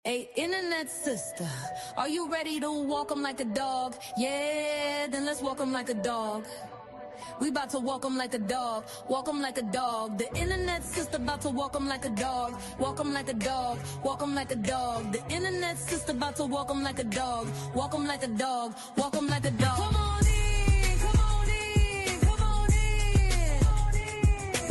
Hey, internet sister, are you ready to walk 'em like a dog? Yeah, then let's walk 'em like a dog. We about to walk 'em like a dog, walk 'em like a dog. The internet sister about to walk 'em like a dog, walk 'em like a dog, walk 'em like a dog. The internet sister about to walk 'em like a dog, walk 'em like a dog, walk 'em like a dog. Come on in, come on in, come on in.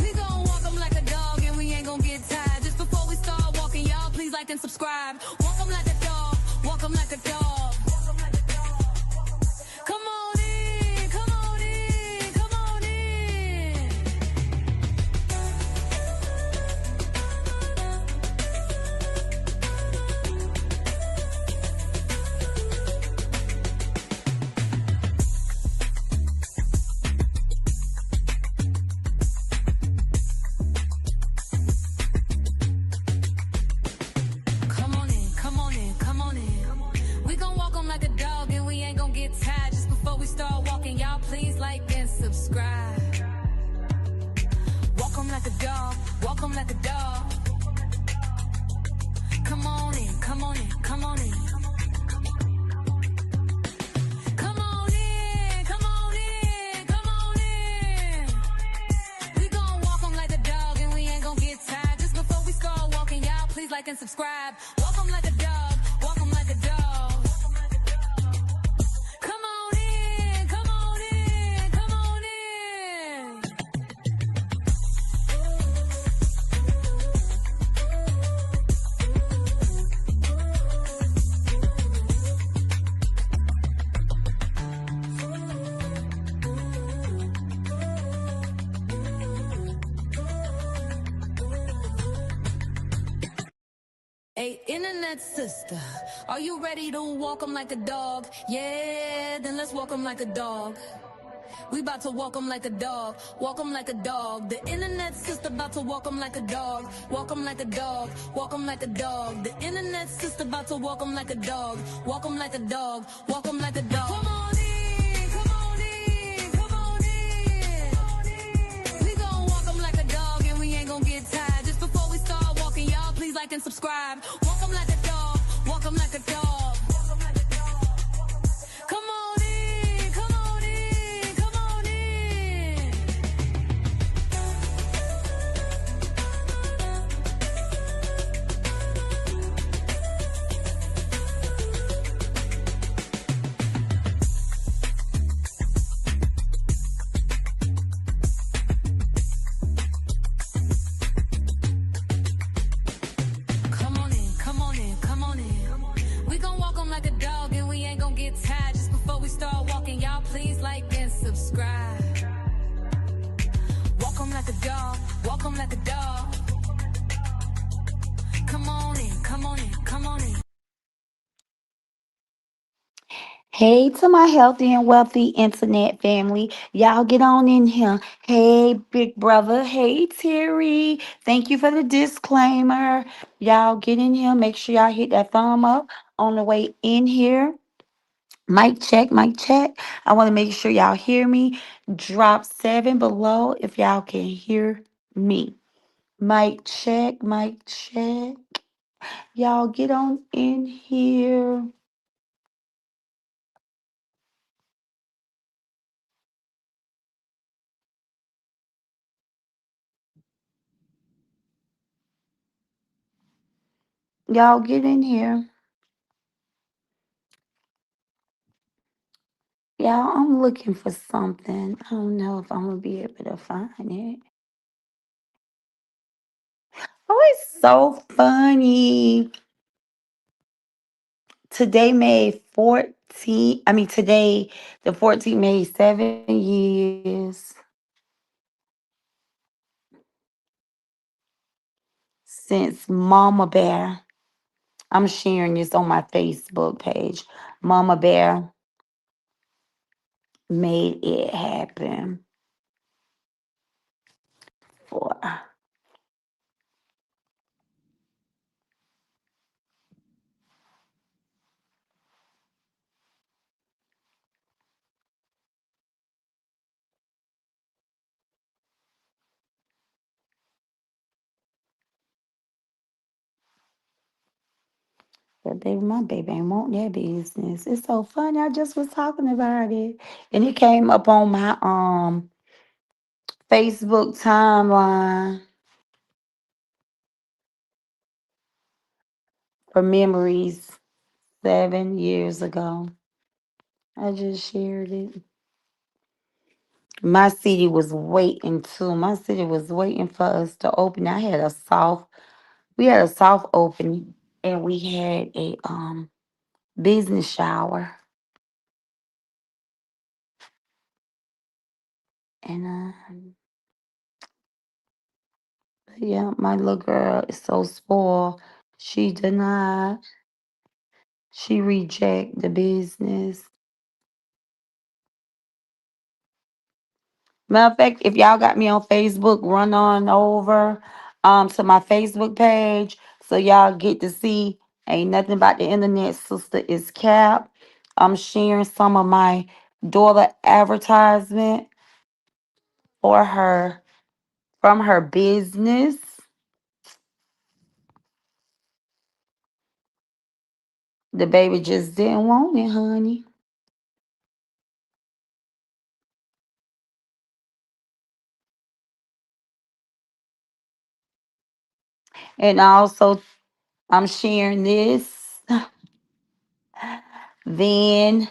We gon' walk 'em like a dog and we ain't gon' get tired. Just before we start walking, y'all please like and subscribe. Walk 'em like a dog, walk 'em like a dog. Come on in, come on in, come on in. Come on in, come on in, come on in. We gon' walk 'em like a dog and we ain't gon' get tired. Just before we start walking, y'all please like and subscribe. Walk 'em like a dog, walk 'em like a dog. Come on in, come on in, come on in. Come on in, come on in, come on in. We gon' walk 'em like a dog and we ain't gon' get tired. Just before we start walking, y'all please like and subscribe. Walk 'em like a dog, walk 'em like a dog. Come on in, come on in, come on in. Hey, internet sister, are you ready to walk 'em like a dog? Yeah, then let's walk 'em like a dog. We about to walk 'em like a dog, walk 'em like a dog. The internet sister about to walk 'em like a dog, walk 'em like a dog, walk 'em like a dog. The internet sister about to walk 'em like a dog, walk 'em like a dog, walk 'em like a dog. Come on in, come on in, come on in. We gon' walk 'em like a dog and we ain't gon' get tired. Just before we start walking, y'all please like and subscribe. Walk 'em like a dog, walk 'em like a dog. Come on in, come on in, come on in. Come on in, come on in, come on in. We gon' walk 'em like a dog and we ain't gon' get tired. Just before we start walking, y'all please like and subscribe. Walk 'em like a dog, walk 'em like a dog. Come on in, come on in, come on in. Hey to my healthy and wealthy internet family. Y'all get on in here. Hey, big brother. Hey, Terry. Thank you for the disclaimer. Y'all get in here. Make sure y'all hit that thumb up on the way in here. Mic check, mic check. I want to make sure y'all hear me. Drop 7 below if y'all can hear me. Mic check, mic check. Y'all get on in here. Y'all get in here. Y'all, I'm looking for something. I don't know if I'm gonna be able to find it. Oh, it's so funny. Today made 14. I mean, today, the 14th made 7 years since Mama Bear. I'm sharing this on my Facebook page. Mama Bear made it happen for. But baby, my baby ain't want that business. It's so funny. I just was talking about it. And it came up on my Facebook timeline for memories 7 years ago. I just shared it. My city was waiting too. My city was waiting for us to open. We had a soft opening and we had a business shower. And yeah, my little girl is so spoiled. She denied, she reject the business. Matter of fact, if y'all got me on Facebook, run on over to my Facebook page so y'all get to see ain't nothing about the internet sister is cap. I'm sharing some of my daughter advertisement for her from her business. The baby just didn't want it, honey. And also I'm sharing this then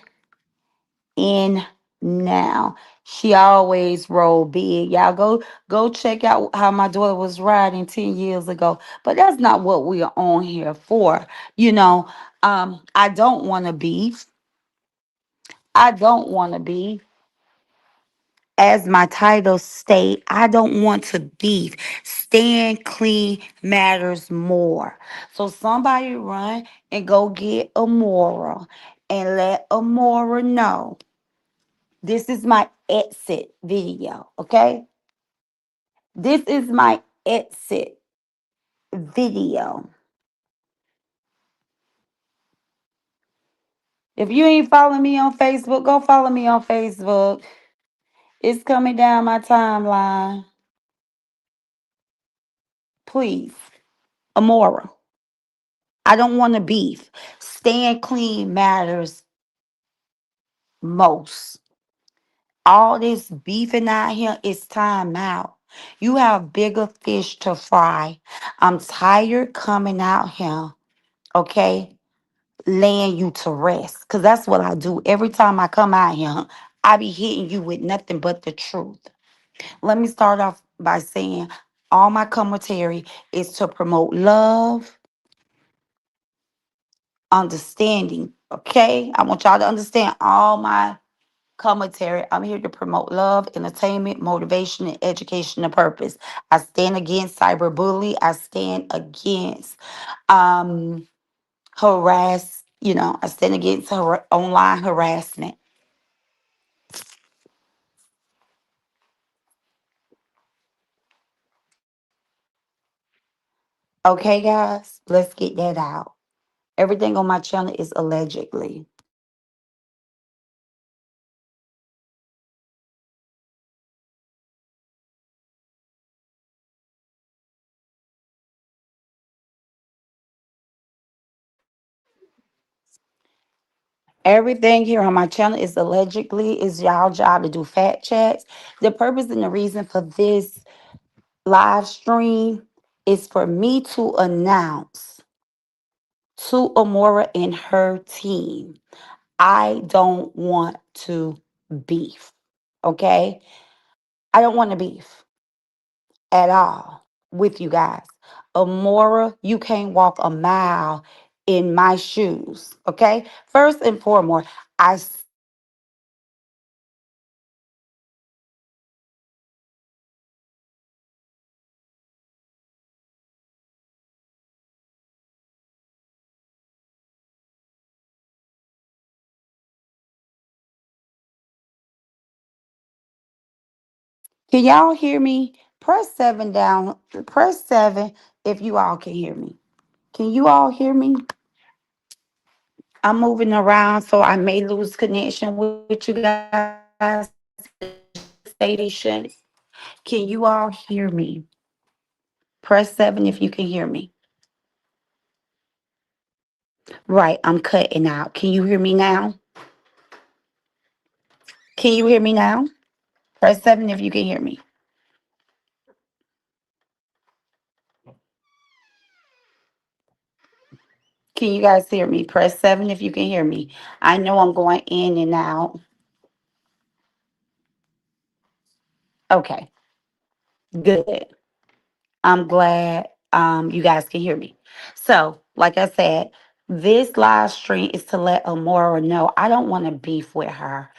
in now. She always roll big. Y'all go check out how my daughter was riding 10 years ago. But that's not what we are on here for. You know, I don't want to beef. I don't want to beef. As my title state, I don't want to beef. Stand clean matters more. So somebody run and go get Amora and let Amora know this is my exit video, okay? This is my exit video. If you ain't following me on Facebook, go follow me on Facebook. It's coming down my timeline. Please, Amora. I don't want to beef. Staying clean matters most. All this beefing out here is time out. You have bigger fish to fry. I'm tired coming out here, okay? Laying you to rest. Because that's what I do. Every time I come out here, I be hitting you with nothing but the truth. Let me start off by saying all my commentary is to promote love, understanding. Okay? I want y'all to understand all my commentary. I'm here to promote love, entertainment, motivation, and education and purpose. I stand against cyberbullying. I stand against um I stand against online harassment. Okay, guys, let's get that out. Everything on my channel is allegedly. Everything here on my channel is allegedly. It's y'all job to do fact checks. The purpose and the reason for this live stream is for me to announce to Amora and her team. I don't want to beef. Okay? I don't want to beef at all with you guys. Amora, you can't walk a mile in my shoes. Okay? First and foremost, I can y'all hear me? Press seven down. Press seven if you all can hear me. Can you all hear me? I'm moving around, so I may lose connection with you guys. Station. Can you all hear me? Press seven if you can hear me. Right, I'm cutting out. Can you hear me now? Can you hear me now? Press 7 if you can hear me. Can you guys hear me? Press 7 if you can hear me. I know I'm going in and out. Okay, good. I'm glad you guys can hear me. So, like I said, this live stream is to let Amora know I don't want to beef with her.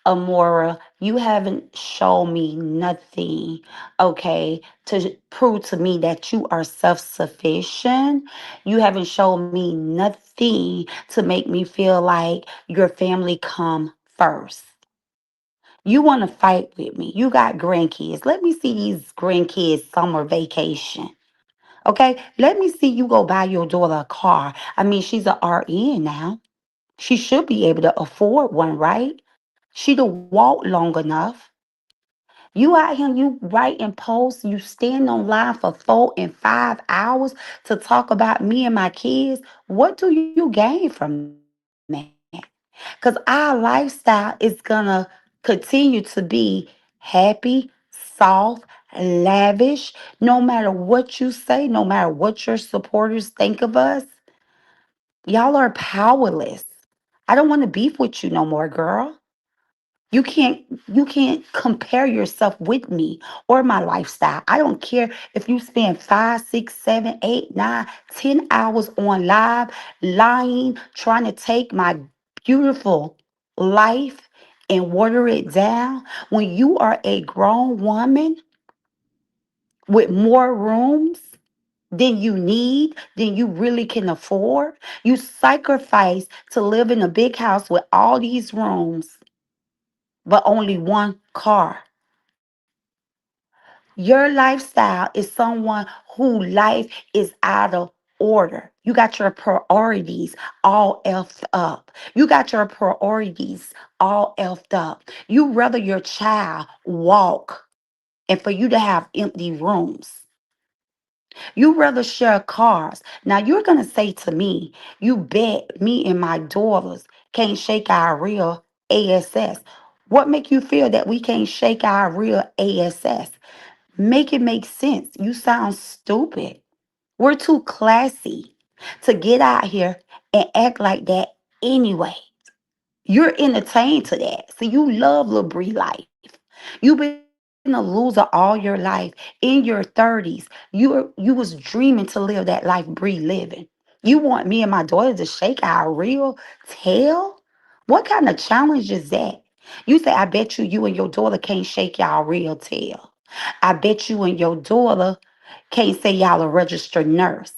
Amora, you haven't shown me nothing, okay, to prove to me that you are self sufficient. You haven't shown me nothing to make me feel like your family come first. You want to fight with me. You got grandkids. Let me see these grandkids summer vacation. Okay, let me see you go buy your daughter a car. I mean, she's a RN now. She should be able to afford one, right? She'd have walked long enough. You out here, you writing posts, you stand online for 4 and 5 hours to talk about me and my kids. What do you gain from that? Because our lifestyle is gonna continue to be happy, soft, lavish. No matter what you say, no matter what your supporters think of us, y'all are powerless. I don't want to beef with you no more, girl. You can't compare yourself with me or my lifestyle. I don't care if you spend 5, 6, 7, 8, 9, 10 hours on live lying, trying to take my beautiful life and water it down. When you are a grown woman with more rooms than you need, than you really can afford, you sacrifice to live in a big house with all these rooms but only one car. Your lifestyle is someone whose life is out of order. You got your priorities all effed up. You got your priorities all effed up. You rather your child walk and for you to have empty rooms. You rather share cars. Now you're gonna say to me, you bet me and my daughters can't shake our real ASS. What make you feel that we can't shake our real ASS? Make it make sense. You sound stupid. We're too classy to get out here and act like that anyway. You're entertained to that. So you love Lil Bree life. You've been a loser all your life. In your 30s, you was dreaming to live that life Bree living. You want me and my daughter to shake our real tail? What kind of challenge is that? You say, I bet you and your daughter can't shake y'all real tail. I bet you and your daughter can't say y'all a registered nurse.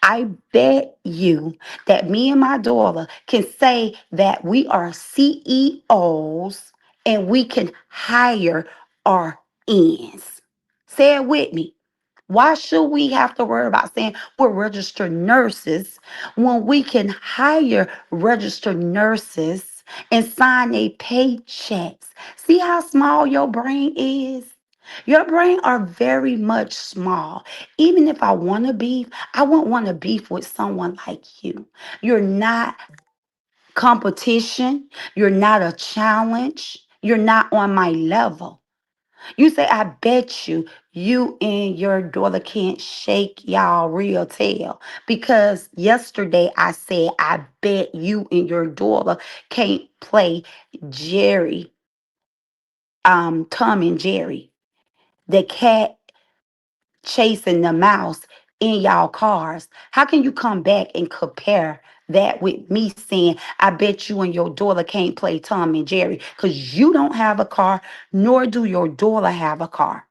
I bet you that me and my daughter can say that we are CEOs and we can hire our ends. Say it with me. Why should we have to worry about saying we're registered nurses when we can hire registered nurses and sign a paychecks? See how small your brain is? Your brain are very much small. Even if I want to beef, I won't want to beef with someone like you. You're not competition. You're not a challenge. You're not on my level. You say, I bet you and your daughter can't shake y'all real tail. Because yesterday I said, I bet you and your daughter can't play Jerry, Tom and Jerry, the cat chasing the mouse in y'all cars. How can you come back and compare that with me saying, I bet you and your daughter can't play Tom and Jerry because you don't have a car, nor do your daughter have a car.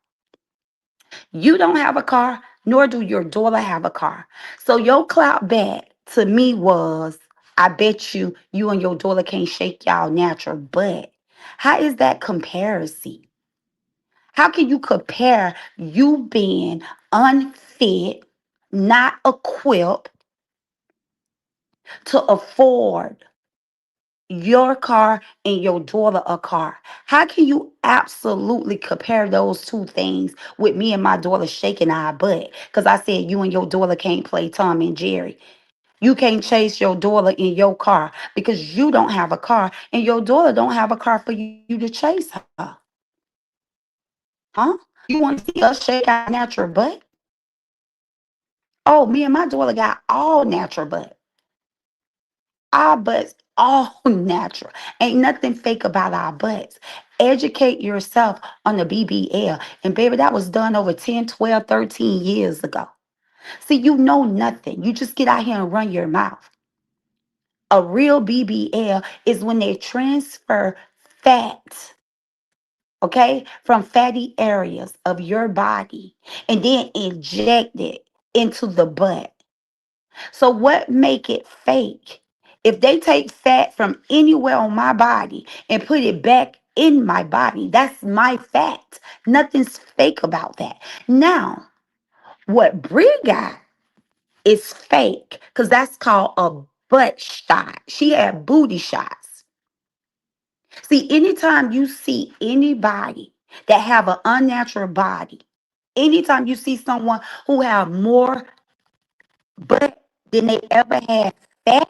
You don't have a car, nor do your daughter have a car. So your clout back to me was, I bet you and your daughter can't shake y'all natural butt. How is that comparison? How can you compare you being unfit, not equipped to afford your car and your daughter a car? How can you absolutely compare those two things with me and my daughter shaking our butt? Because I said you and your daughter can't play Tom and Jerry. You can't chase your daughter in your car because you don't have a car and your daughter don't have a car for you to chase her. Huh? You want to see us shake our natural butt? Oh, me and my daughter got all natural butt. Our butts all natural. Ain't nothing fake about our butts. Educate yourself on the BBL. And baby, that was done over 10, 12, 13 years ago. See, you know nothing. You just get out here and run your mouth. A real BBL is when they transfer fat, okay, from fatty areas of your body and then inject it into the butt. So what make it fake? If they take fat from anywhere on my body and put it back in my body, that's my fat. Nothing's fake about that. Now, what Brie got is fake because that's called a butt shot. She had booty shots. See, anytime you see anybody that have an unnatural body, anytime you see someone who have more butt than they ever had fat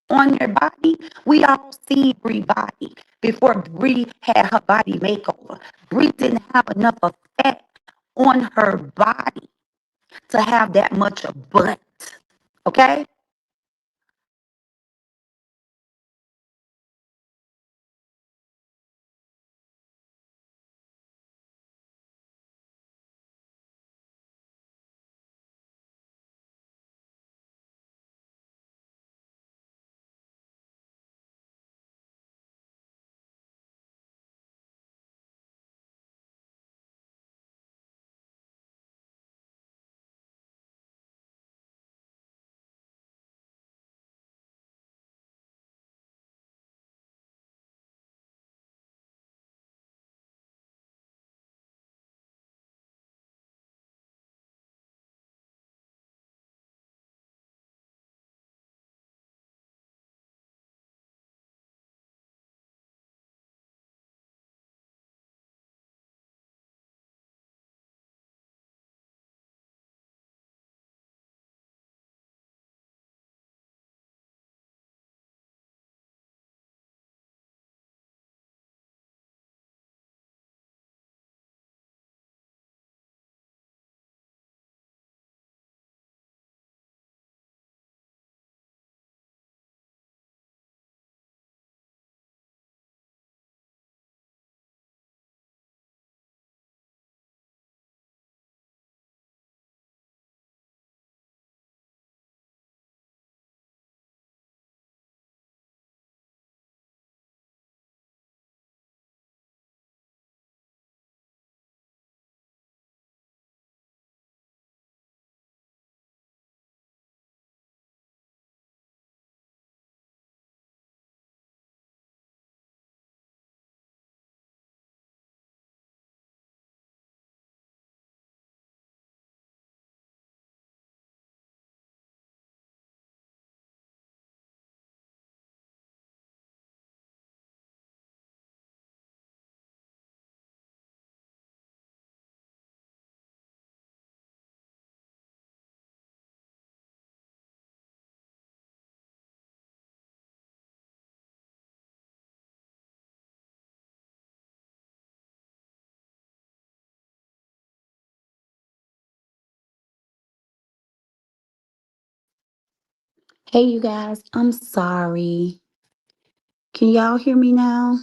on their body, we all seen Brie body before Brie had her body makeover. Brie didn't have enough of fat on her body to have that much of butt. Okay? Hey, you guys, I'm sorry. Can y'all hear me now?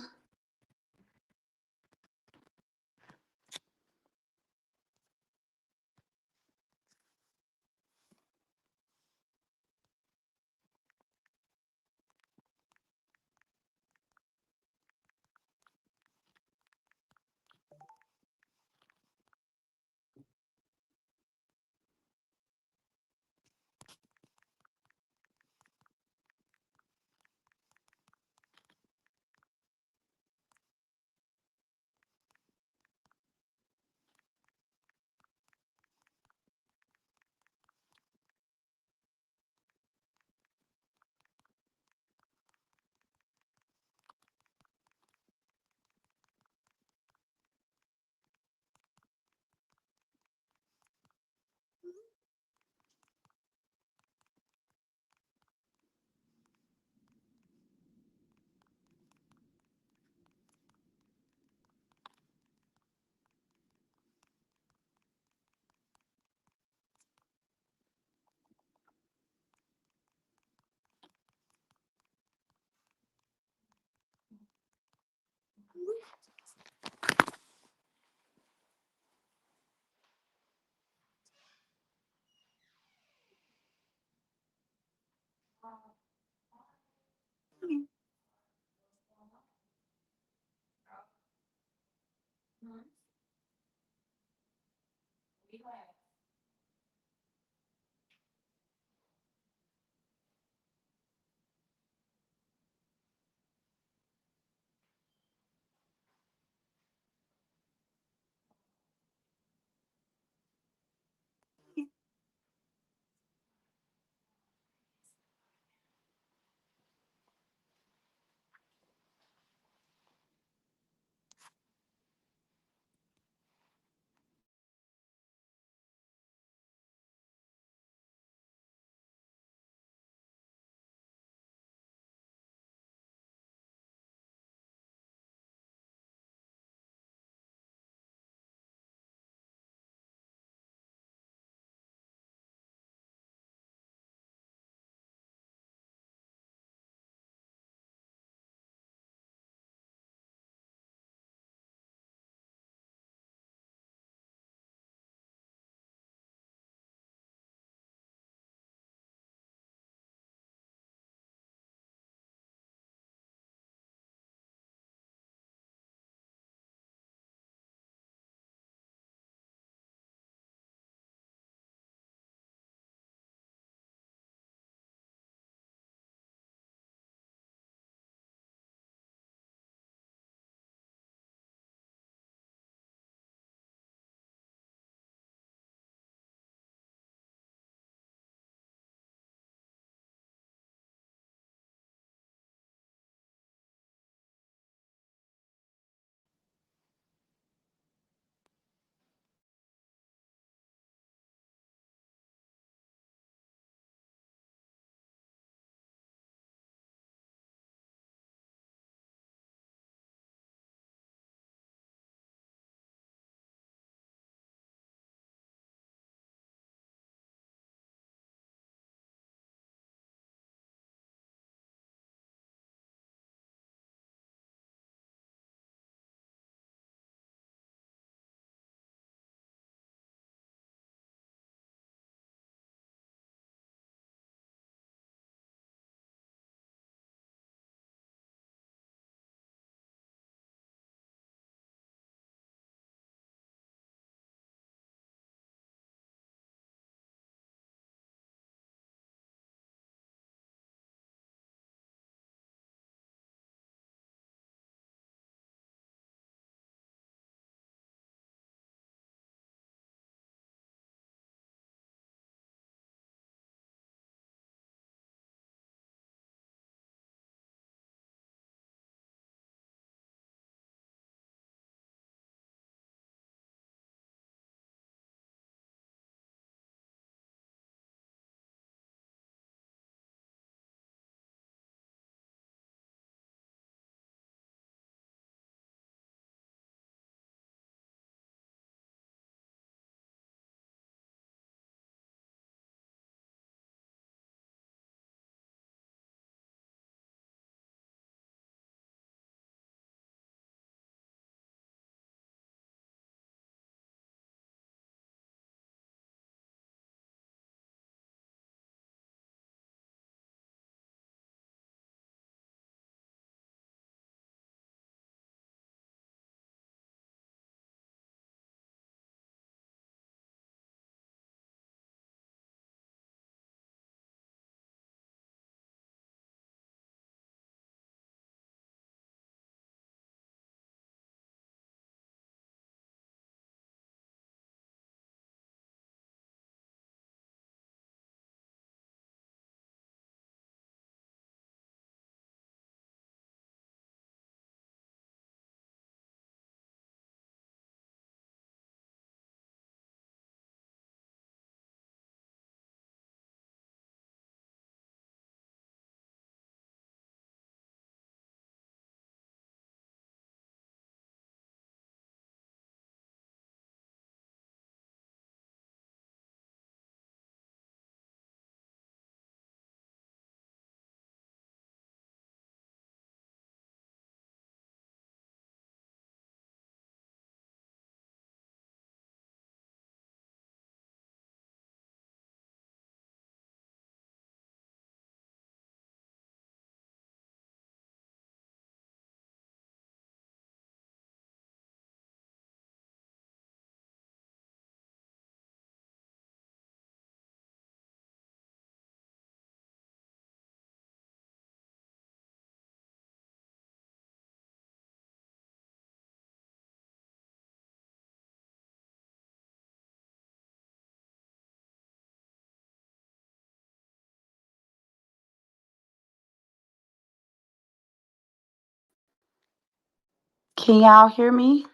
Can y'all hear me?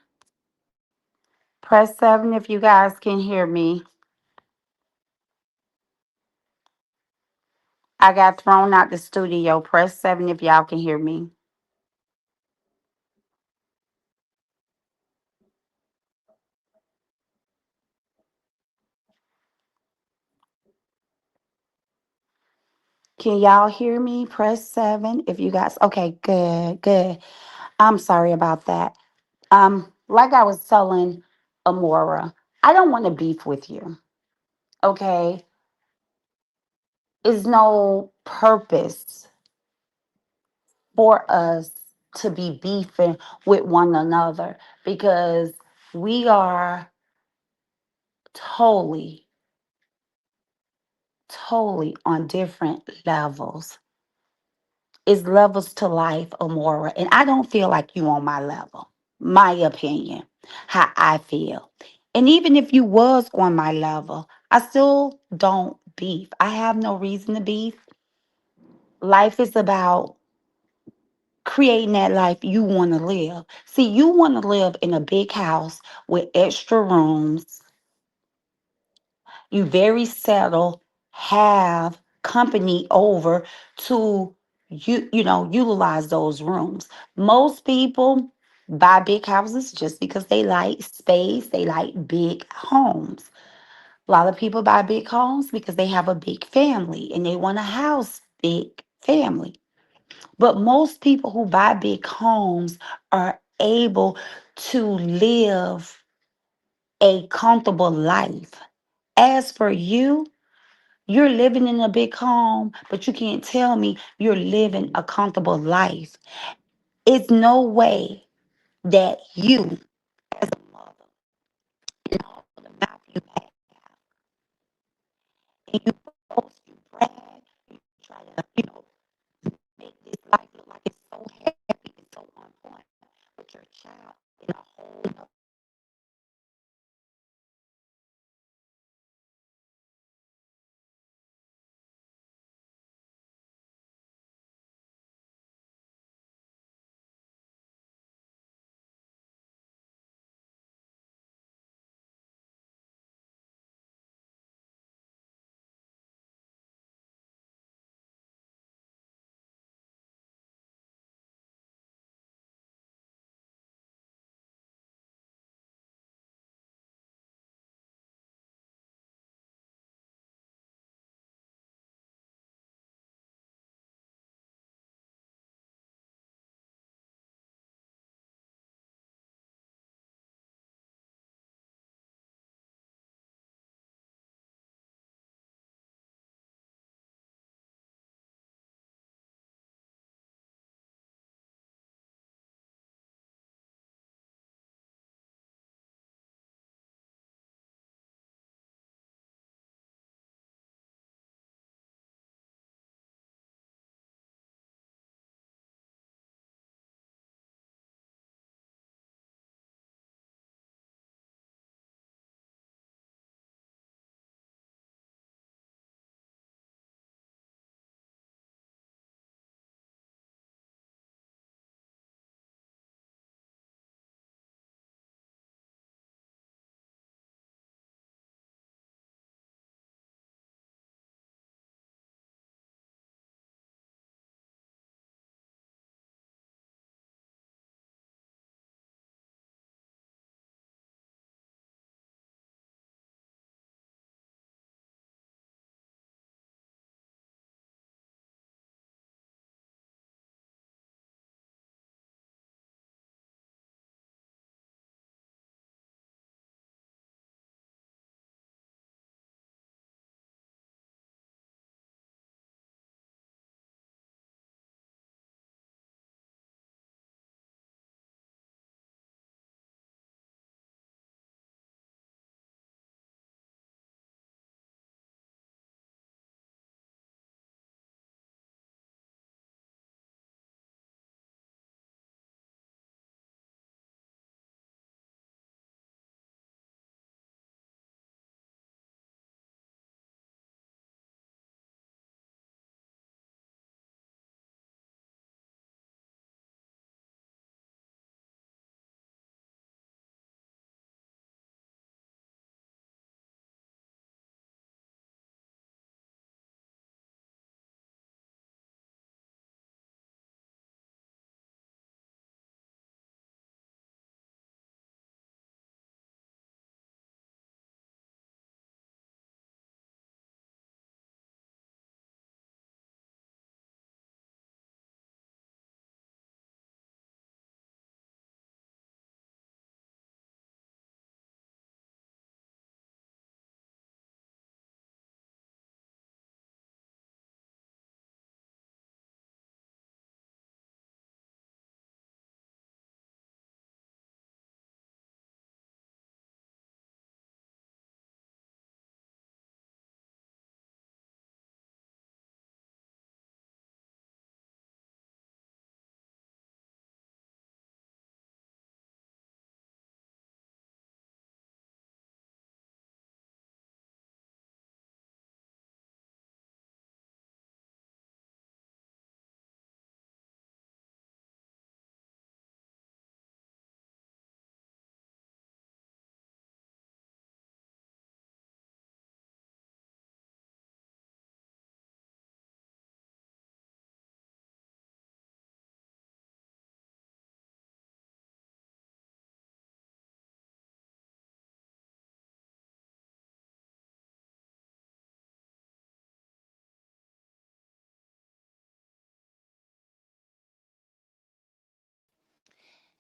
Press 7 if you guys can hear me. I got thrown out the studio. Press 7 if y'all can hear me. Can y'all hear me? Press 7 if you guys. Okay, good, good. I'm sorry about that. Like I was telling Amora, I don't want to beef with you. Okay? It's no purpose for us to be beefing with one another because we are totally, totally on different levels. It's levels to life, Amora. And I don't feel like you on my level. My opinion, how I feel. And even if you was on my level, I still don't beef. I have no reason to beef. Life is about creating that life you want to live. See, you want to live in a big house with extra rooms. You very settled, have company over to utilize those rooms. Most people buy big houses just because they like space, they like big homes. A lot of people buy big homes because they have a big family and they want a house big family. But most people who buy big homes are able to live a comfortable life. As for you, you're living in a big home, but you can't tell me you're living a comfortable life. It's no way that you, as a mother, and all the mouth you have, and you boast, you brag, you try to, make this life look like it's so happy and so on point, but your child in a whole nother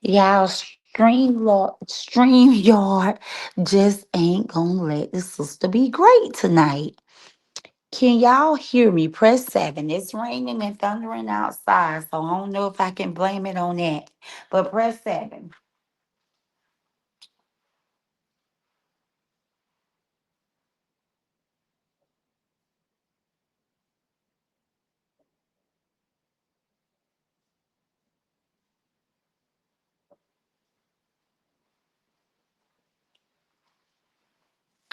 Y'all, StreamYard just ain't gonna let the sister be great tonight. Can y'all hear me? Press 7. It's raining and thundering outside, so I don't know if I can blame it on that. But press 7.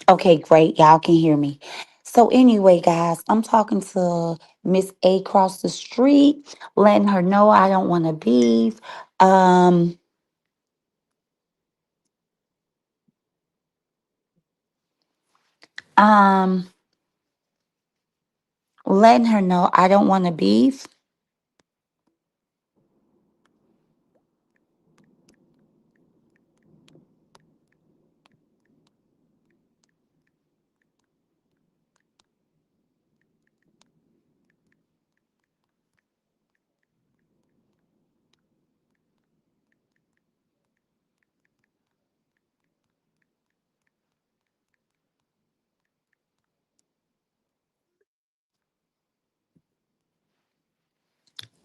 Okay, great. Y'all can hear me. So anyway, guys, I'm talking to Miss A across the street, letting her know I don't want to beef. Um, um, letting her know I don't want to beef.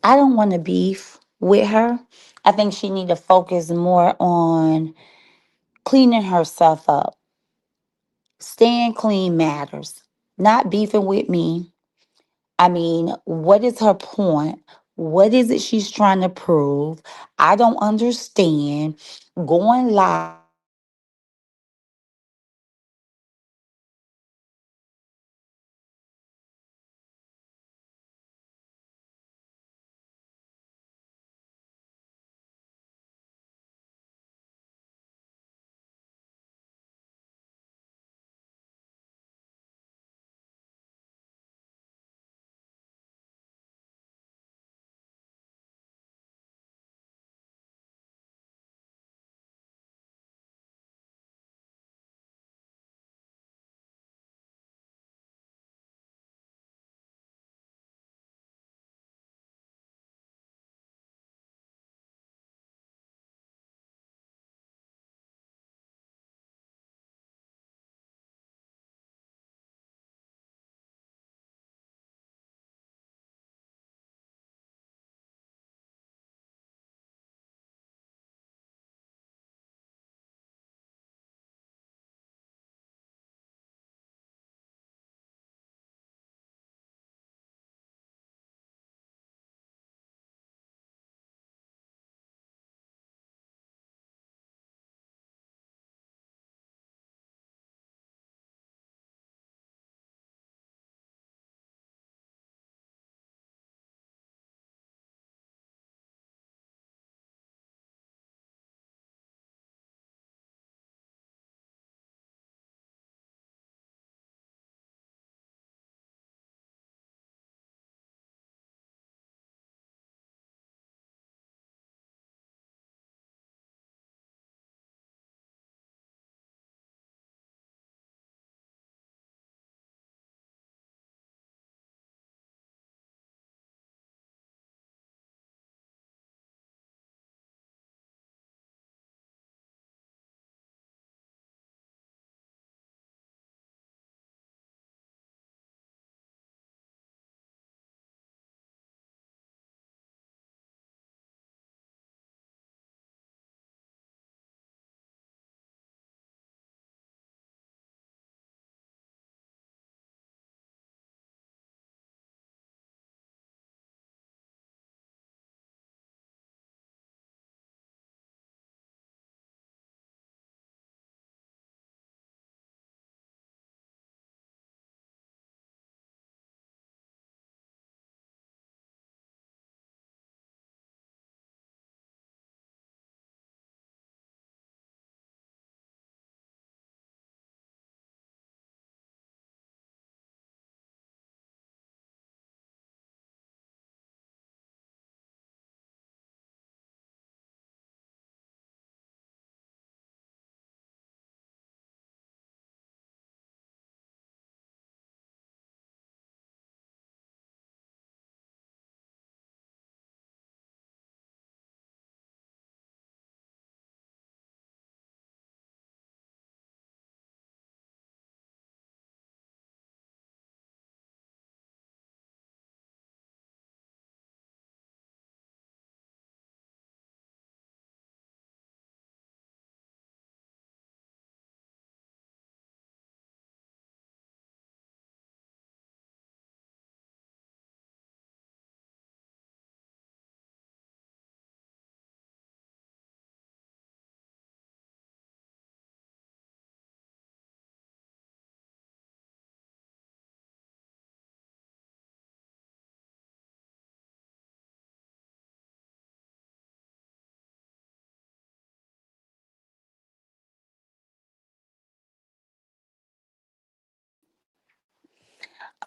I don't want to beef with her. I think she need to focus more on cleaning herself up. Staying clean matters. Not beefing with me. I mean, what is her point? What is it she's trying to prove? I don't understand. Going live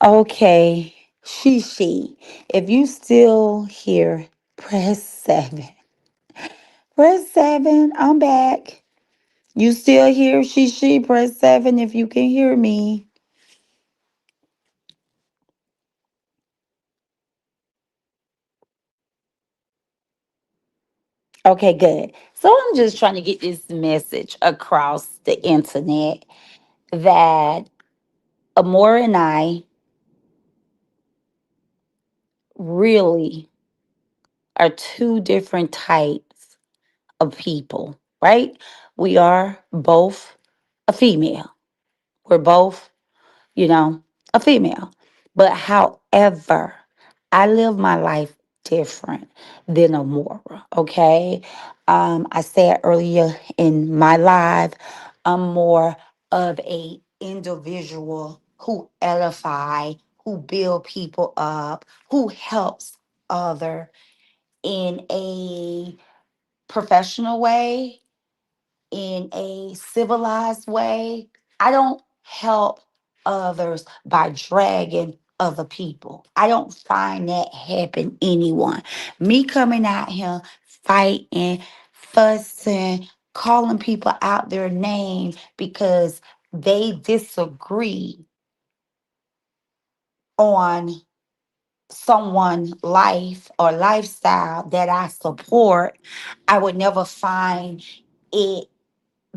Okay, Shishi, if you still here, press 7. Press 7. I'm back. You still here, Shishi? Press 7 if you can hear me. Okay, good. So I'm just trying to get this message across the internet that Amor and I really are two different types of people, right? We are both a female. We're both, you know, a female. But however, I live my life different than Amora, okay? I said earlier in my live, I'm more of a individual who edify, who build people up, who helps other in a professional way, in a civilized way. I don't help others by dragging other people. I don't find that happen anyone. Me coming out here fighting, fussing, calling people out their name because they disagree on someone's life or lifestyle that I support, I would never find it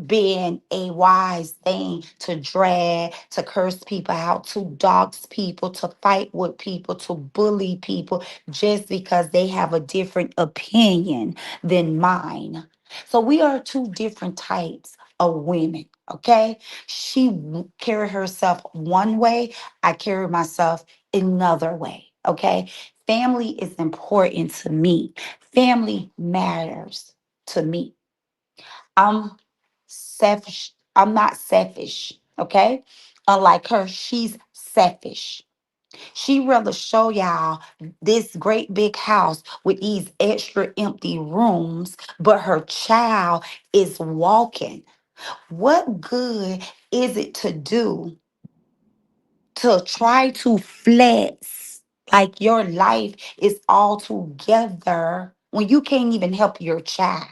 being a wise thing to drag, to curse people out, to dox people, to fight with people, to bully people just because they have a different opinion than mine. So we are two different types of women, okay? Carry herself one way, I carry myself another way, okay? Family is important to me. Family matters to me. I'm selfish. I'm not selfish. Okay. Unlike her, she's selfish. She rather show y'all this great big house with these extra empty rooms, but her child is walking. What good is it to do to try to flex like your life is all together when you can't even help your child?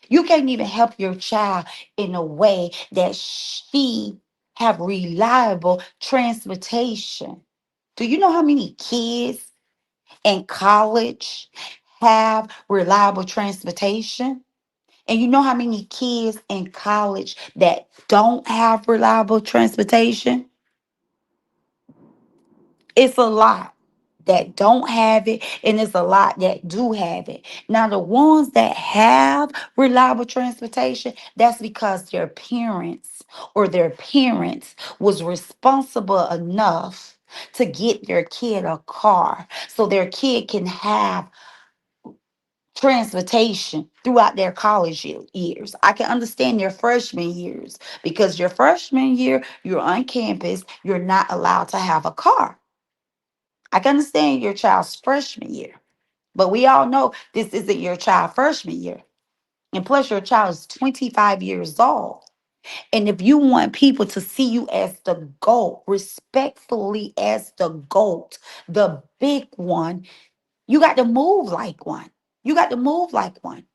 You can't even help your child in a way that she have reliable transportation. Do you know how many kids in college have reliable transportation? And you know how many kids in college that don't have reliable transportation? It's a lot that don't have it, and it's a lot that do have it. Now, the ones that have reliable transportation, that's because their parents or their parents was responsible enough to get their kid a car so their kid can have transportation throughout their college years. I can understand their freshman years because your freshman year, you're on campus, you're not allowed to have a car. I can understand your child's freshman year, but we all know this isn't your child freshman year. And plus, your child is 25 years old. And if you want people to see you as the GOAT, respectfully as the GOAT, the big one, you got to move like one. You got to move like one.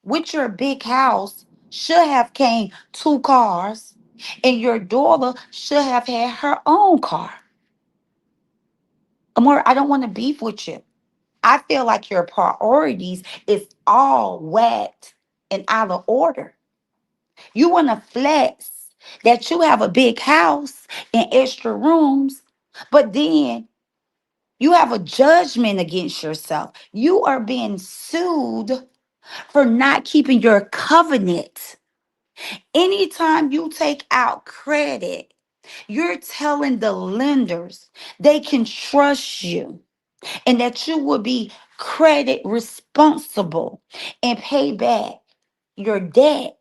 With your big house, should have came two cars, and your daughter should have had her own car. Amor, I don't want to beef with you. I feel like your priorities is all whacked and out of order. You want to flex that you have a big house and extra rooms, but then you have a judgment against yourself. You are being sued for not keeping your covenant. Anytime you take out credit, you're telling the lenders they can trust you and that you will be credit responsible and pay back your debt.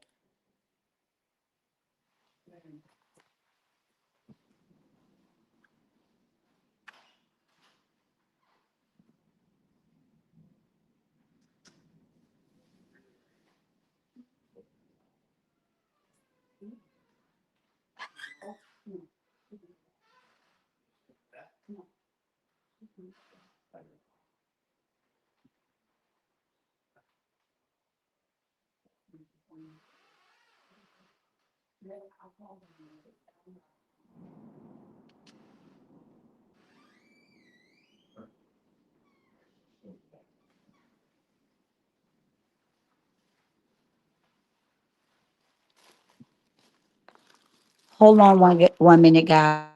Hold on 1 minute, guys.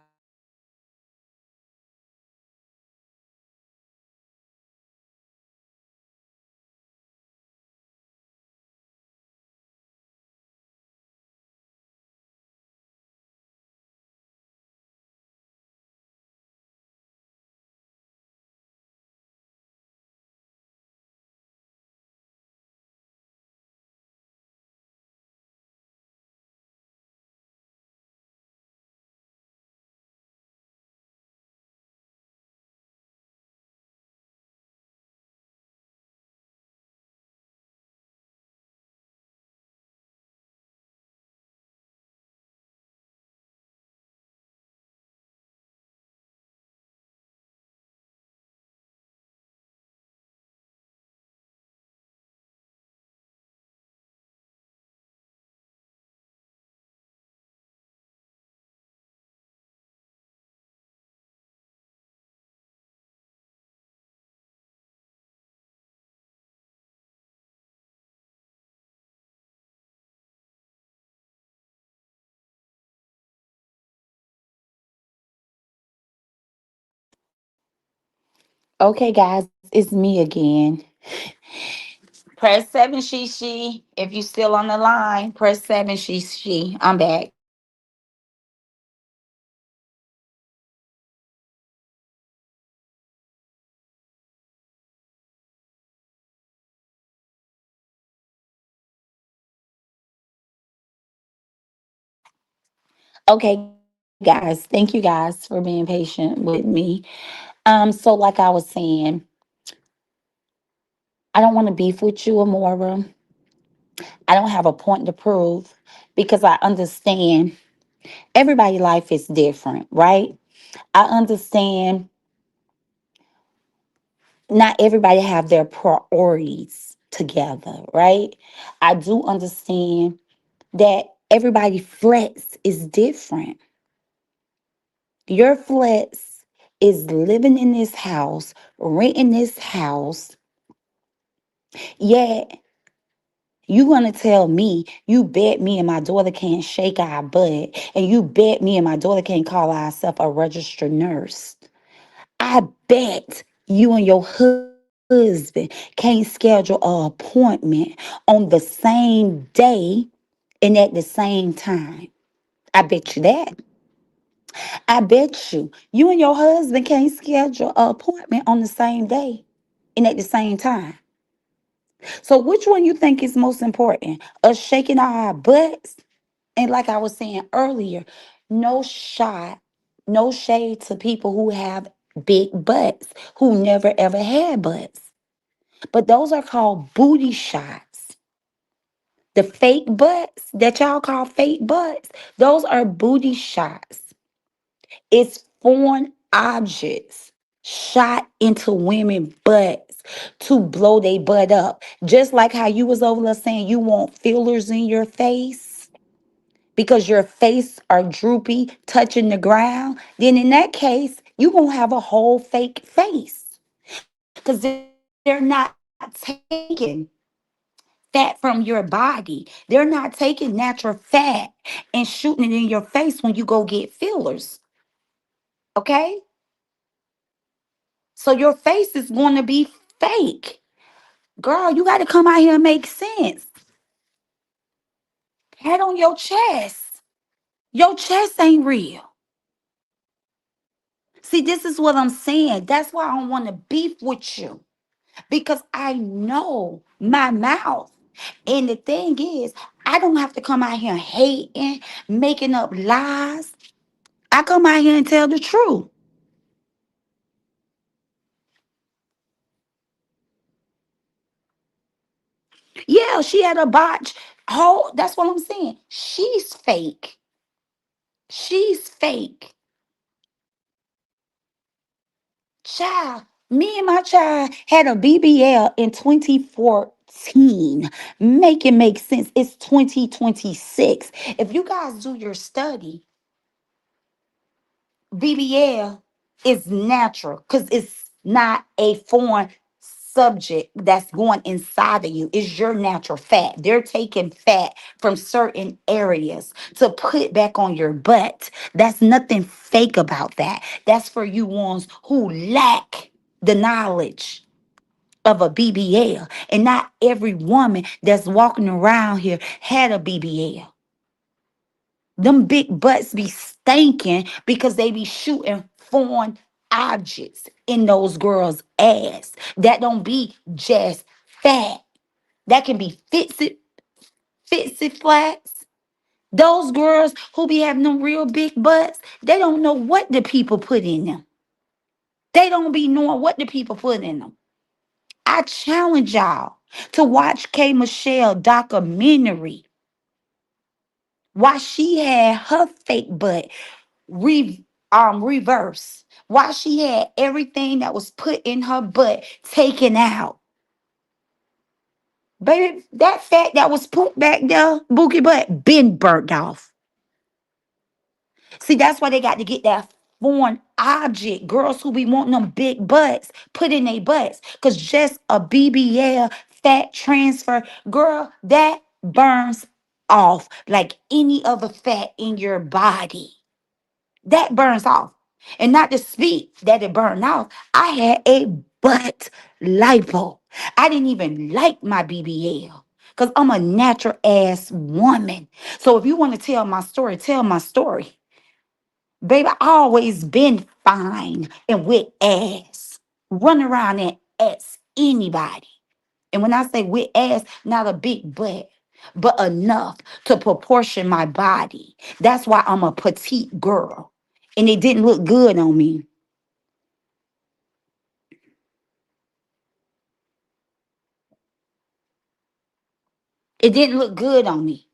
I'm trying to get my Okay, guys, it's me again. Press 7, she. If you still on the line, press 7, she. I'm back. Okay, guys, thank you guys for being patient with me. So like I was saying, I don't want to beef with you, Amora. I don't have a point to prove because I understand everybody's life is different, right? I understand not everybody have their priorities together, right? I do understand that everybody flex is different. Your flex is living in this house, renting this house, yet you gonna tell me you bet me and my daughter can't shake our butt, and you bet me and my daughter can't call ourselves a registered nurse. I bet you and your husband can't schedule an appointment on the same day and at the same time. I bet you that. I bet you and your husband can't schedule an appointment on the same day and at the same time. So which one you think is most important? Us shaking our butts? And like I was saying earlier, no shot, no shade to people who have big butts, who never ever had butts. But those are called booty shots. The fake butts that y'all call fake butts, those are booty shots. It's foreign objects shot into women butts to blow their butt up. Just like how you was over there saying you want fillers in your face because your face are droopy, touching the ground, then in that case, you going to have a whole fake face because they're not taking fat from your body. They're not taking natural fat and shooting it in your face when you go get fillers. Okay? So your face is going to be fake. Girl, you got to come out here and make sense. Head on your chest. Your chest ain't real. See, this is what I'm saying. That's why I don't want to beef with you because I know my mouth. And the thing is, I don't have to come out here hating, making up lies. I come out here and tell the truth. Yeah, she had a botch. Oh, that's what I'm saying. She's fake. She's fake. Child, me and my child had a BBL in 2014. 18. Make it make sense. It's 2026. If you guys do your study, BBL is natural because it's not a foreign subject that's going inside of you. It's your natural fat. They're taking fat from certain areas to put back on your butt. That's nothing fake about that. That's for you ones who lack the knowledge of a BBL. And not every woman that's walking around here had a BBL. Them big butts be stinking because they be shooting foreign objects in those girls' ass. That don't be just fat. That can be fitsy flats. Those girls who be having them real big butts, they don't know what the people put in them. They don't be knowing what the people put in them. I challenge y'all to watch K. Michelle documentary. Why she had her fake butt reverse. Why she had everything that was put in her butt taken out. Baby, that fat that was put back there, bookie butt, been burnt off. See, that's why they got to get that foreign object. Girls who be wanting them big butts put in their butts. Because just a BBL fat transfer, girl, that burns off like any other fat in your body. That burns off. And not to speak that it burned off, I had a butt lipo. I didn't even like my BBL because I'm a natural ass woman. So if you want to tell my story, tell my story. Baby, I always been fine and with ass. Run around and ask anybody. And when I say with ass, not a big butt, but enough to proportion my body. That's why I'm a petite girl. And it didn't look good on me. It didn't look good on me.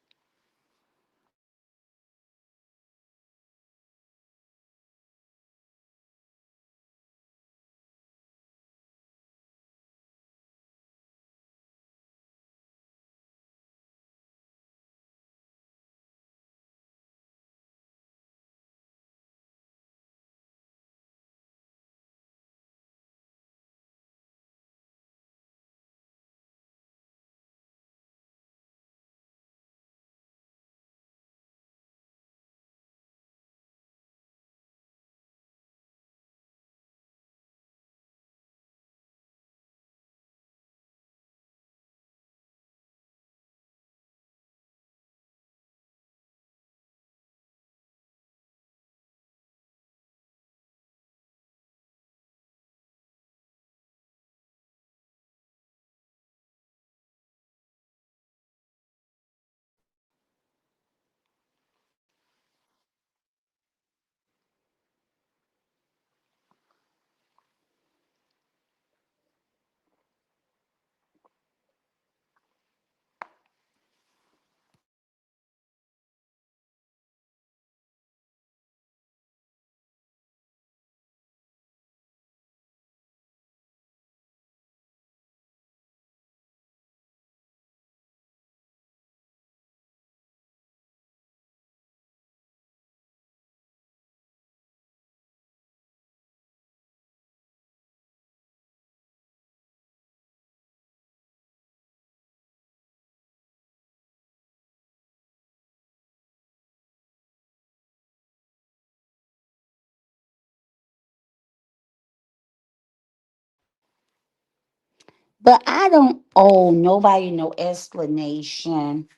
But I don't owe nobody no explanation.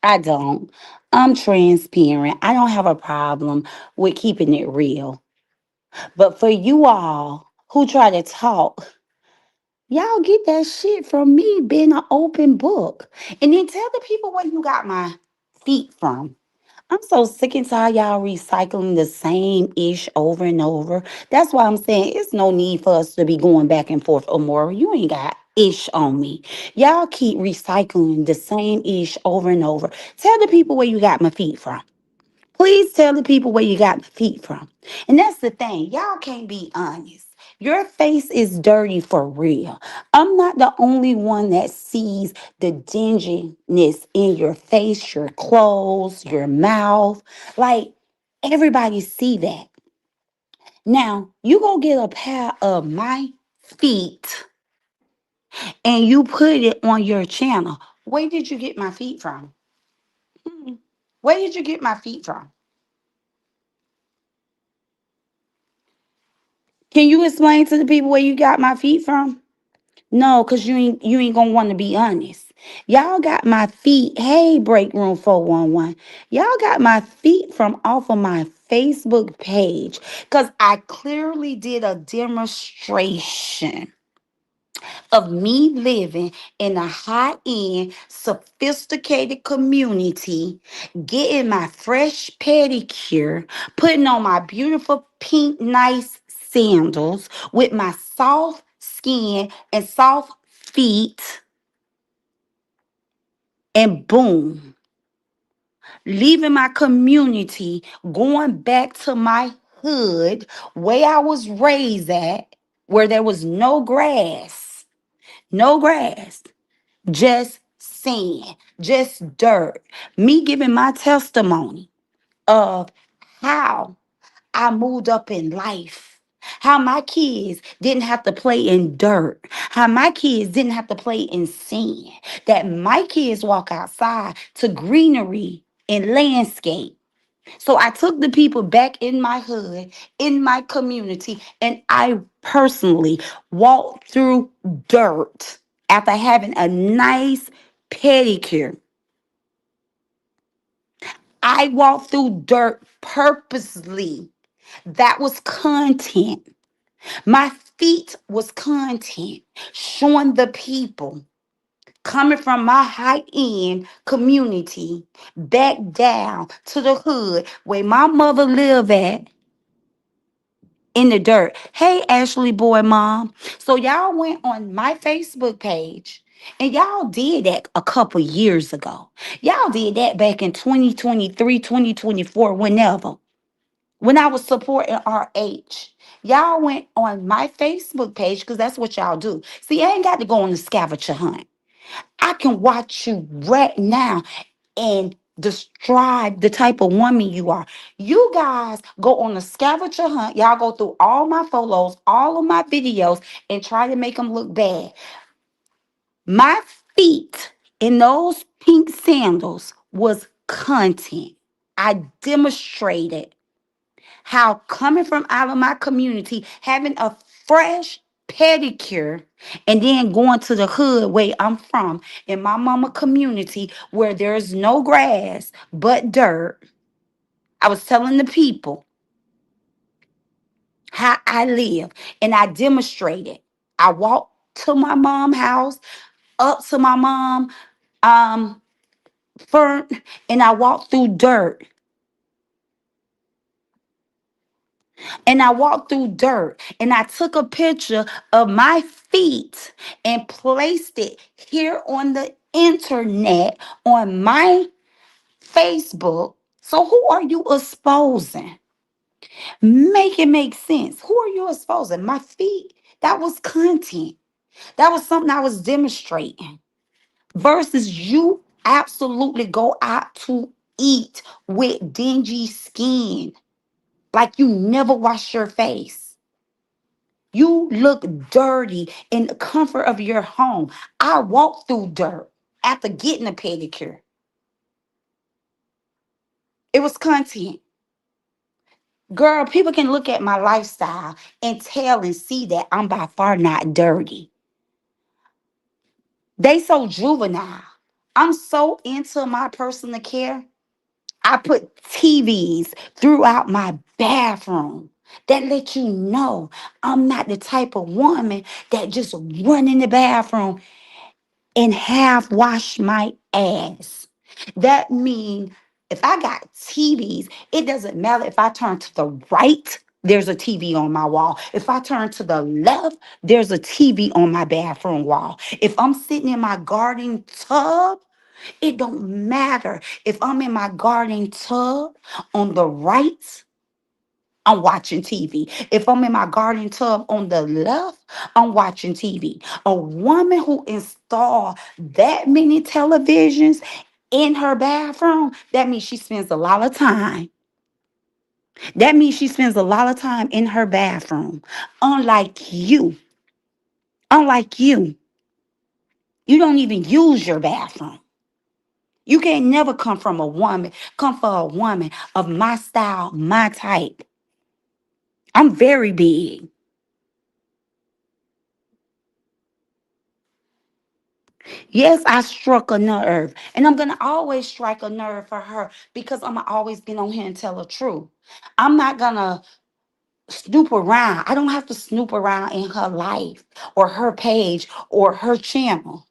I don't. I'm transparent. I don't have a problem with keeping it real. But for you all who try to talk, y'all get that shit from me being an open book. And then tell the people where you got my feet from. I'm so sick and tired y'all recycling the same ish over and over. That's why I'm saying it's no need for us to be going back and forth. Amora, you ain't got ish on me. Y'all keep recycling the same ish over and over. Tell the people where you got my feet from. Please tell the people where you got my feet from. And that's the thing. Y'all can't be honest. Your face is dirty for real. I'm not the only one that sees the dinginess in your face, your clothes, your mouth. Like everybody see that. Now, you go get a pair of my feet and you put it on your channel. Where did you get my feet from? Hmm. Where did you get my feet from? Can you explain to the people where you got my feet from? No, because you ain't gonna want to be honest. Y'all got my feet. Hey, Break Room 411. Y'all got my feet from off of my Facebook page. Because I clearly did a demonstration of me living in a high-end, sophisticated community, getting my fresh pedicure, putting on my beautiful pink nice sandals with my soft skin and soft feet, and boom, leaving my community, going back to my hood where I was raised at, where there was no grass, no grass. Just sand, just dirt. Me giving my testimony of how I moved up in life. How my kids didn't have to play in dirt. How my kids didn't have to play in sand. That my kids walk outside to greenery and landscape. So I took the people back in my hood, in my community, and I personally walked through dirt after having a nice pedicure. I walked through dirt purposely. That was content. My feet was content, showing the people coming from my high end community back down to the hood where my mother lived at in the dirt. Hey, Ashley Boy Mom. So y'all went on my Facebook page and y'all did that a couple years ago. Y'all did that back in 2023, 2024, whenever. When I was supporting RH. Y'all went on my Facebook page because that's what y'all do. See, I ain't got to go on the scavenger hunt. I can watch you right now and describe the type of woman you are. You guys go on a scavenger hunt. Y'all go through all my photos, all of my videos, and try to make them look bad. My feet in those pink sandals was content. I demonstrated how coming from out of my community, having a fresh pedicure, and then going to the hood where I'm from, in my mama community where there's no grass but dirt. I was telling the people how I live, and I demonstrated. I walked to my mom's house, up to my mom um fern, and I walked through dirt. And I walked through dirt and I took a picture of my feet and placed it here on the internet on my Facebook. So who are you exposing? Make it make sense. Who are you exposing? My feet. That was content. That was something I was demonstrating. Versus you absolutely go out to eat with dingy skin like you never wash your face. You look dirty in the comfort of your home. I walked through dirt after getting a pedicure. It was content. Girl, people can look at my lifestyle and tell and see that I'm by far not dirty. They so juvenile. I'm so into my personal care. I put TVs throughout my bathroom that let you know I'm not the type of woman that just run in the bathroom and half wash my ass. That means if I got TVs, it doesn't matter if I turn to the right, there's a TV on my wall. If I turn to the left, there's a TV on my bathroom wall. If I'm sitting in my garden tub, it don't matter. If I'm in my garden tub on the right, I'm watching TV. If I'm in my garden tub on the left, I'm watching TV. A woman who installed that many televisions in her bathroom, that means she spends a lot of time. That means she spends a lot of time in her bathroom. Unlike you, unlike you don't even use your bathroom. You can't never come for a woman of my style, my type. I'm very big. Yes, I struck a nerve. And I'm going to always strike a nerve for her because I'm going to always get on here and tell the truth. I'm not going to snoop around. I don't have to snoop around in her life or her page or her channel.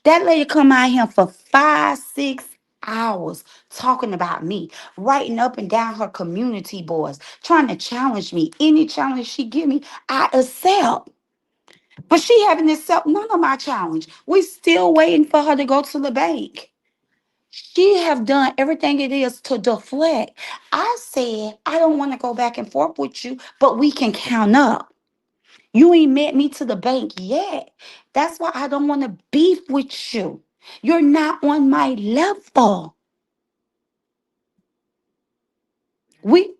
That lady come out here for 5, 6 hours talking about me, writing up and down her community boards, trying to challenge me. Any challenge she give me, I accept. But she haven't accepted none of my challenge. We still waiting for her to go to the bank. She have done everything it is to deflect. I said, I don't want to go back and forth with you, but we can count up. You ain't met me to the bank yet. That's why I don't want to beef with you. You're not on my level. We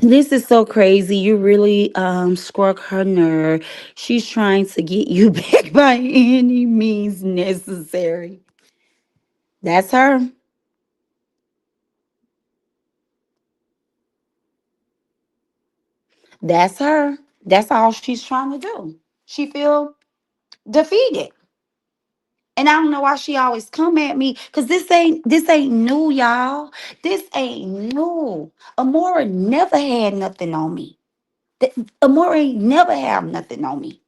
This is so crazy. You really struck her nerve. She's trying to get you back by any means necessary. That's her. That's her. That's all she's trying to do. She feel defeated. And I don't know why she always come at me because this ain't new, y'all. This ain't new. Amora never had nothing on me. Amora ain't never have nothing on me.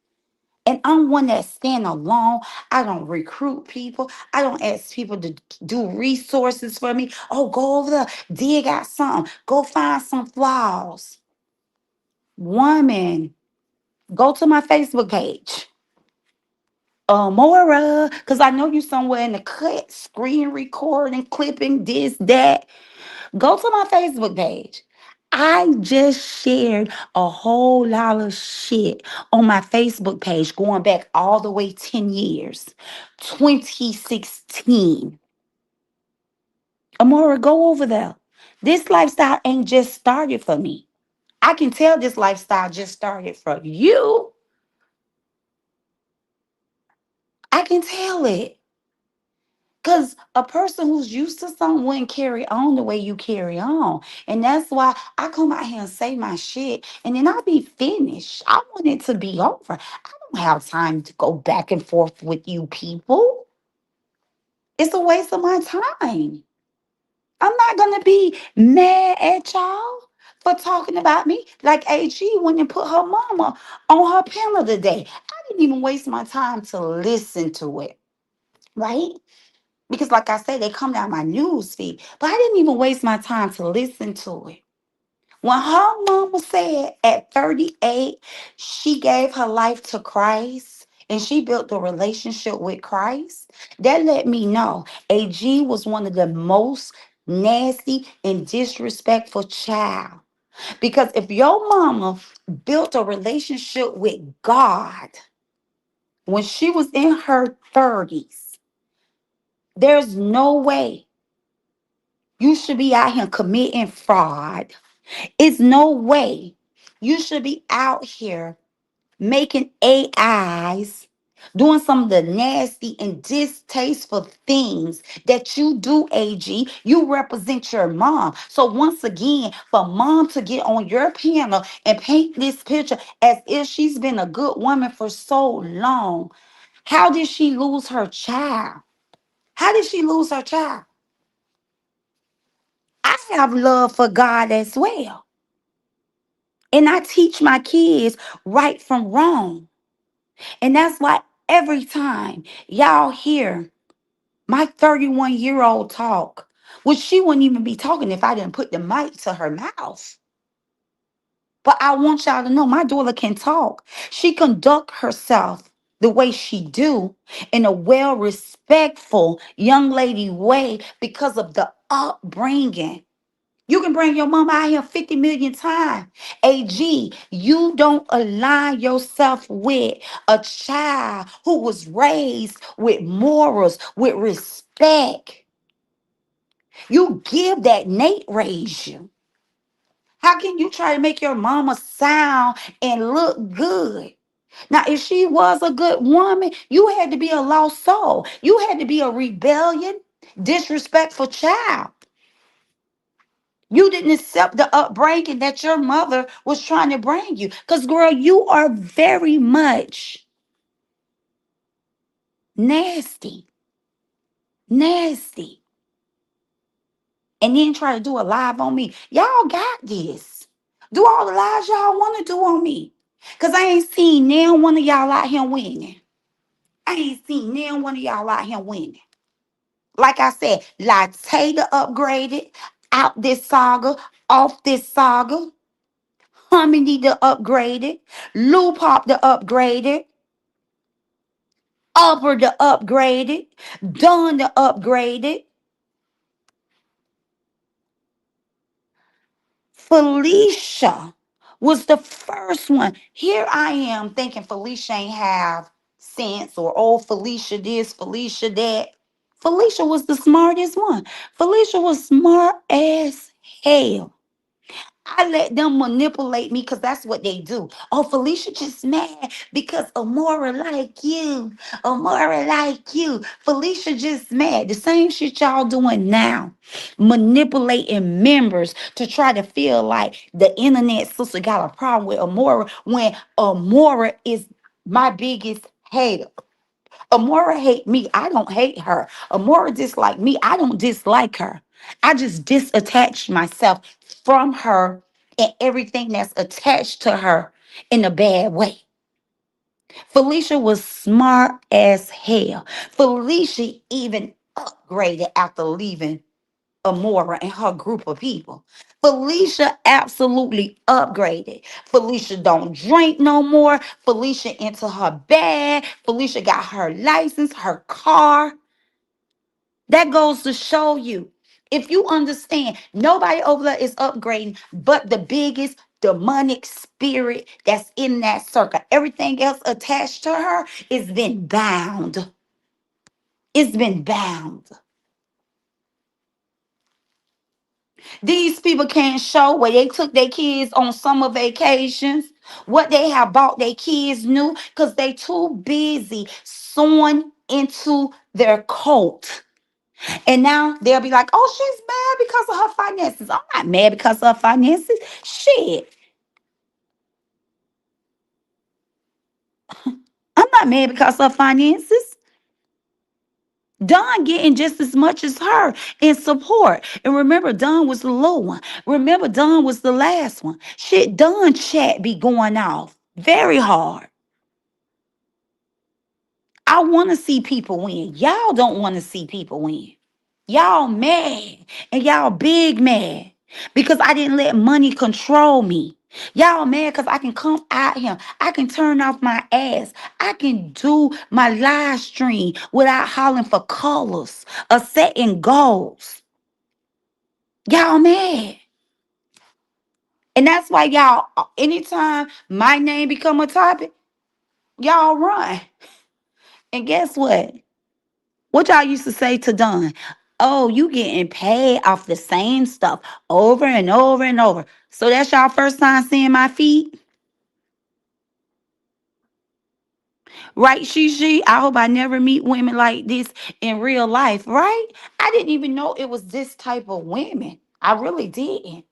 And I'm one that stand alone. I don't recruit people. I don't ask people to do resources for me. Oh, go over there, dig out something. Go find some flaws. Woman, go to my Facebook page. Mora, because I know you somewhere in the cut, screen recording, clipping, this, that. Go to my Facebook page. I just shared a whole lot of shit on my Facebook page going back all the way 10 years. 2016. Amora, go over there. This lifestyle ain't just started for me. I can tell this lifestyle just started for you. I can tell it. Because a person who's used to something wouldn't carry on the way you carry on. And that's why I come out here and say my shit and then I'll be finished. I want it to be over. I don't have time to go back and forth with you people. It's a waste of my time. I'm not going to be mad at y'all for talking about me like AG went and put her mama on her panel today. I didn't even waste my time to listen to it, right? Because, like I said, they come down my news feed. But I didn't even waste my time to listen to it. When her mama said at 38, she gave her life to Christ and she built a relationship with Christ, that let me know AG was one of the most nasty and disrespectful child. Because if your mama built a relationship with God when she was in her 30s, there's no way you should be out here committing fraud. It's no way you should be out here making AIs, doing some of the nasty and distasteful things that you do, AG. You represent your mom. So, once again, for mom to get on your panel and paint this picture as if she's been a good woman for so long, how did she lose her child? How did she lose her child? I have love for God as well. And I teach my kids right from wrong. And that's why every time y'all hear my 31-year-old talk, which she wouldn't even be talking if I didn't put the mic to her mouth. But I want y'all to know my daughter can talk. She conduct herself the way she do in a well respectful young lady way because of the upbringing. You can bring your mama out here 50 million times. AG, you don't align yourself with a child who was raised with morals, with respect. You give that Nate raised you. How can you try to make your mama sound and look good? Now, if she was a good woman, you had to be a lost soul. You had to be a rebellion, disrespectful child. You didn't accept the upbringing that your mother was trying to bring you. Because, girl, you are very much nasty. Nasty. And then try to do a live on me. Y'all got this. Do all the lives y'all want to do on me. Because I ain't seen now one of y'all out here winning. I ain't seen now one of y'all out here winning. Like I said, Latina upgraded out this saga, off this saga. Harmony the upgraded. Lou Pop the upgraded. Upper the upgraded. Dawn the upgraded. Felicia was the first one. Here I am thinking Felicia ain't have sense or oh Felicia this, Felicia that. Felicia was the smartest one. Felicia was smart as hell. I let them manipulate me because that's what they do. Oh, Felicia just mad because Amora like you. Amora like you. Felicia just mad. The same shit y'all doing now. Manipulating members to try to feel like the internet sister got a problem with Amora when Amora is my biggest hater. Amora hate me. I don't hate her. Amora dislike me. I don't dislike her. I just disattached myself from her and everything that's attached to her in a bad way. Felicia was smart as hell. Felicia even upgraded after leaving Amora and her group of people. Felicia absolutely upgraded. Felicia don't drink no more. Felicia into her bag. Felicia got her license, her car. That goes to show you. If you understand, nobody over there is upgrading but the biggest demonic spirit that's in that circle. Everything else attached to her is been bound. It's been bound. These people can't show where they took their kids on summer vacations, what they have bought their kids new, because they too busy sewing into their coat. And now they'll be like, oh, she's mad because of her finances. I'm not mad because of her finances. Shit. I'm not mad because of her finances. Don getting just as much as her in support. And remember, Don was the low one. Remember, Don was the last one. Shit, Don chat be going off very hard. I want to see people win. Y'all don't want to see people win. Y'all mad and y'all big mad because I didn't let money control me. Y'all mad because I can come out here. I can turn off my ass. I can do my live stream without hollering for colors or setting goals. Y'all mad. And that's why y'all, anytime my name become a topic, y'all run. And guess what? What y'all used to say to Don? Oh, you getting paid off the same stuff over and over and over. So that's y'all first time seeing my feet? Right, Shishi? I hope I never meet women like this in real life, right? I didn't even know it was this type of women. I really didn't.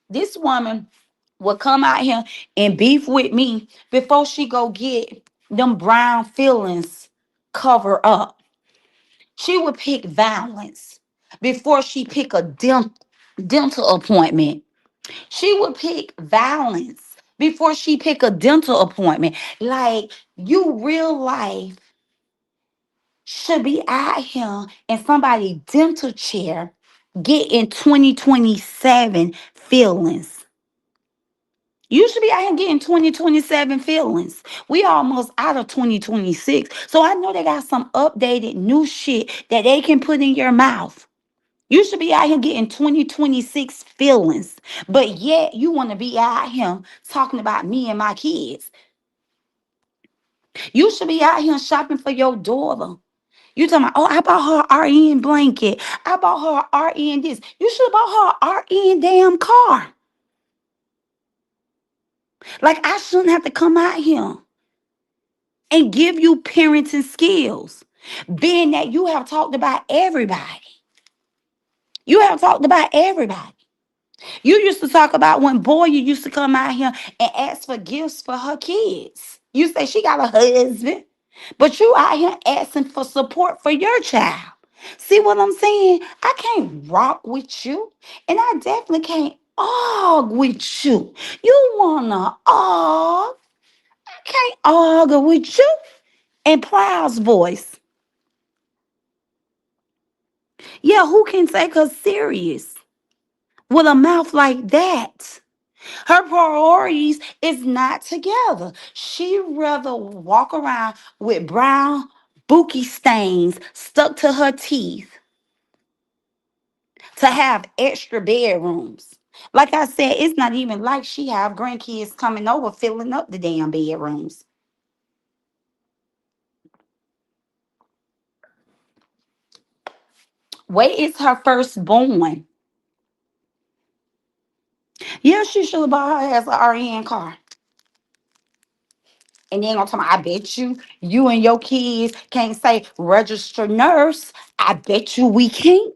This woman will come out here and beef with me before she go get them brown feelings cover up. She would pick violence before she pick a dental appointment. She would pick violence before she pick a dental appointment. Like, you real life should be out here in somebody dental chair getting 2027 feelings. You should be out here getting 2027 feelings. We almost out of 2026. So I know they got some updated new shit that they can put in your mouth. You should be out here getting 2026 feelings. But yet you want to be out here talking about me and my kids. You should be out here shopping for your daughter. You talking about, oh, I bought her RN blanket. I bought her RN this. You should have bought her RN damn car. Like, I shouldn't have to come out here and give you parenting skills. Being that you have talked about everybody. You have talked about everybody. You used to talk about when Boya used to come out here and ask for gifts for her kids. You say she got a husband, but you out here asking for support for your child. See what I'm saying? I can't rock with you, and I definitely can't argue with you. You wanna argue? I can't argue with you. In Proud's voice, yeah, who can take her serious with a mouth like that? Her priorities is not together. She rather walk around with brown bookie stains stuck to her teeth to have extra bedrooms. Like I said, it's not even like she have grandkids coming over filling up the damn bedrooms. Where is her firstborn? Yeah, she should have bought her as an RN car. And then on top, I bet you and your kids can't say registered nurse. I bet you we can't.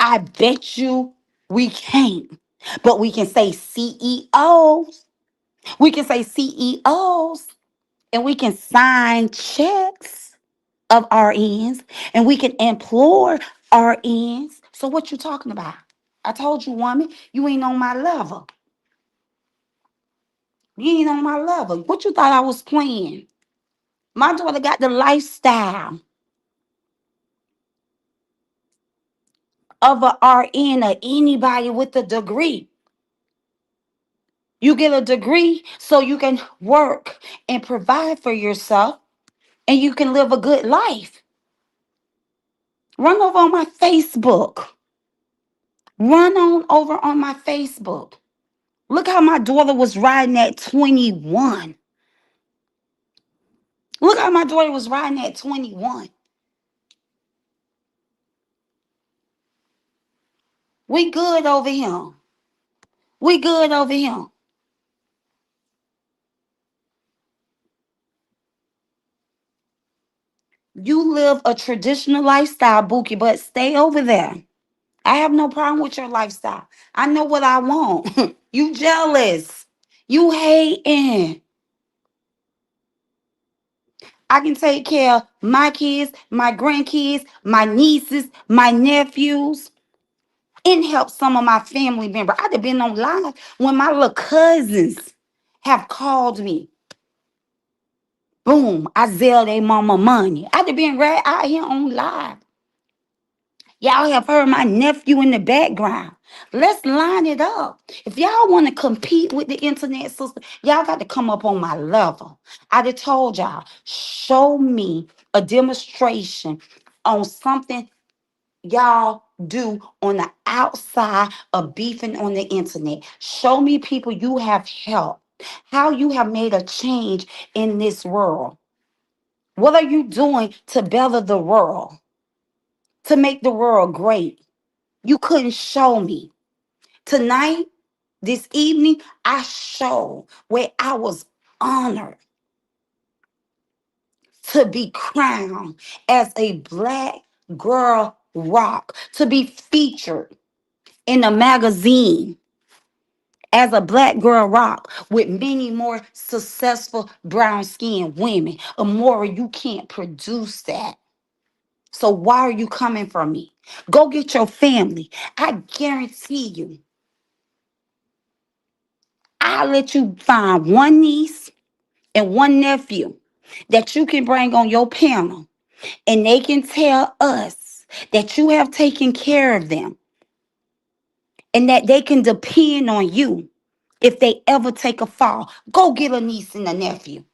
I bet you we can't. But we can say CEOs. We can say CEOs. And we can sign checks of RNs. And we can implore RNs. So what you talking about? I told you, woman, you ain't on my level. You ain't on my level. What you thought I was playing? My daughter got the lifestyle of a RN or anybody with a degree. You get a degree so you can work and provide for yourself and you can live a good life. Run over on my Facebook. Run on over on my Facebook. Look how my daughter was riding at 21. Look how my daughter was riding at 21. We good over here. We good over here. You live a traditional lifestyle, Bookie, but stay over there. I have no problem with your lifestyle. I know what I want. You jealous. You hating. I can take care of my kids, my grandkids, my nieces, my nephews, and help some of my family members. I'd have been on live when my little cousins have called me. Boom, I sell their mama money. I'd have been right out here on live. Y'all have heard my nephew in the background. Let's line it up. If y'all want to compete with the internet sister, y'all got to come up on my level. I done told y'all, show me a demonstration on something y'all do on the outside of beefing on the internet. Show me people you have helped, how you have made a change in this world. What are you doing to better the world, to make the world great? You couldn't show me. Tonight, this evening, I showed where I was honored to be crowned as a black girl rock, to be featured in a magazine as a black girl rock with many more successful brown skinned women. Amora, you can't produce that. So why are you coming for me? Go get your family. I guarantee you, I'll let you find one niece and one nephew that you can bring on your panel, and they can tell us that you have taken care of them and that they can depend on you if they ever take a fall. Go get a niece and a nephew.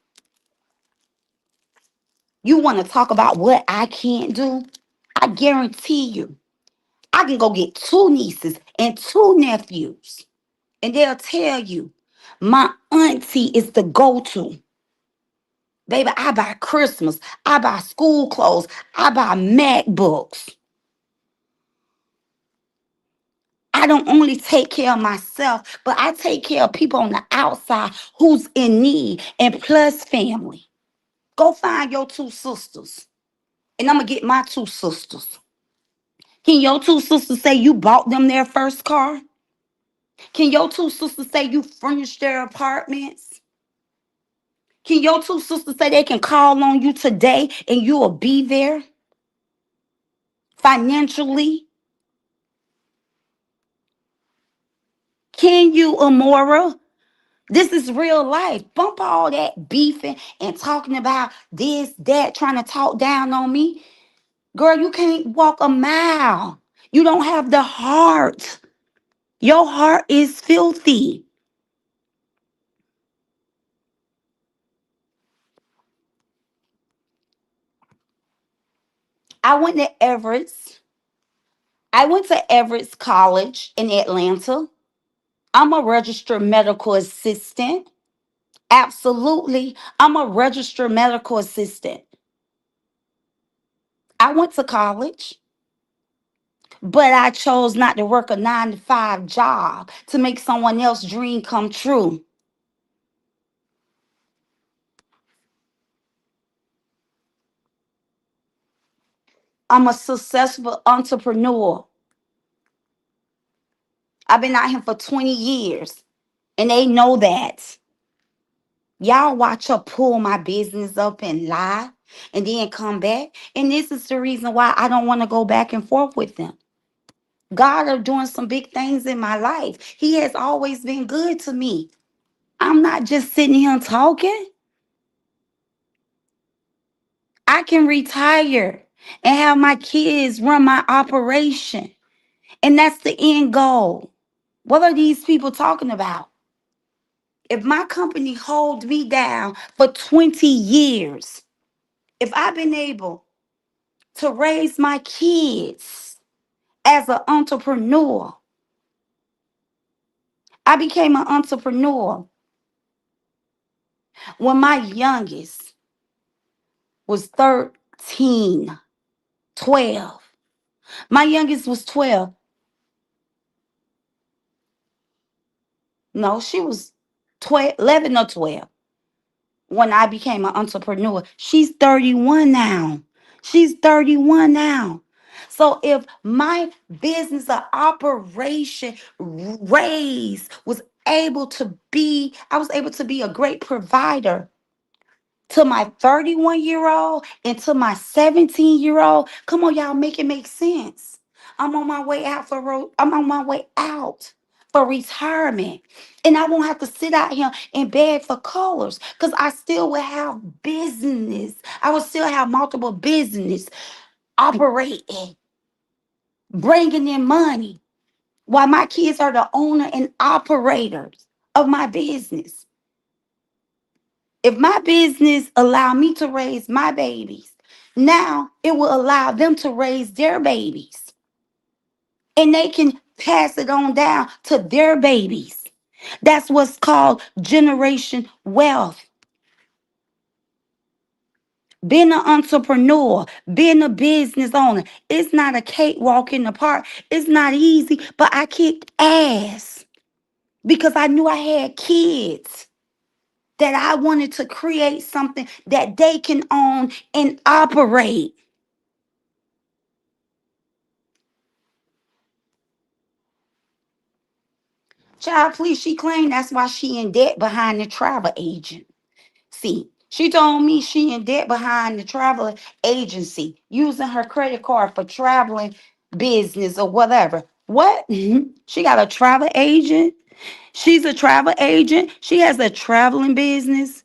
You want to talk about what I can't do? I guarantee you, I can go get two nieces and two nephews, and they'll tell you, my auntie is the go to. Baby, I buy Christmas, I buy school clothes, I buy MacBooks. I don't only take care of myself, but I take care of people on the outside who's in need, and plus family. Go find your two sisters, and I'm going to get my two sisters. Can your two sisters say you bought them their first car? Can your two sisters say you furnished their apartments? Can your two sisters say they can call on you today and you will be there financially? Can you, Amora? This is real life. Bump all that beefing and talking about this, that, trying to talk down on me. Girl, you can't walk a mile. You don't have the heart. Your heart is filthy. I went to Everett's. I went to Everett's College in Atlanta. I'm a registered medical assistant. Absolutely. I'm a registered medical assistant. I went to college, but I chose not to work a 9 to 5 job to make someone else's dream come true. I'm a successful entrepreneur. I've been out here for 20 years, and they know that. Y'all watch her pull my business up and lie and then come back. And this is the reason why I don't want to go back and forth with them. God are doing some big things in my life. He has always been good to me. I'm not just sitting here talking. I can retire and have my kids run my operation. And that's the end goal. What are these people talking about? If my company holds me down for 20 years, if I've been able to raise my kids as an entrepreneur, I became an entrepreneur when my youngest was 13, 12. My youngest was 12. No, she was 12, 11 or 12 when I became an entrepreneur. She's 31 now. She's 31 now. So if my business or operation raised was able to be, I was able to be a great provider to my 31-year-old and to my 17-year-old. Come on, y'all, make it make sense. I'm on my way out for retirement. And I won't have to sit out here and beg for colors because I still will have business. I will still have multiple business operating, bringing in money while my kids are the owner and operators of my business. If my business allow me to raise my babies, now it will allow them to raise their babies. And they can pass it on down to their babies. That's what's called generation wealth. Being an entrepreneur, being a business owner, it's not a cakewalk in the park. It's not easy, but I kicked ass because I knew I had kids that I wanted to create something that they can own and operate. Child, please, she claimed that's why she in debt behind the travel agent. See, She told me she in debt behind the travel agency, using her credit card for traveling business or whatever. What? Mhm. She got a travel agent. She's a travel agent. She has a traveling business.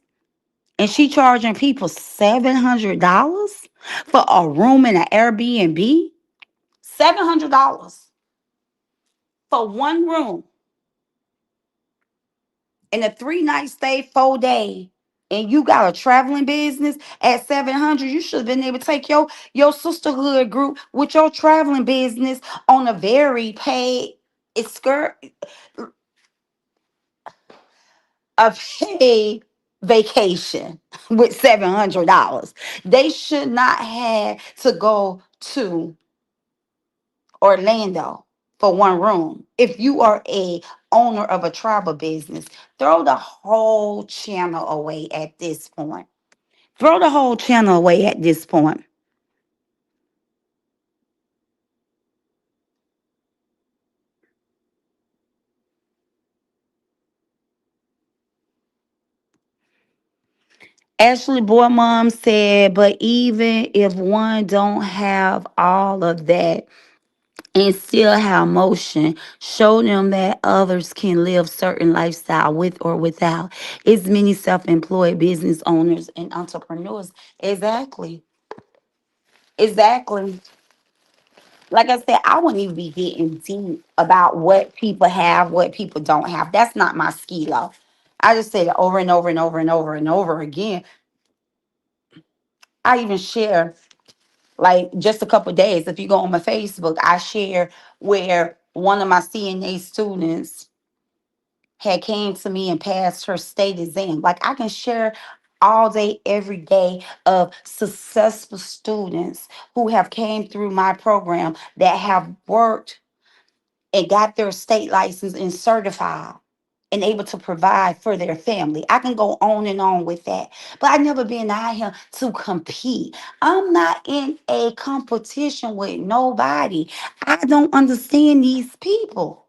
And she charging people $700 for a room in an Airbnb. $700 for one room in a 3 night stay, 4 day. And you got a traveling business at 700. You should have been able to take your sisterhood group with your traveling business on a very paid skirt, a paid vacation with $700. They should not have to go to Orlando for one room. If you are a owner of a travel business, throw the whole channel away at this point. Throw the whole channel away at this point. Ashley Boy Mom said, but even if one don't have all of that and still have motion, show them that others can live certain lifestyle with or without. It's many self-employed business owners and entrepreneurs. Exactly. Exactly. Like I said, I wouldn't even be getting deep about what people have, what people don't have. That's not my skilo. I just said it over and over and over and over and over again. I even share, like, just a couple of days. If you go on my Facebook, I share where one of my CNA students had came to me and passed her state exam. Like, I can share all day, every day of successful students who have came through my program that have worked and got their state license and certified and able to provide for their family. I can go on and on with that. But I've never been out here to compete. I'm not in a competition with nobody. I don't understand these people.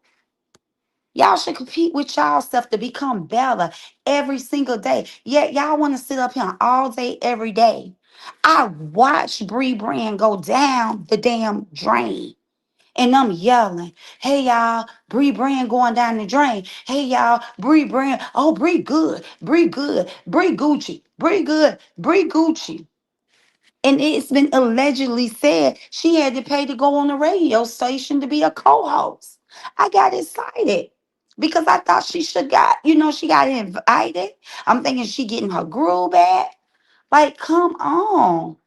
Y'all should compete with y'all self to become better every single day. Yet y'all want to sit up here all day, every day. I watched Bree Brand go down the damn drain. And I'm yelling, hey y'all, Bree Brand going down the drain. Hey y'all, Bree Brand, oh Bree good, Bree Gucci, Bree good, Bree Gucci. And it's been allegedly said she had to pay to go on the radio station to be a co-host. I got excited because I thought she should got, she got invited. I'm thinking she getting her groove back. Like, come on.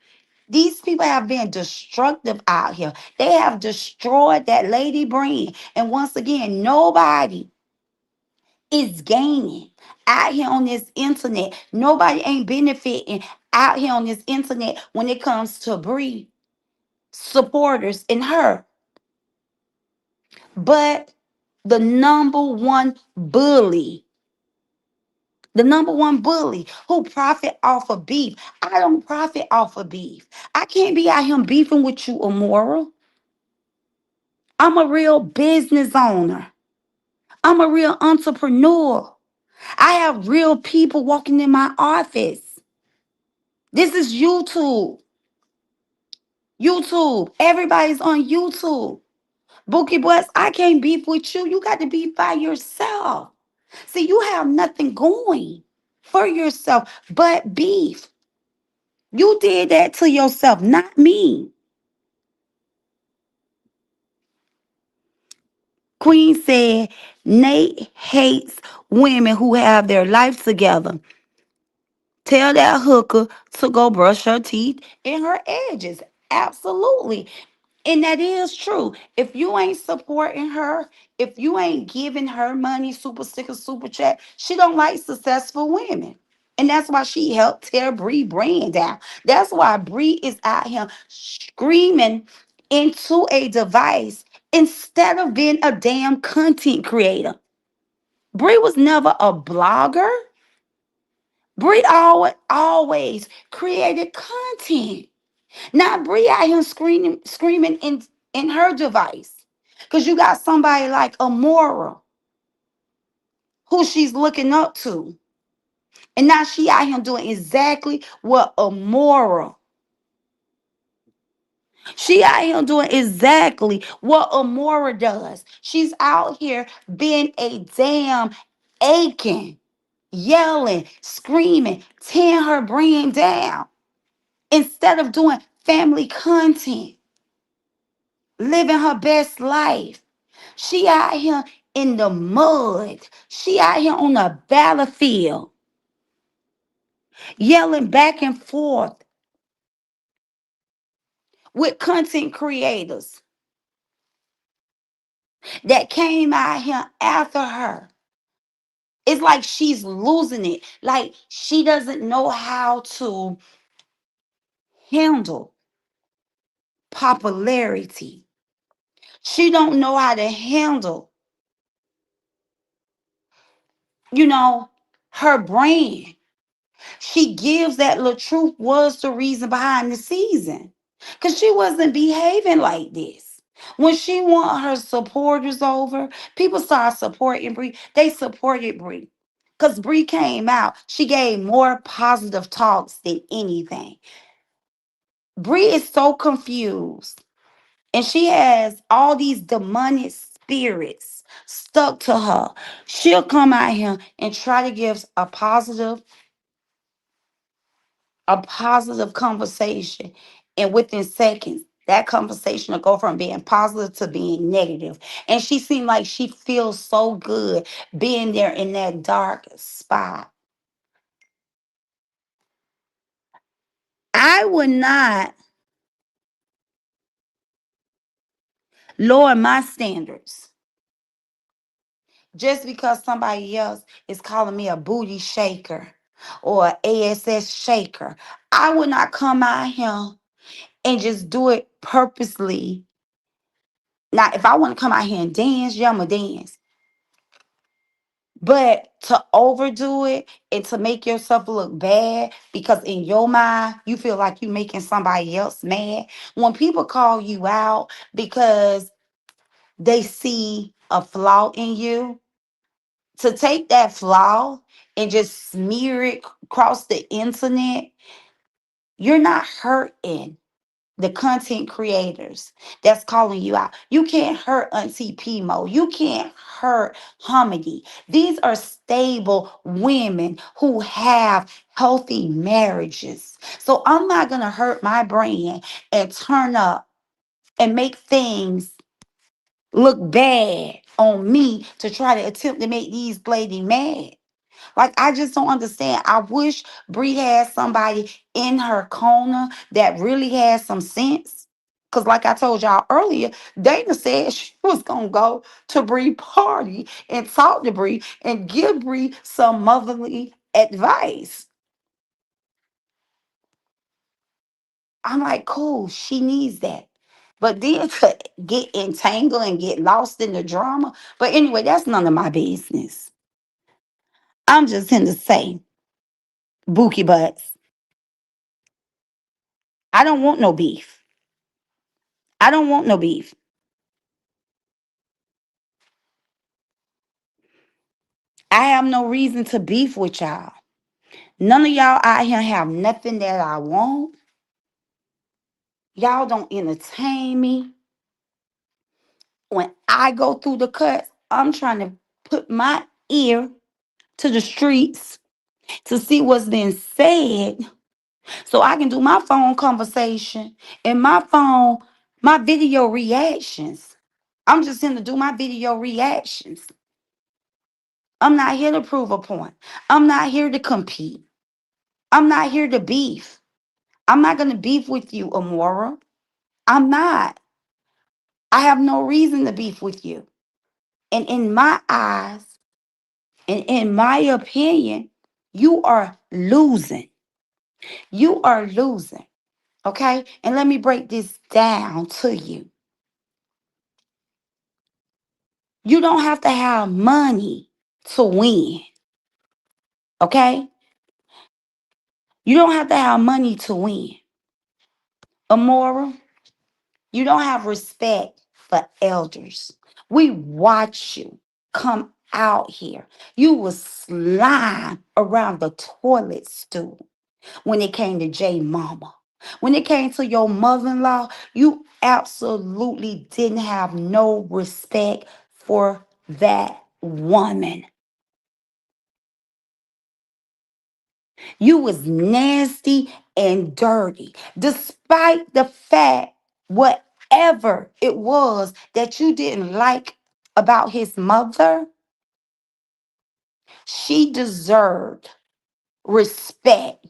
These people have been destructive out here. They have destroyed that lady brand. And once again, nobody is gaining out here on this internet. Nobody ain't benefiting out here on this internet when it comes to Bree supporters and her. But the number one bully who profit off of beef. I don't profit off of beef. I can't be out here beefing with you, immoral. I'm a real business owner. I'm a real entrepreneur. I have real people walking in my office. This is YouTube. YouTube. Everybody's on YouTube. Bookie Boys, I can't beef with you. You got to beef by yourself. See, you have nothing going for yourself but beef. You did that to yourself, not me. Queen said Nate hates women who have their life together. Tell that hooker to go brush her teeth and her edges. Absolutely. And that is true. If you ain't supporting her, if you ain't giving her money, super sticker, super chat, she don't like successful women. And that's why she helped tear Bree brand down. That's why Bree is out here screaming into a device instead of being a damn content creator. Bree was never a blogger. Bree always created content. Not Bree out here screaming in her device. Because you got somebody like Amora who she's looking up to. And now she out here doing exactly what Amora. She out here doing exactly what Amora does. She's out here being a damn aching, yelling, screaming, tearing her brand down instead of doing family content, living her best life. She out here in the mud. She out here on the battlefield, yelling back and forth with content creators that came out here after her. It's like she's losing it. Like she doesn't know how to handle popularity. She don't know how to handle, you know, her brand. She gives that LaTruth was the reason behind the season. Because she wasn't behaving like this. When she won her supporters over, people started supporting Bree. They supported Bree. Because Bree came out. She gave more positive talks than anything. Bree is so confused. And she has all these demonic spirits stuck to her. She'll come out here and try to give a positive conversation, and within seconds that conversation will go from being positive to being negative. And she seemed like she feels so good being there in that dark spot. I would not lower my standards just because somebody else is calling me a booty shaker or ass shaker. I would not come out here and just do it purposely. Now if I want to come out here and dance, yeah, I'ma dance. But to overdo it and to make yourself look bad because in your mind you feel like you're making somebody else mad. When people call you out because they see a flaw in you, to take that flaw and just smear it across the internet, you're not hurting the content creators that's calling you out. You can't hurt Auntie Pimo. You can't hurt Hamidi. These are stable women who have healthy marriages. So I'm not going to hurt my brand and turn up and make things look bad on me to try to attempt to make these ladies mad. Like, I just don't understand. I wish Bree had somebody in her corner that really had some sense. Because, like I told y'all earlier, Dana said she was going to go to Bree party and talk to Bree and give Bree some motherly advice. I'm like, cool, she needs that. But then to get entangled and get lost in the drama. But anyway, that's none of my business. I'm just here to say, Bookie Butts, I don't want no beef. I don't want no beef. I have no reason to beef with y'all. None of y'all out here have nothing that I want. Y'all don't entertain me. When I go through the cuts, I'm trying to put my ear to the streets to see what's been said so I can do my phone conversation and my video reactions. I'm just here to do my video reactions. I'm not here to prove a point. I'm not here to compete. I'm not here to beef. I'm not going to beef with you, Amora. I'm not. I have no reason to beef with you. And in my eyes, and in my opinion, you are losing. You are losing. Okay? And let me break this down to you. You don't have to have money to win. Okay? You don't have to have money to win. Amora, you don't have respect for elders. We watch you come out here. You was slime around the toilet stool when it came to J Mama. When it came to your mother-in-law, you absolutely didn't have no respect for that woman. You was nasty and dirty, despite the fact whatever it was that you didn't like about his mother, she deserved respect.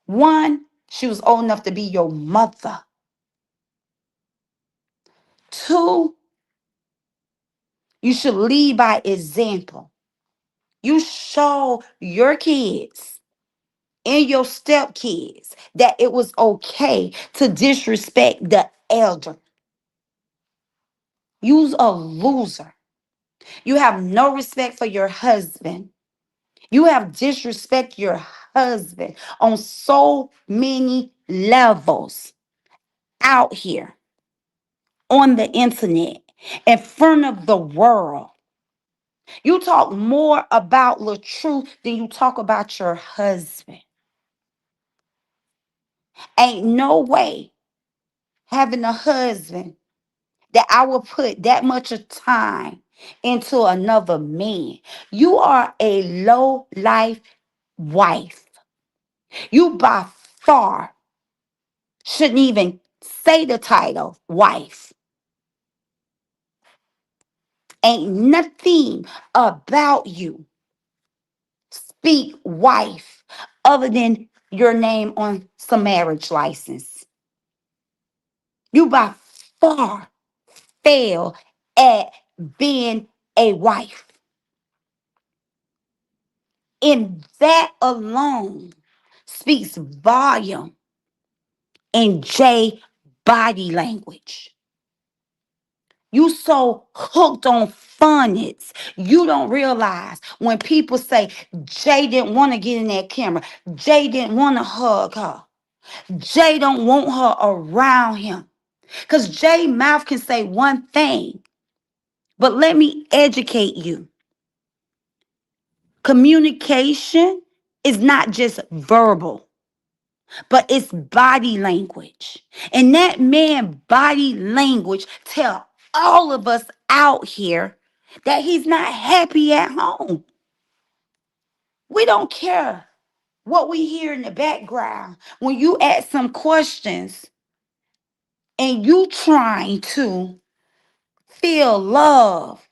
One, she was old enough to be your mother. Two, you should lead by example. You show your kids and your stepkids that it was okay to disrespect the elder. You's a loser. You have no respect for your husband. You have disrespect your husband on so many levels out here on the internet in front of the world. You talk more about LaTruth than you talk about your husband. Ain't no way having a husband that I will put that much of time into another man. You are a low life wife. You by far shouldn't even say the title wife. Ain't nothing about you speak wife other than your name on some marriage license. You by far fail at being a wife. And that alone speaks volume in J body language. You so hooked on phonics, you don't realize when people say Jay didn't want to get in that camera, Jay didn't want to hug her, Jay don't want her around him. Because Jay mouth can say one thing, but let me educate you. Communication is not just verbal, but it's body language. And that man body language tell all of us out here that he's not happy at home. We don't care what we hear in the background when you ask some questions and you trying to feel love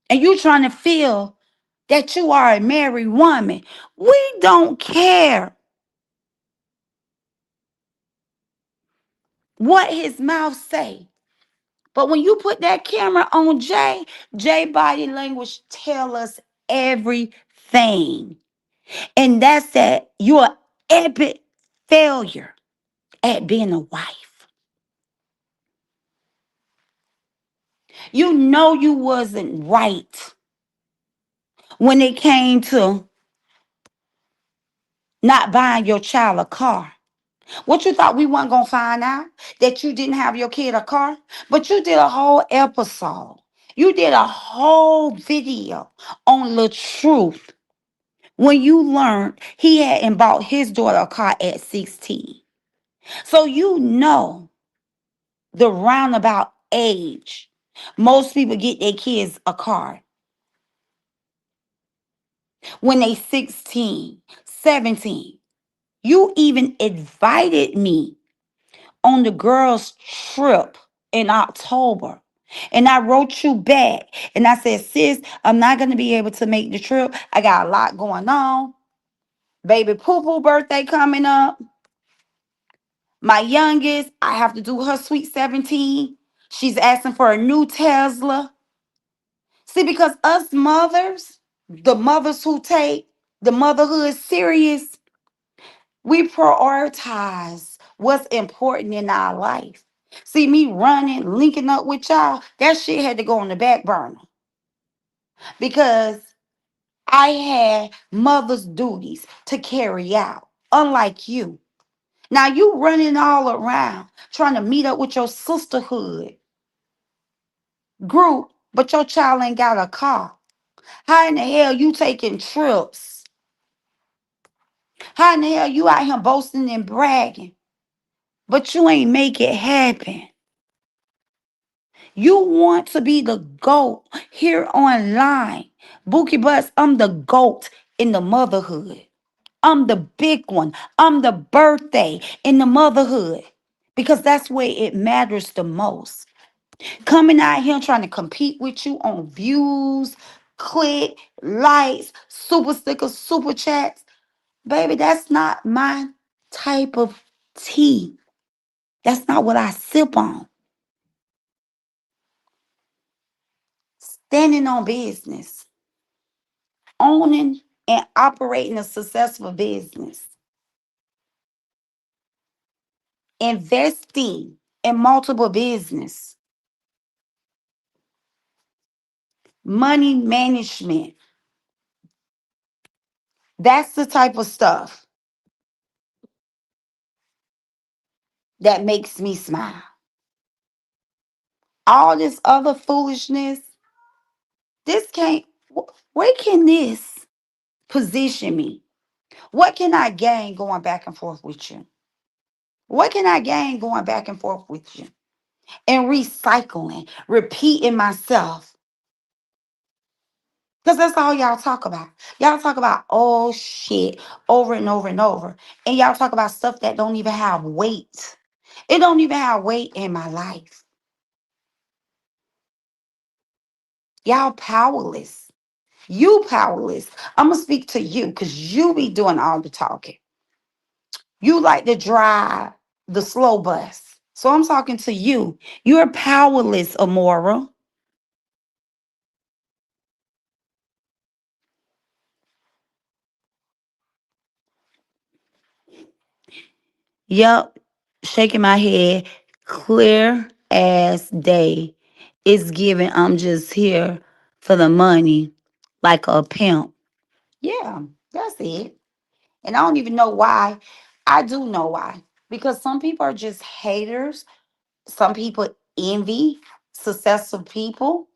and you trying to feel that you are a married woman. We don't care what his mouth say. But when you put that camera on Jay, Jay body language tell us everything. And that's that you're an epic failure at being a wife. You know you wasn't right when it came to not buying your child a car. What you thought we weren't gonna find out? That you didn't have your kid a car? But you did a whole episode. You did a whole video on the truth when you learned he hadn't bought his daughter a car at 16. So you know the roundabout age. Most people get their kids a car when they 16, 17. You even invited me on the girls' trip in October. And I wrote you back and I said, sis, I'm not going to be able to make the trip. I got a lot going on. Baby Poo Poo birthday coming up. My youngest, I have to do her sweet 17. She's asking for a new Tesla. See, because us mothers, the mothers who take the motherhood serious, we prioritize what's important in our life. See, me running, linking up with y'all, that shit had to go on the back burner because I had mother's duties to carry out, unlike you. Now you running all around trying to meet up with your sisterhood group but your child ain't got a car? How in the hell you taking trips? How in the hell you out here boasting and bragging, but you ain't make it happen? You want to be the GOAT here online. Bookie Bus, I'm the GOAT in the motherhood. I'm the big one. I'm the birthday in the motherhood. Because that's where it matters the most. Coming out here trying to compete with you on views, click, likes, super stickers, super chats. Baby, that's not my type of tea. That's not what I sip on. Standing on business, owning and operating a successful business, investing in multiple business, money management. That's the type of stuff that makes me smile. All this other foolishness, this can't, where can this position me? What can I gain going back and forth with you? What can I gain going back and forth with you? And recycling, repeating myself. Because that's all y'all talk about. Y'all talk about oh shit over and over and over. And y'all talk about stuff that don't even have weight. It don't even have weight in my life. Y'all powerless. You powerless. I'm going to speak to you because you be doing all the talking. You like to drive the slow bus. So I'm talking to you. You're powerless, Amora. Yep. Shaking my head. Clear as day. It's given. I'm just here for the money like a pimp. Yeah, that's it. And I don't even know why. I do know why. Because some people are just haters. Some people envy successful people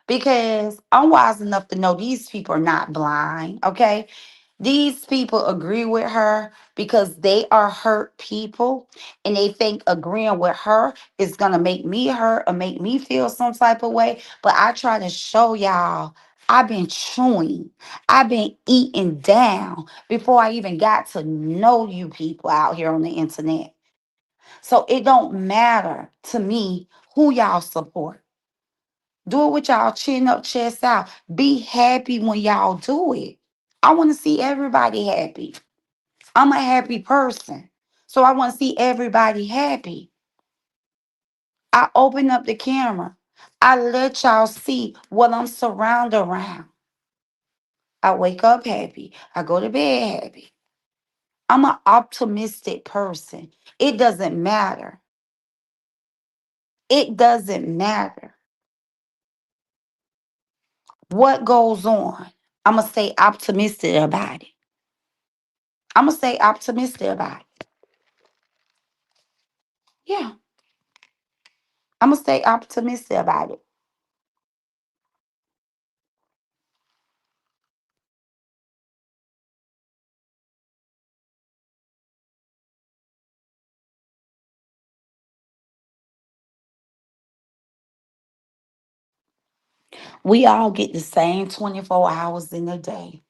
because I'm wise enough to know these people are not blind. Okay. These people agree with her because they are hurt people and they think agreeing with her is going to make me hurt or make me feel some type of way. But I try to show y'all I've been chewing, I've been eating down before I even got to know you people out here on the internet. So it don't matter to me who y'all support. Do it with y'all chin up, chest out. Be happy when y'all do it. I want to see everybody happy. I'm a happy person. So I want to see everybody happy. I open up the camera. I let y'all see what I'm surrounded around. I wake up happy. I go to bed happy. I'm an optimistic person. It doesn't matter. It doesn't matter what goes on. I'm going to stay optimistic about it. I'm going to stay optimistic about it. Yeah, I'm going to stay optimistic about it. We all get the same 24 hours in a day.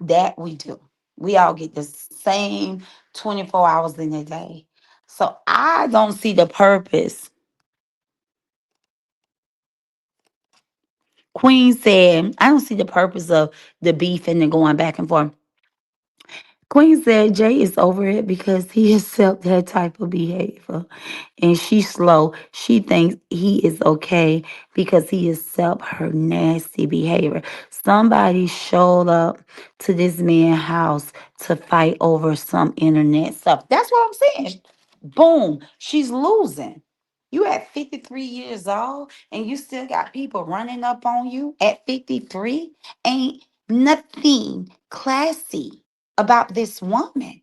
That we do. We all get the same 24 hours in a day. So I don't see the purpose. Queen said, I don't see the purpose of the beef and the going back and forth. Queen said Jay is over it because he accept that type of behavior. And she's slow. She thinks he is okay because he accept her nasty behavior. Somebody showed up to this man's house to fight over some internet stuff. That's what I'm saying. Boom. She's losing. You at 53 years old and you still got people running up on you at 53. Ain't nothing classy about this woman.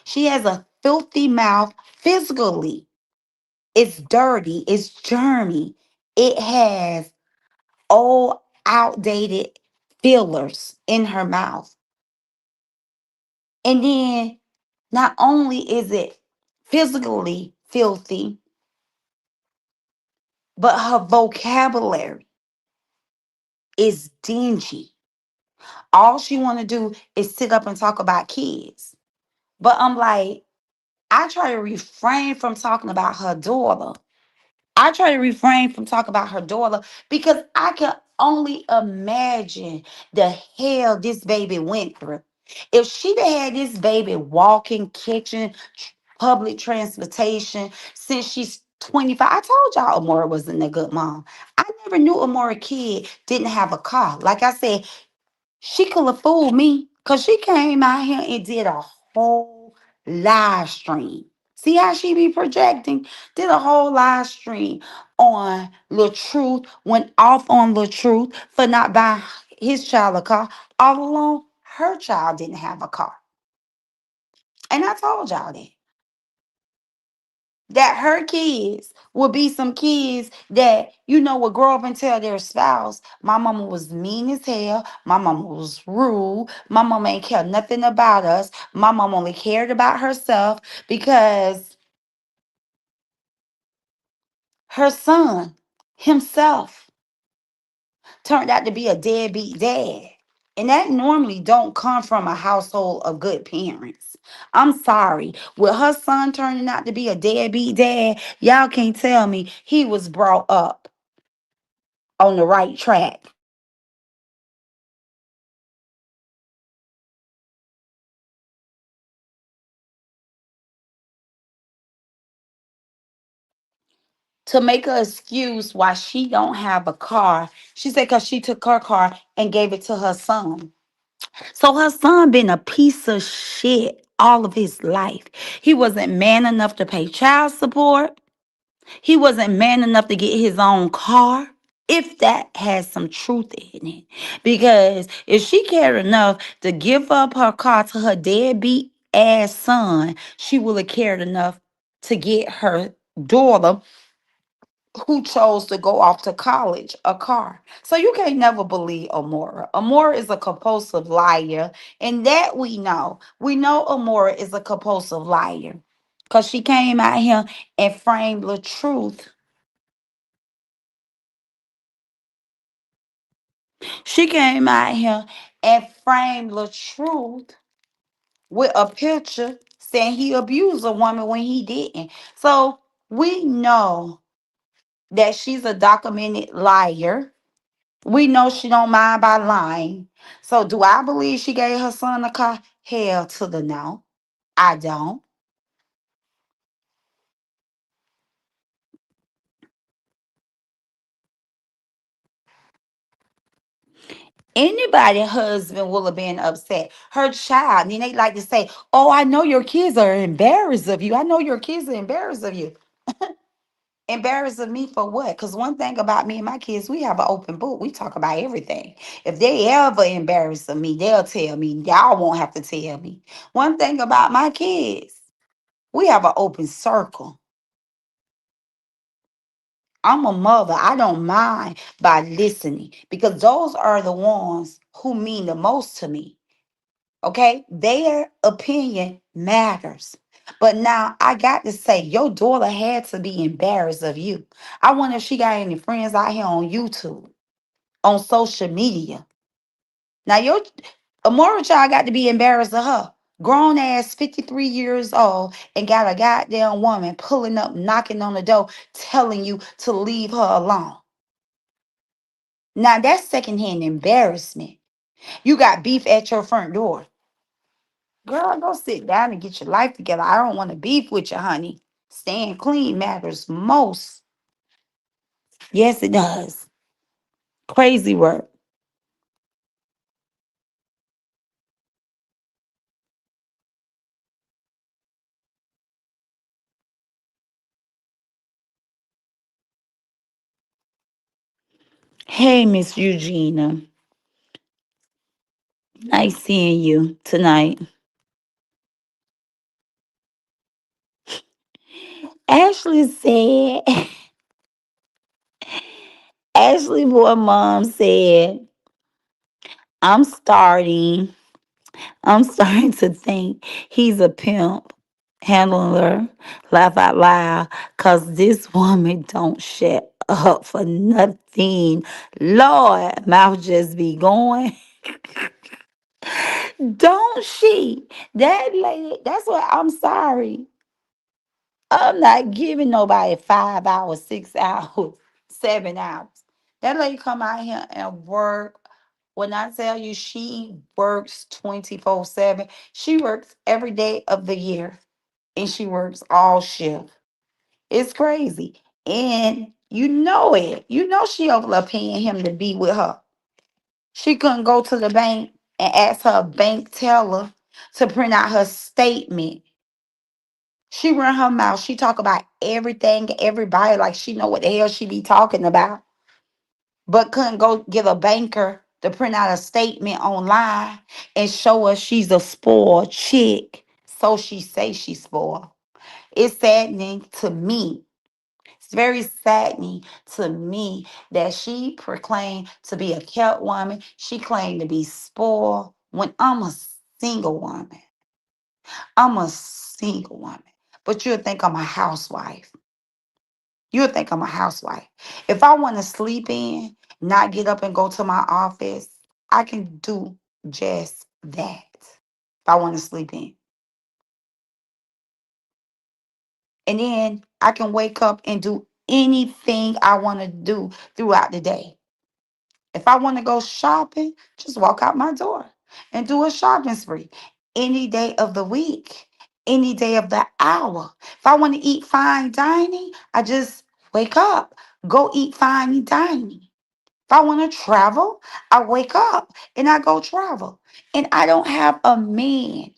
She has a filthy mouth physically. It's dirty, it's germy. It has old, outdated fillers in her mouth. And then not only is it physically filthy, but her vocabulary is dingy. All she want to do is sit up and talk about kids. But I'm like, I try to refrain from talking about her daughter. I try to refrain from talking about her daughter because I can only imagine the hell this baby went through. If she'd have had this baby walking, kitchen, public transportation since she's 25. I told y'all Amora wasn't a good mom. I never knew Amora kid didn't have a car. Like I said, she could have fooled me because she came out here and did a whole live stream. See how she be projecting? Did a whole live stream on Lil Truth, went off on Lil Truth for not buying his child a car. All along, her child didn't have a car. And I told y'all that her kids will be some kids that will grow up and tell their spouse, my mama was mean as hell, my mama was rude, my mama ain't care nothing about us, my mama only cared about herself because her son himself turned out to be a deadbeat dad. And that normally don't come from a household of good parents. I'm sorry. With her son turning out to be a deadbeat dad, y'all can't tell me he was brought up on the right track. To make an excuse why she don't have a car, she said because she took her car and gave it to her son. So her son been a piece of shit all of his life. He wasn't man enough to pay child support. He wasn't man enough to get his own car. If that has some truth in it. Because if she cared enough to give up her car to her deadbeat ass son, she would have cared enough to get her daughter, who chose to go off to college, a car. So you can't never believe Amora. Amora is a compulsive liar. And that we know. We know Amora is a compulsive liar. Because she came out here and framed the truth. She came out here and framed the truth with a picture saying he abused a woman when he didn't. So we know that she's a documented liar. We know she don't mind by lying. So do I believe she gave her son a car? Hell to the no. I don't. Anybody husband will have been upset. Her child. And they like to say, oh, I know your kids are embarrassed of you. I know your kids are embarrassed of you. Embarrassed of me for what? Because one thing about me and my kids, we have an open book. We talk about everything. If they ever embarrass of me, they'll tell me. Y'all won't have to tell me. One thing about my kids, we have an open circle. I'm a mother. I don't mind by listening because those are the ones who mean the most to me. Okay? Their opinion matters. But now I got to say, your daughter had to be embarrassed of you. I wonder if she got any friends out here on YouTube, on social media. Now, your Amora child got to be embarrassed of her. Grown ass 53 years old and got a goddamn woman pulling up, knocking on the door, telling you to leave her alone. Now, that's secondhand embarrassment. You got beef at your front door. Girl, go sit down and get your life together. I don't want to beef with you, honey. Staying clean matters most. Yes, it does. Crazy work. Hey, Miss Eugenia. Nice seeing you tonight. Ashley said, Ashley boy mom said, I'm starting I'm starting to think he's a pimp handler. Laugh out loud. Cause this woman don't shut up for nothing. Lord, mouth just be going. Don't she? That lady, that's what I'm sorry. I'm not giving nobody 5 hours, 6 hours, 7 hours. That lady come out here and work. When I tell you she works 24/7, she works every day of the year and she works all shift. It's crazy. And you know it. You know she over there paying him to be with her. She couldn't go to the bank and ask her bank teller to print out her statement. She run her mouth. She talk about everything, everybody, like she know what the hell she be talking about, but couldn't go get a banker to print out a statement online and show us she's a spoiled chick. So she say she's spoiled. It's saddening to me. It's very saddening to me that she proclaimed to be a kept woman. She claimed to be spoiled when I'm a single woman. I'm a single woman. But you'll think I'm a housewife. You'll think I'm a housewife. If I want to sleep in, not get up and go to my office, I can do just that. If I want to sleep in. And then I can wake up and do anything I want to do throughout the day. If I want to go shopping, just walk out my door and do a shopping spree any day of the week, any day of the hour. If I want to eat fine dining, I just wake up, go eat fine dining. If I want to travel, I wake up and I go travel. And I don't have a man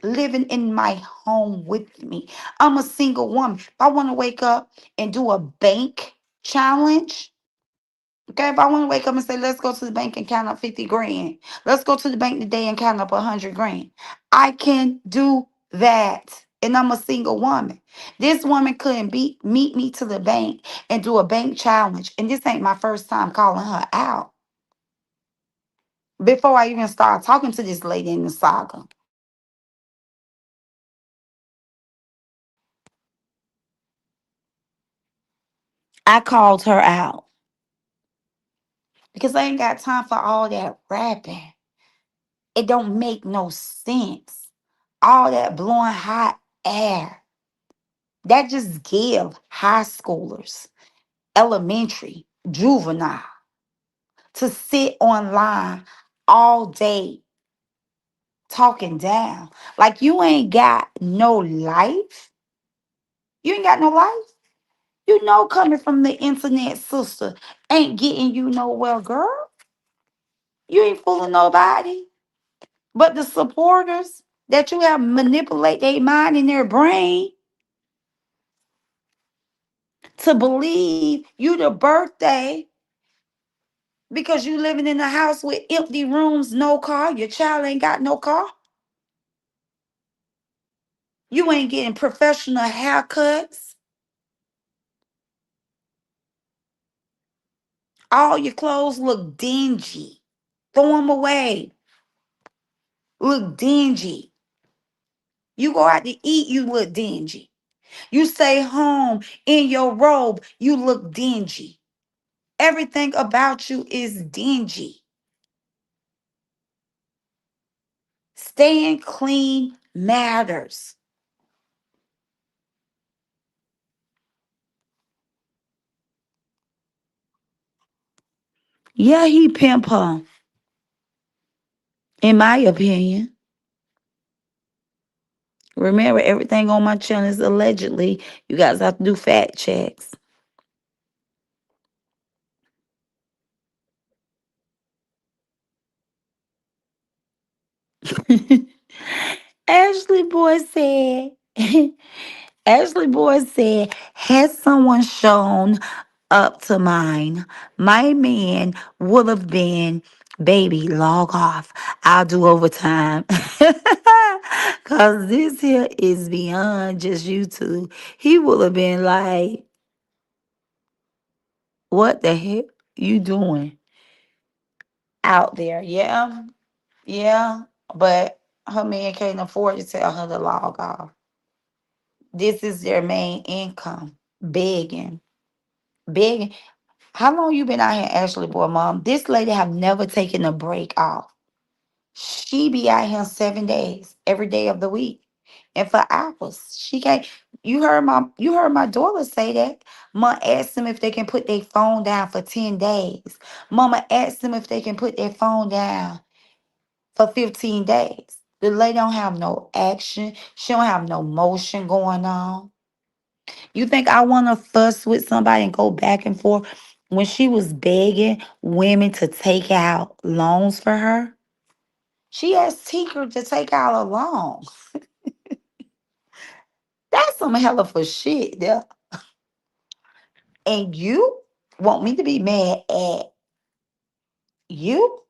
living in my home with me. I'm a single woman. If I want to wake up and do a bank challenge, okay, if I want to wake up and say, let's go to the bank and count up 50 grand. Let's go to the bank today and count up 100 grand. I can do that. And I'm a single woman. This woman couldn't meet me to the bank and do a bank challenge. And this ain't my first time calling her out. Before I even start talking to this lady in the saga, I called her out because I ain't got time for all that rapping. It don't make no sense. All that blowing hot air. That just give high schoolers, elementary, juvenile to sit online all day talking down. Like you ain't got no life. You ain't got no life. You know, coming from the internet, sister, ain't getting you nowhere, girl. You ain't fooling nobody. But the supporters that you have manipulate their mind and their brain to believe you the birthday because you living in a house with empty rooms, no car, your child ain't got no car. You ain't getting professional haircuts. All your clothes look dingy. Throw them away. Look dingy. You go out to eat, you look dingy. You stay home in your robe, you look dingy. Everything about you is dingy. Staying clean matters. Yeah, he pimp her, in my opinion. Remember, everything on my channel is allegedly. You guys have to do fact checks. Ashley Boy said, Ashley Boy said, had someone shown up to mine, my man would have been, baby, log off. I'll do overtime. Because this here is beyond just YouTube. He would have been like, What the heck you doing out there? Yeah, yeah. But her man can't afford to tell her to log off. This is their main income. Begging. Begging. How long you been out here, Ashley boy, mom? This lady have never taken a break off. She be out here 7 days, every day of the week. And for hours. She can't. You heard my daughter say that. Mom asked them if they can put their phone down for 10 days. Mama asked them if they can put their phone down for 15 days. The lady don't have no action. She don't have no motion going on. You think I want to fuss with somebody and go back and forth when she was begging women to take out loans for her? She asked Tinker to take out a loan. That's some hell of a shit there. And you want me to be mad at you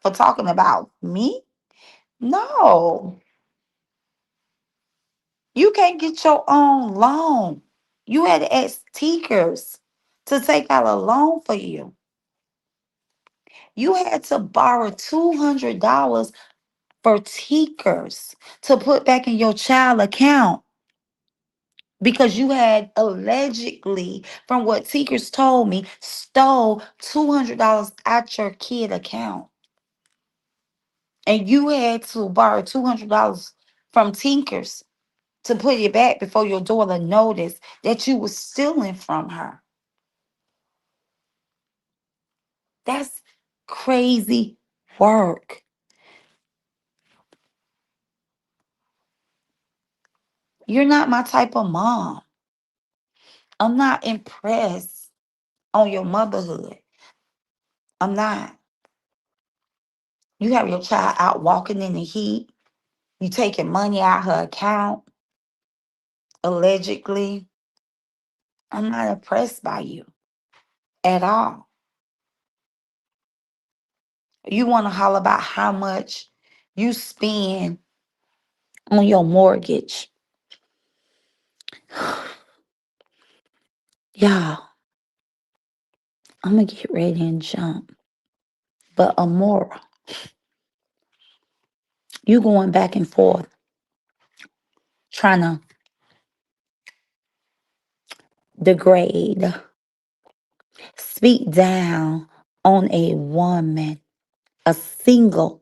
for talking about me? No, you can't get your own loan. You had to ask Tinkers to take out a loan for you. You had to borrow $200 for Tinkers to put back in your child account because you had allegedly, from what Tinkers told me, stole $200 out your kid account. And you had to borrow $200 from Tinkers to put it back before your daughter noticed that you was stealing from her. That's crazy work. You're not my type of mom. I'm not impressed on your motherhood. I'm not. You have your child out walking in the heat. You taking money out her account, allegedly. I'm not impressed by you at all. You want to holler about how much you spend on your mortgage. Y'all, I'm going to get ready and jump. But Amora, you going back and forth trying to degrade, speak down on a woman, a single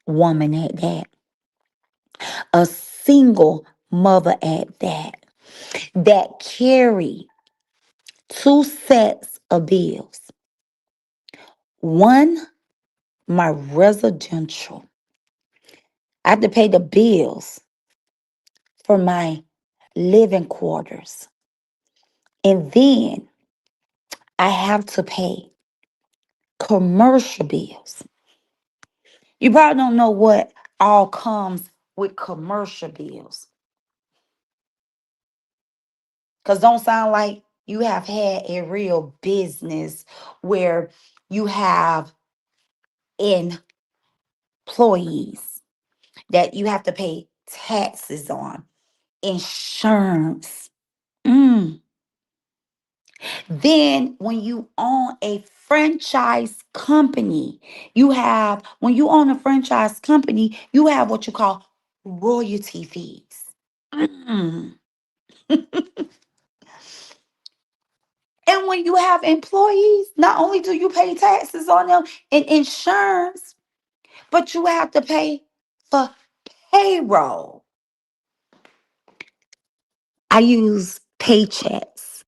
woman at that, a single mother at that carry two sets of bills. One, my residential. I have to pay the bills for my living quarters. And then I have to pay commercial bills. You probably don't know what all comes with commercial bills. Because don't sound like you have had a real business where you have employees that you have to pay taxes on, insurance. Mm. Then when you own a franchise company, when you own a franchise company, you have what you call royalty fees. Mm. And when you have employees, not only do you pay taxes on them and insurance, but you have to pay for payroll. I use Paychex.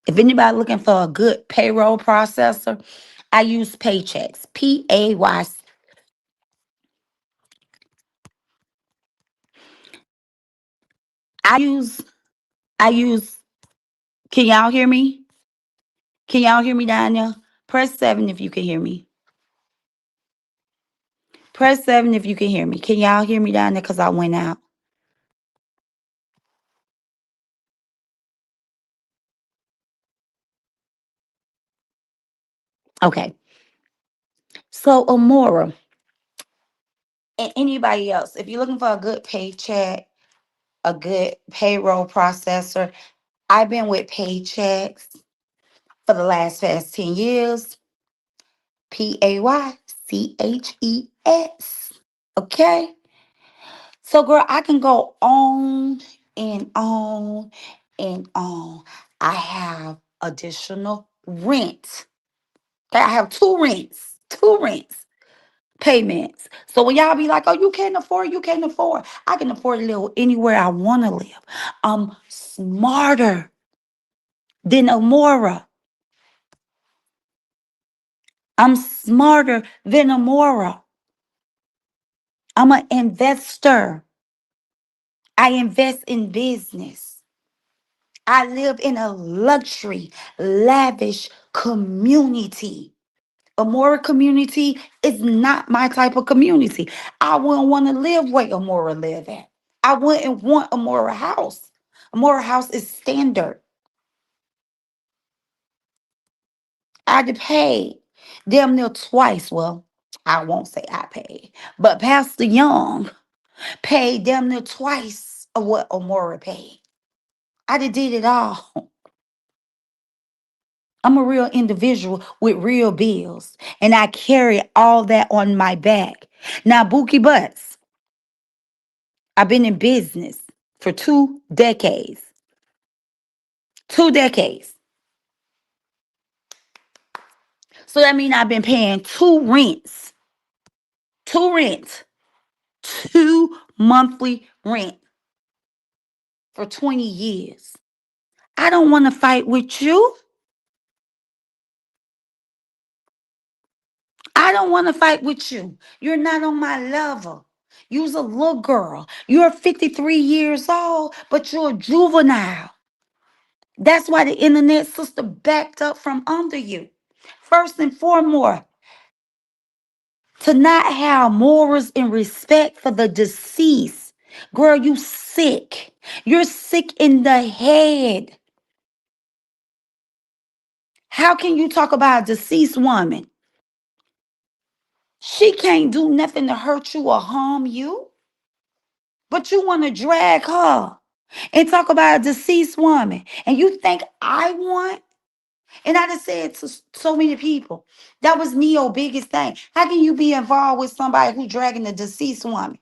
If anybody looking for a good payroll processor, I use Paychex. Pay. I use I use can y'all hear me? Can y'all hear me down there? Press 7 if you can hear me. Press 7 if you can hear me. Can y'all hear me down there? Because I went out. Okay. So Amora and anybody else, if you're looking for a good paycheck, a good payroll processor, I've been with Paychex for the last past 10 years. Payches. Okay? So, girl, I can go on and on and on. I have additional rent. Okay, I have two rents payments. So when y'all be like, oh, you can't afford, I can afford to live anywhere I want to live. I'm smarter than Amora. I'm smarter than Amora. I'm an investor. I invest in business. I live in a luxury, lavish community. Amora community is not my type of community. I wouldn't want to live where Amora live at. I wouldn't want Amora house. Amora house is standard. I did pay damn near twice. Well, I won't say I paid, but Pastor Young paid damn near twice of what Amora paid. I did it all. I'm a real individual with real bills, and I carry all that on my back. Now, Bookie Butts, I've been in business for 2 decades. 2 decades. So that means I've been paying two rents, two monthly rent for 20 years. I don't want to fight with you. I don't want to fight with you. You're not on my level. You're a little girl. You're 53 years old, but you're a juvenile. That's why the internet sister backed up from under you. First and foremost, to not have morals and respect for the deceased. Girl, you sick. You're sick in the head. How can you talk about a deceased woman? She can't do nothing to hurt you or harm you, but you want to drag her and talk about a deceased woman. And you think I want? And I just said to so many people, that was Neo's biggest thing. How can you be involved with somebody who dragging a deceased woman?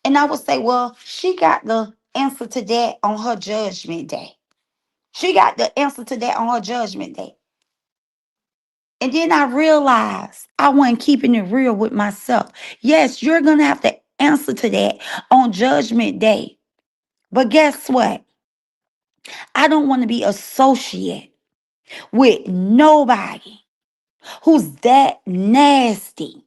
And I would say, well, she got the answer to that on her judgment day. She got the answer to that on her judgment day. And then I realized I wasn't keeping it real with myself. Yes, you're going to have to answer to that on judgment day. But guess what? I don't want to be associated with nobody who's that nasty,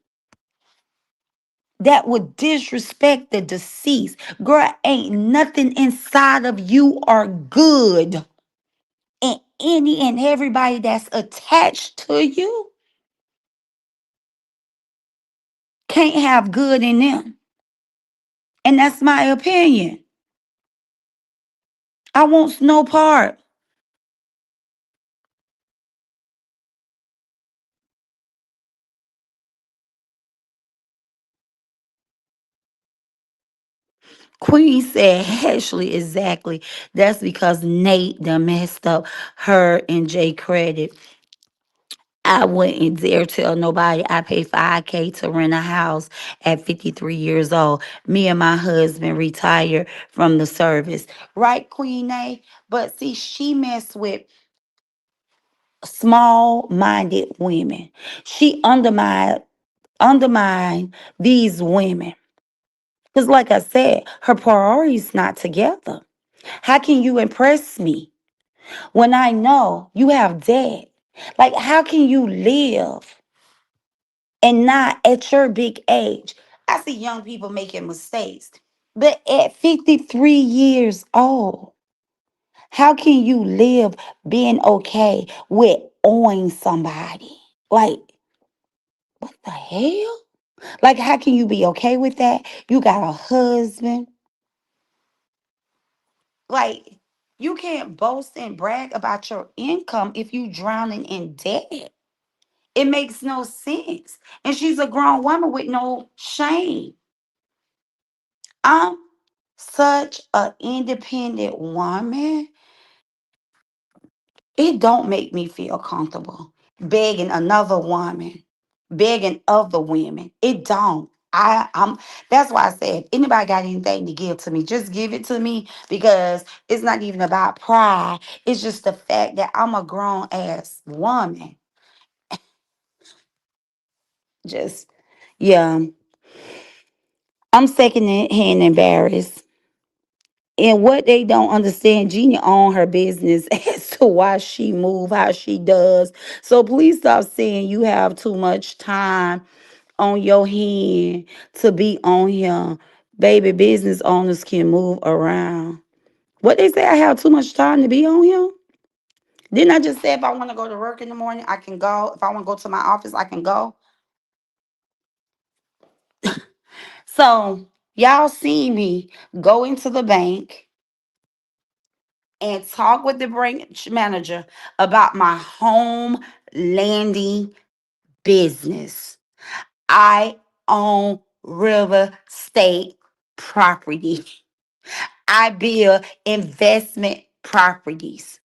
that would disrespect the deceased. Girl, ain't nothing inside of you are good. And any and everybody that's attached to you can't have good in them. And that's my opinion. I want no part. Queen said, Ashley, exactly. That's because Nate done messed up her and Jay credit. I wouldn't dare tell nobody I paid 5K to rent a house at 53 years old. Me and my husband retired from the service. Right, Queen A? But see, she messed with small-minded women. She undermined these women. Because like I said, her priorities not together. How can you impress me when I know you have debt? Like, how can you live and not at your big age? I see young people making mistakes, but at 53 years old, how can you live being okay with owing somebody? Like, what the hell? Like, how can you be okay with that? You got a husband. Like, you can't boast and brag about your income if you drowning in debt. It makes no sense. And she's a grown woman with no shame. I'm such an independent woman. It don't make me feel comfortable begging another woman, begging other women. It don't. I'm that's why I said if anybody got anything to give to me, just give it to me because it's not even about pride. It's just the fact that I'm a grown ass woman. Just yeah. I'm second hand embarrassed. And what they don't understand, Jeannie own her business as to why she move how she does. So please stop saying you have too much time on your hand to be on here. Baby, business owners can move around. What they say, I have too much time to be on here? Didn't I just say if I want to go to work in the morning, I can go. If I want to go to my office, I can go. So y'all see me go into the bank and talk with the branch manager about my home landing business. I own real estate property. I build investment properties.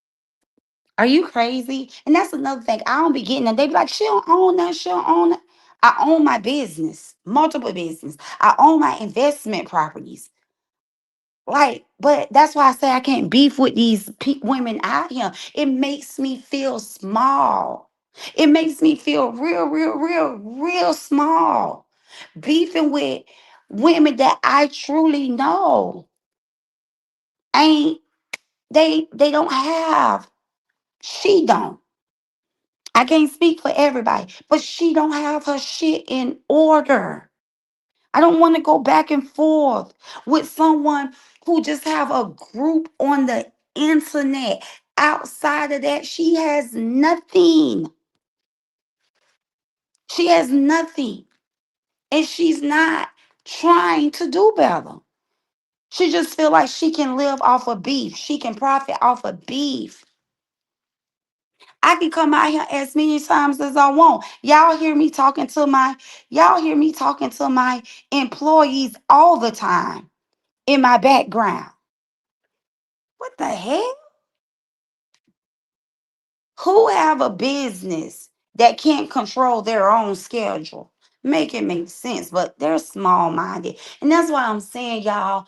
Are you crazy? And that's another thing. I don't be getting them. They be like, she don't own that. She don't own that. I own my business, multiple business. I own my investment properties. Like, but that's why I say I can't beef with these women out here. It makes me feel small. It makes me feel real small. Beefing with women that I truly know ain't they don't have. She don't. I can't speak for everybody, but she don't have her shit in order. I don't want to go back and forth with someone who just have a group on the internet. Outside of that, she has nothing. She has nothing. And she's not trying to do better. She just feel like she can live off of beef. She can profit off of beef. I can come out here as many times as I want. Y'all hear me talking to my employees all the time in my background. What the hell? Who have a business that can't control their own schedule? Make it make sense, but they're small minded. And that's why I'm saying, y'all,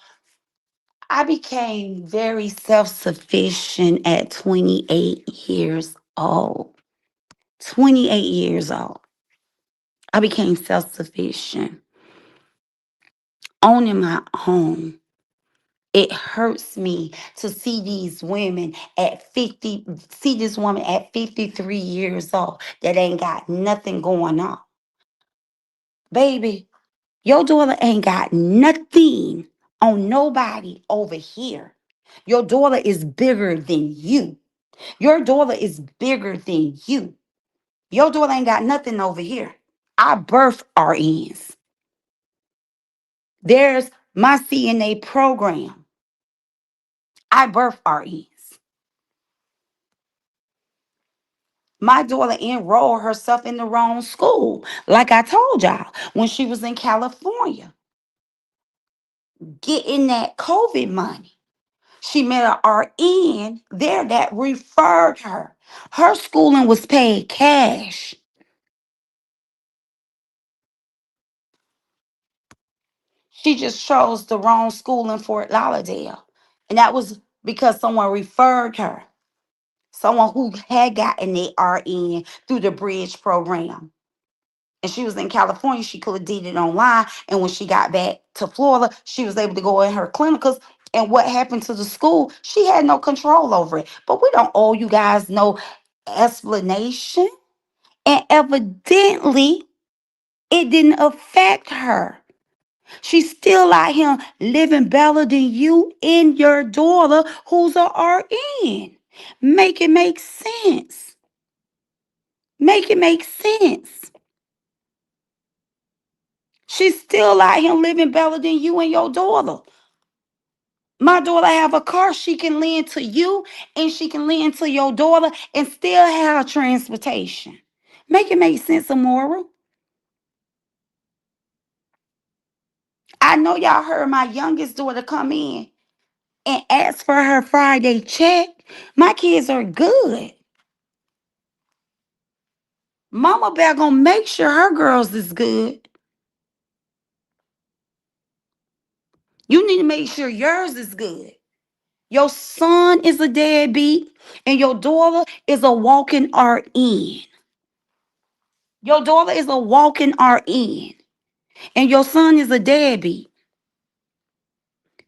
I became very self sufficient at 28 years old. 28 years old. I became self sufficient, owning my home. It hurts me to see these women at 50, see this woman at 53 years old that ain't got nothing going on. Baby, your daughter ain't got nothing on nobody over here. Your daughter is bigger than you. Your daughter is bigger than you. Your daughter ain't got nothing over here. I birth RNs. There's my CNA program. I birth RNs. My daughter enrolled herself in the wrong school. Like I told y'all, when she was in California, getting that COVID money. She met an RN there that referred her. Her schooling was paid cash. She just chose the wrong school in Fort Lauderdale. And that was because someone referred her. Someone who had gotten the RN through the bridge program. And she was in California, she could have did it online. And when she got back to Florida, she was able to go in her clinicals. And what happened to the school, she had no control over it. But we don't owe you guys no explanation. And evidently, it didn't affect her. She's still out here living better than you and your daughter, who's a RN. Make it make sense. Make it make sense. She's still out here living better than you and your daughter. My daughter have a car she can lend to you and she can lend to your daughter and still have transportation. Make it make sense, Amora. I know y'all heard my youngest daughter come in and ask for her Friday check. My kids are good. Mama bear gonna make sure her girls is good. You need to make sure yours is good. Your son is a deadbeat, and your daughter is a walking RN. Your daughter is a walking RN, and your son is a deadbeat.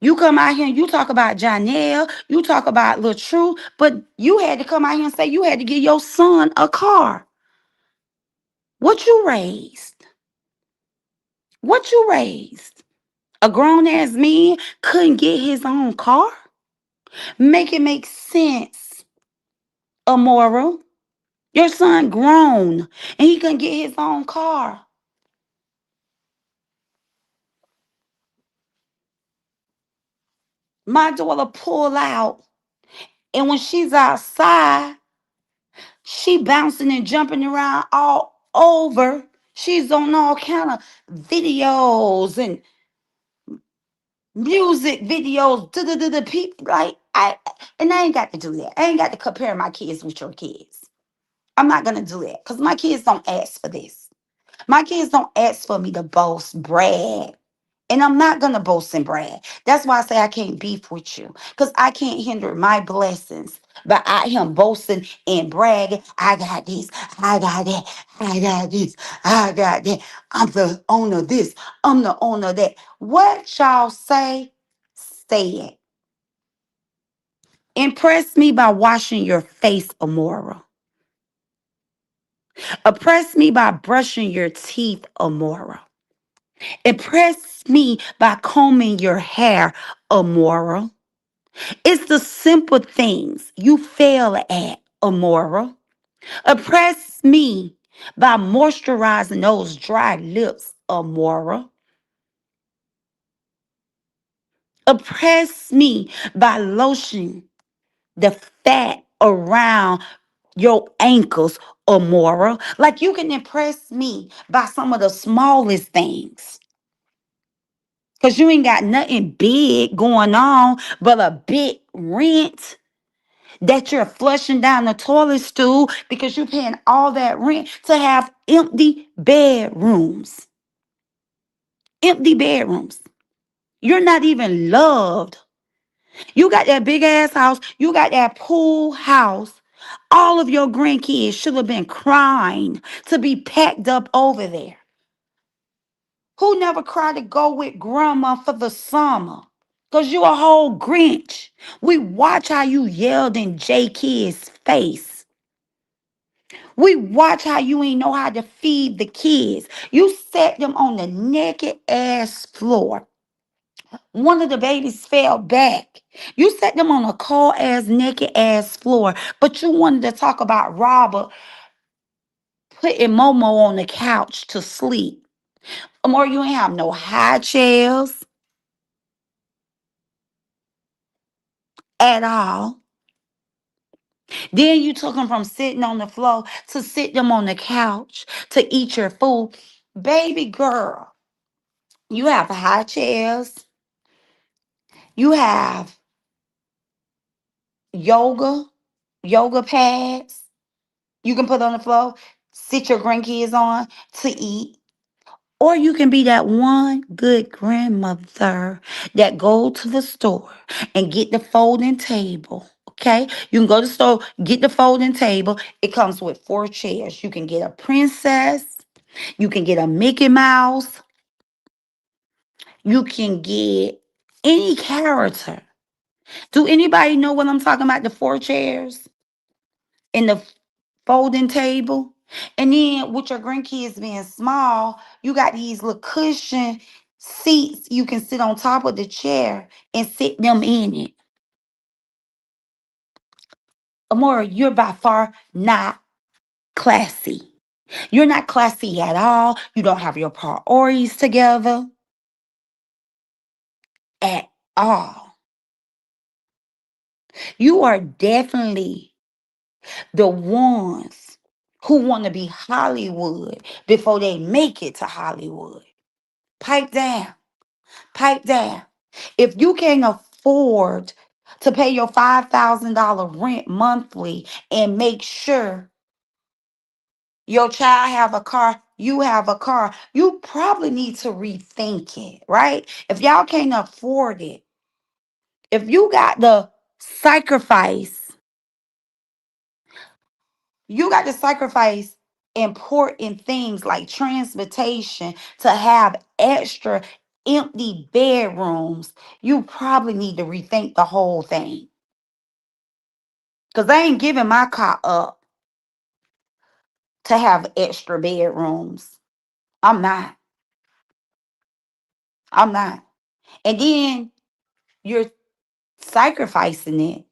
You come out here and you talk about Janelle, you talk about LaTrue, but you had to come out here and say you had to give your son a car. What you raised? What you raised? A grown ass man couldn't get his own car? Make it make sense, Amora. Your son grown and he couldn't get his own car. My daughter pull out, and when she's outside, she bouncing and jumping around all over. She's on all kind of videos and music videos. The people like and I ain't got to do that. I ain't got to compare my kids with your kids. I'm not gonna do that because my kids don't ask for this. My kids don't ask for me to boast, brag. And I'm not gonna boast and brag. That's why I say I can't beef with you. Because I can't hinder my blessings by I him boasting and bragging. I got this, I got that, I got this, I got that. I'm the owner of this, I'm the owner of that. What y'all say it. Impress me by washing your face, Amora. Impress me by brushing your teeth, Amora. Impress me by combing your hair, Amora. It's the simple things you fail at, Amora. Impress me by moisturizing those dry lips, Amora. Impress me by lotioning the fat around your ankles, Amora. Like you can impress me by some of the smallest things. Because you ain't got nothing big going on but a big rent that you're flushing down the toilet stool because you're paying all that rent to have empty bedrooms. Empty bedrooms. You're not even loved. You got that big ass house. You got that pool house. All of your grandkids should have been crying to be packed up over there. Who never cried to go with grandma for the summer? Because you a whole Grinch. We watch how you yelled in J Kid's face. We watch how you ain't know how to feed the kids. You set them on the naked ass floor. One of the babies fell back. You set them on a cold ass, naked ass floor. But you wanted to talk about Robert putting Momo on the couch to sleep. Or you ain't have no high chairs at all. Then you took them from sitting on the floor to sit them on the couch to eat your food. Baby girl, you have high chairs. You have yoga, yoga pads you can put on the floor, sit your grandkids on to eat. Or you can be that one good grandmother that go to the store and get the folding table. Okay, you can go to the store, get the folding table. It comes with 4 chairs. You can get a princess, you can get a Mickey Mouse, you can get any character. Do anybody know what I'm talking about? The 4 chairs in the folding table. And then with your grandkids being small, you got these little cushion seats you can sit on top of the chair and sit them in it. Amora, you're by far not classy. You're not classy at all. You don't have your priorities together at all. You are definitely the ones who want to be Hollywood before they make it to Hollywood. Pipe down. Pipe down. If you can't afford to pay your $5,000 rent monthly and make sure Your child have a car, you have a car. You probably need to rethink it, right? If y'all can't afford it, if you got the sacrifice, you got to sacrifice important things like transportation to have extra empty bedrooms. You probably need to rethink the whole thing. Because I ain't giving my car up to have extra bedrooms. I'm not. I'm not. And then you're sacrificing it.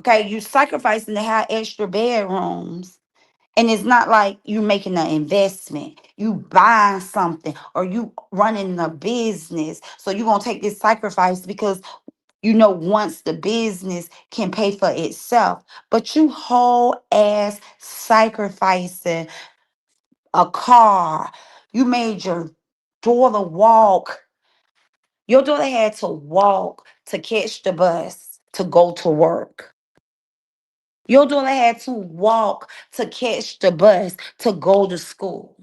Okay, you sacrificing to have extra bedrooms. And it's not like you making an investment. You buying something or you running a business. So you're gonna take this sacrifice because you know once the business can pay for itself. But you whole ass sacrificing a car. You made your daughter walk. Your daughter had to walk to catch the bus to go to work. Your daughter had to walk to catch the bus to go to school.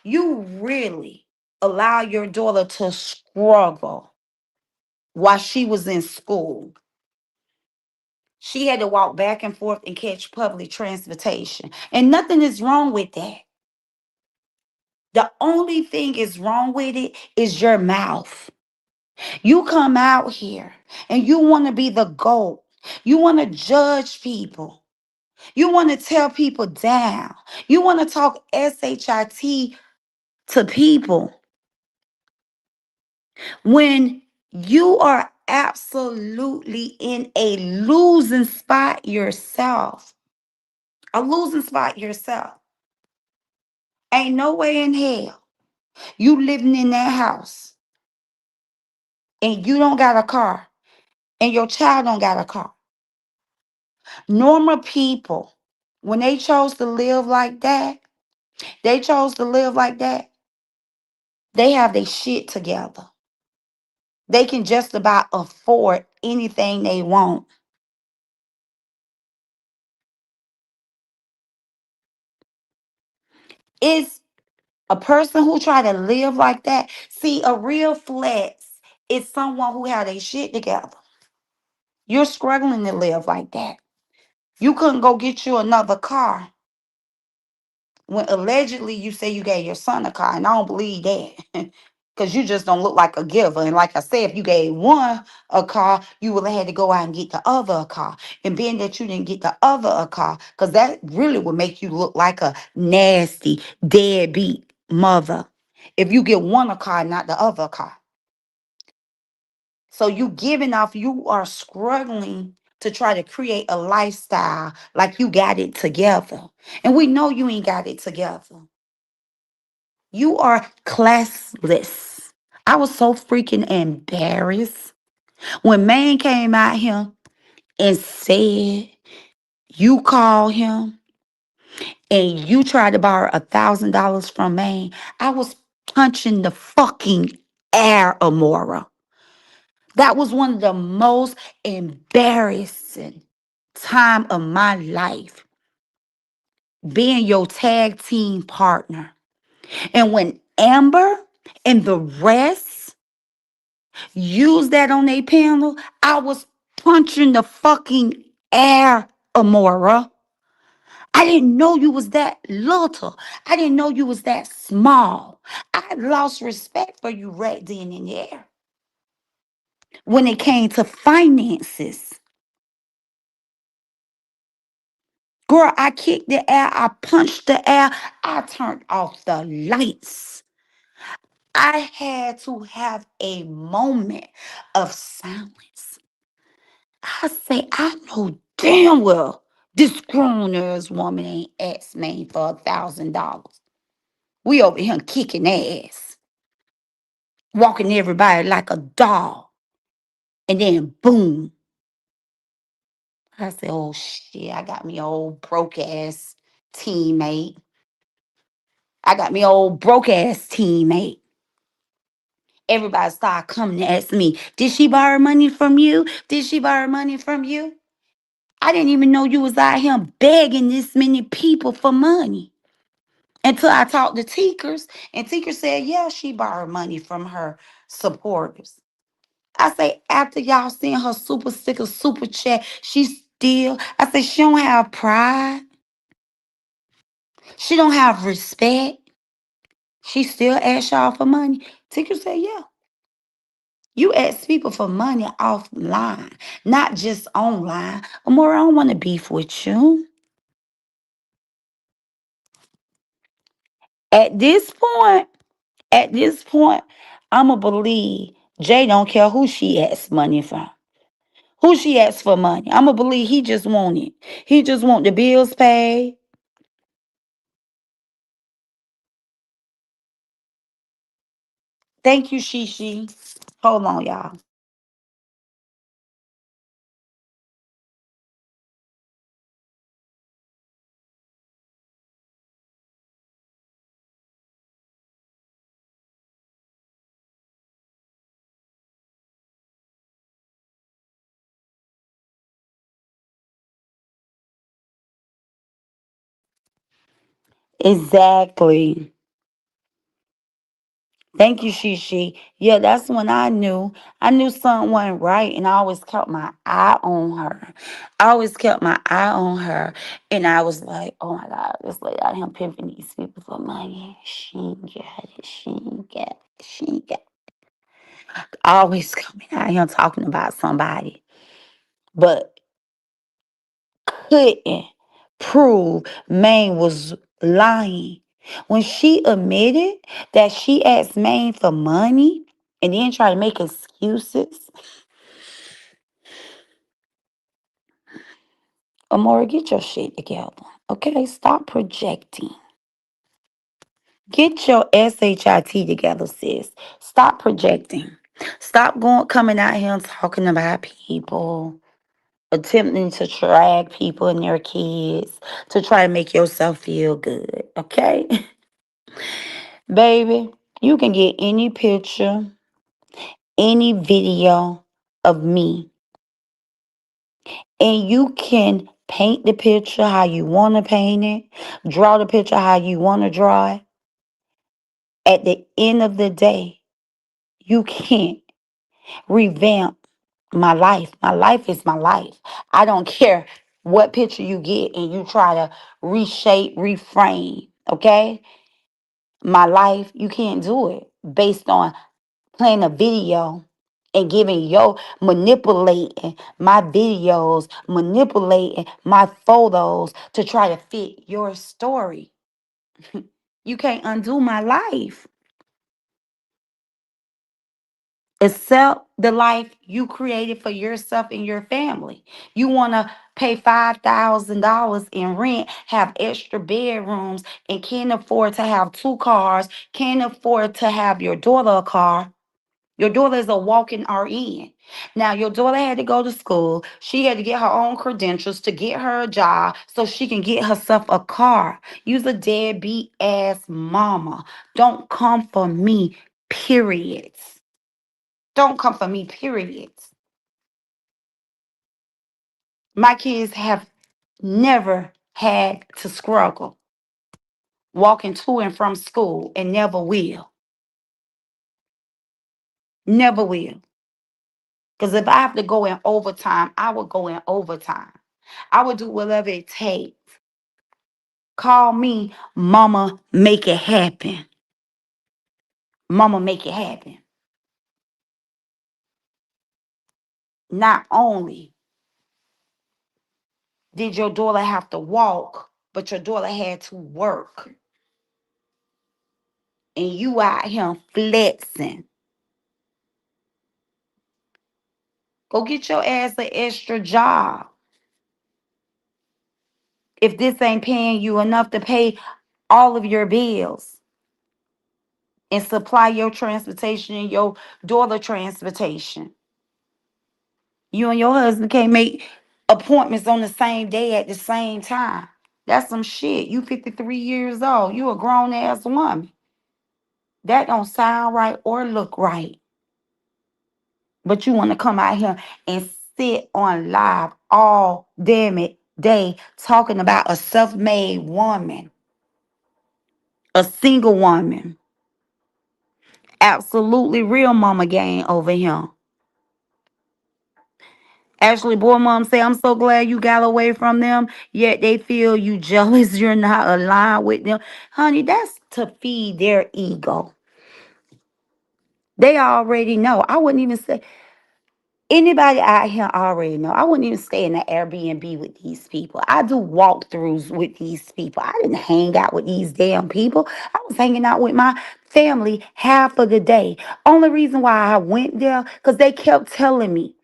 You really allow your daughter to struggle while she was in school. She had to walk back and forth and catch public transportation. And nothing is wrong with that. The only thing is wrong with it is your mouth. You come out here and you want to be the GOAT. You want to judge people. You want to tell people down. You want to talk SHIT to people when you are absolutely in a losing spot yourself. A losing spot yourself. Ain't no way in hell you living in that house and you don't got a car and your child don't got a car. Normal people, when they chose to live like that, they chose to live like that. They have their shit together. They can just about afford anything they want. It's a person who try to live like that. See, a real flex is someone who had their shit together. You're struggling to live like that. You couldn't go get you another car when allegedly you say you gave your son a car, and I don't believe that. Because you just don't look like a giver. And like I said, if you gave one a car, you would have had to go out and get the other a car. And being that you didn't get the other a car, because that really would make you look like a nasty, deadbeat mother. If you get one a car, not the other car. So you giving off, you are struggling to try to create a lifestyle like you got it together. And we know you ain't got it together. You are classless. I was so freaking embarrassed when man came out here and said you called him and you tried to borrow $1,000 from man. I was punching the fucking air, Amora. That was one of the most embarrassing time of my life, being your tag team partner. And when Amber and the rest used that on their panel, I was punching the fucking air, Amora. I didn't know you was that little. I didn't know you was that small. I lost respect for you right then and there. When it came to finances, girl, I kicked the air. I punched the air. I turned off the lights. I had to have a moment of silence. I say, I know damn well this grown ass woman ain't asked me for $1,000. We over here kicking ass, walking everybody like a dog. And then boom. I said, oh shit, I got me old broke ass teammate. I got me old broke ass teammate. Everybody started coming to ask me, did she borrow money from you? Did she borrow money from you? I didn't even know you was out here begging this many people for money. Until I talked to Teekers, and Teekers said, yeah, she borrowed money from her supporters. I say, after y'all seeing her super sticker, super chat, she still, I say, she don't have pride. She don't have respect. She still asks y'all for money. Teekers said, yeah. You ask people for money offline, not just online. Amore, I don't want to beef with you. At this point, at this point, I'ma believe Jay don't care who she asks money from. Who she asks for money. I'ma believe he just want it. He just want the bills paid. Thank you, Shishi. Hold on, y'all. Exactly. Thank you, Shishi. Yeah, that's when I knew. I knew something wasn't right, and I always kept my eye on her. I always kept my eye on her, and I was like, "Oh my God, this lady out here pimping these people for money. She ain't got it. She ain't got it. She ain't got it." Always coming out here talking about somebody, but couldn't prove Maine was lying. When she admitted that she asked Maine for money and then tried to make excuses, Amora, get your shit together. Okay? Stop projecting. Get your SHIT together, sis. Stop projecting. Stop going coming out here and talking about people, attempting to drag people and their kids to try to make yourself feel good. Okay? Baby, you can get any picture, any video of me, and you can paint the picture how you want to paint it, draw the picture how you want to draw it. At the end of the day, you can't revamp my life. My life is my life. I don't care what picture you get and you try to reshape, reframe, okay? My life, you can't do it based on playing a video and giving your manipulating my videos, manipulating my photos to try to fit your story. You can't undo my life. Accept the life you created for yourself and your family. You want to pay $5,000 in rent, have extra bedrooms, and can't afford to have two cars, can't afford to have your daughter a car. Your daughter is a walking RN. Now, your daughter had to go to school. She had to get her own credentials to get her a job so she can get herself a car. Use a deadbeat ass mama. Don't come for me, period. Don't come for me, period. My kids have never had to struggle walking to and from school and never will. Never will. Because if I have to go in overtime, I will go in overtime. I would do whatever it takes. Call me Mama Make It Happen. Mama Make It Happen. Not only did your daughter have to walk, but your daughter had to work. And you out here flexing. Go get your ass an extra job. If this ain't paying you enough to pay all of your bills and supply your transportation and your daughter transportation. You and your husband can't make appointments on the same day at the same time. That's some shit. You 53 years old. You a grown ass woman. That don't sound right or look right. But you want to come out here and sit on live all damn it day talking about a self-made woman, a single woman. Absolutely real mama gang over here. Ashley Boy mom say, I'm so glad you got away from them, yet they feel you jealous you're not aligned with them. Honey, that's to feed their ego. They already know. I wouldn't even say anybody out here already know. I wouldn't even stay in the Airbnb with these people. I do walkthroughs with these people. I didn't hang out with these damn people. I was hanging out with my family half of the day. Only reason why I went there, because they kept telling me,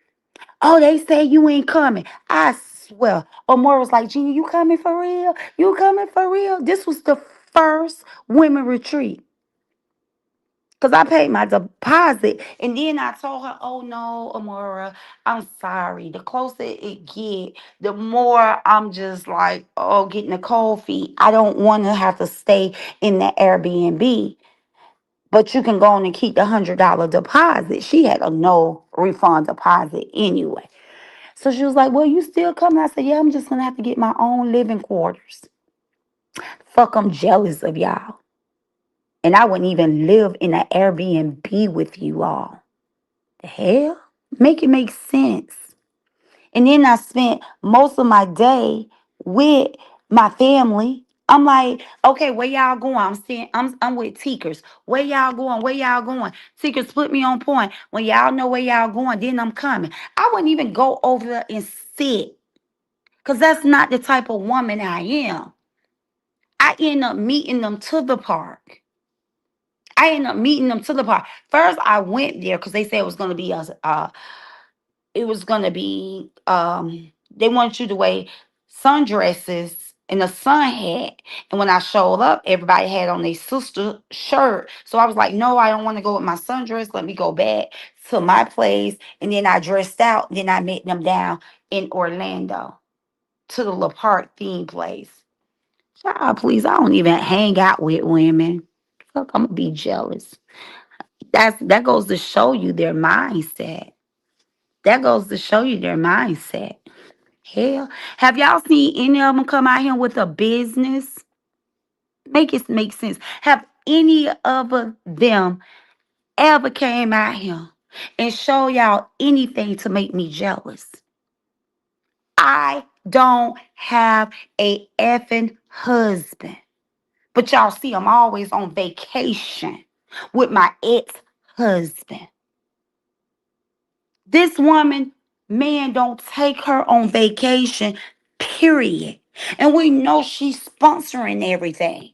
oh, they say you ain't coming. I swear. Amora was like, Gina, you coming for real? You coming for real? This was the first women retreat. Because I paid my deposit. And then I told her, oh no, Amora, I'm sorry. The closer it get, the more I'm just like, oh, getting a cold feet. I don't want to have to stay in the Airbnb. But you can go on and keep the $100 deposit. She had a no refund deposit anyway. So she was like, well, you still coming? I said, yeah, I'm just going to have to get my own living quarters. Fuck, I'm jealous of y'all. And I wouldn't even live in an Airbnb with you all. The hell? Make it make sense. And then I spent most of my day with my family. I'm like, okay, where y'all going? I'm with Teekers. Where y'all going? Where y'all going? Teekers put me on point. When y'all know where y'all going, then I'm coming. I wouldn't even go over there and sit. Because that's not the type of woman I am. I end up meeting them to the park. I ended up meeting them to the park. First, I went there because they said it was going to be they wanted you to wear sundresses and a sun hat. And when I showed up, everybody had on their sister shirt. So I was like, no, I don't want to go with my sundress. Let me go back to my place. And then I dressed out. Then I met them down in Orlando to the La Park theme place. Child, please, I don't even hang out with women. Fuck, I'm gonna be jealous. That goes to show you their mindset. That goes to show you their mindset. Hell, have y'all seen any of them come out here with a business? Make it make sense. Have any of them ever came out here and show y'all anything to make me jealous? I don't have a effing husband. But y'all see, I'm always on vacation with my ex-husband. This woman, man, don't take her on vacation, period. And we know she's sponsoring everything.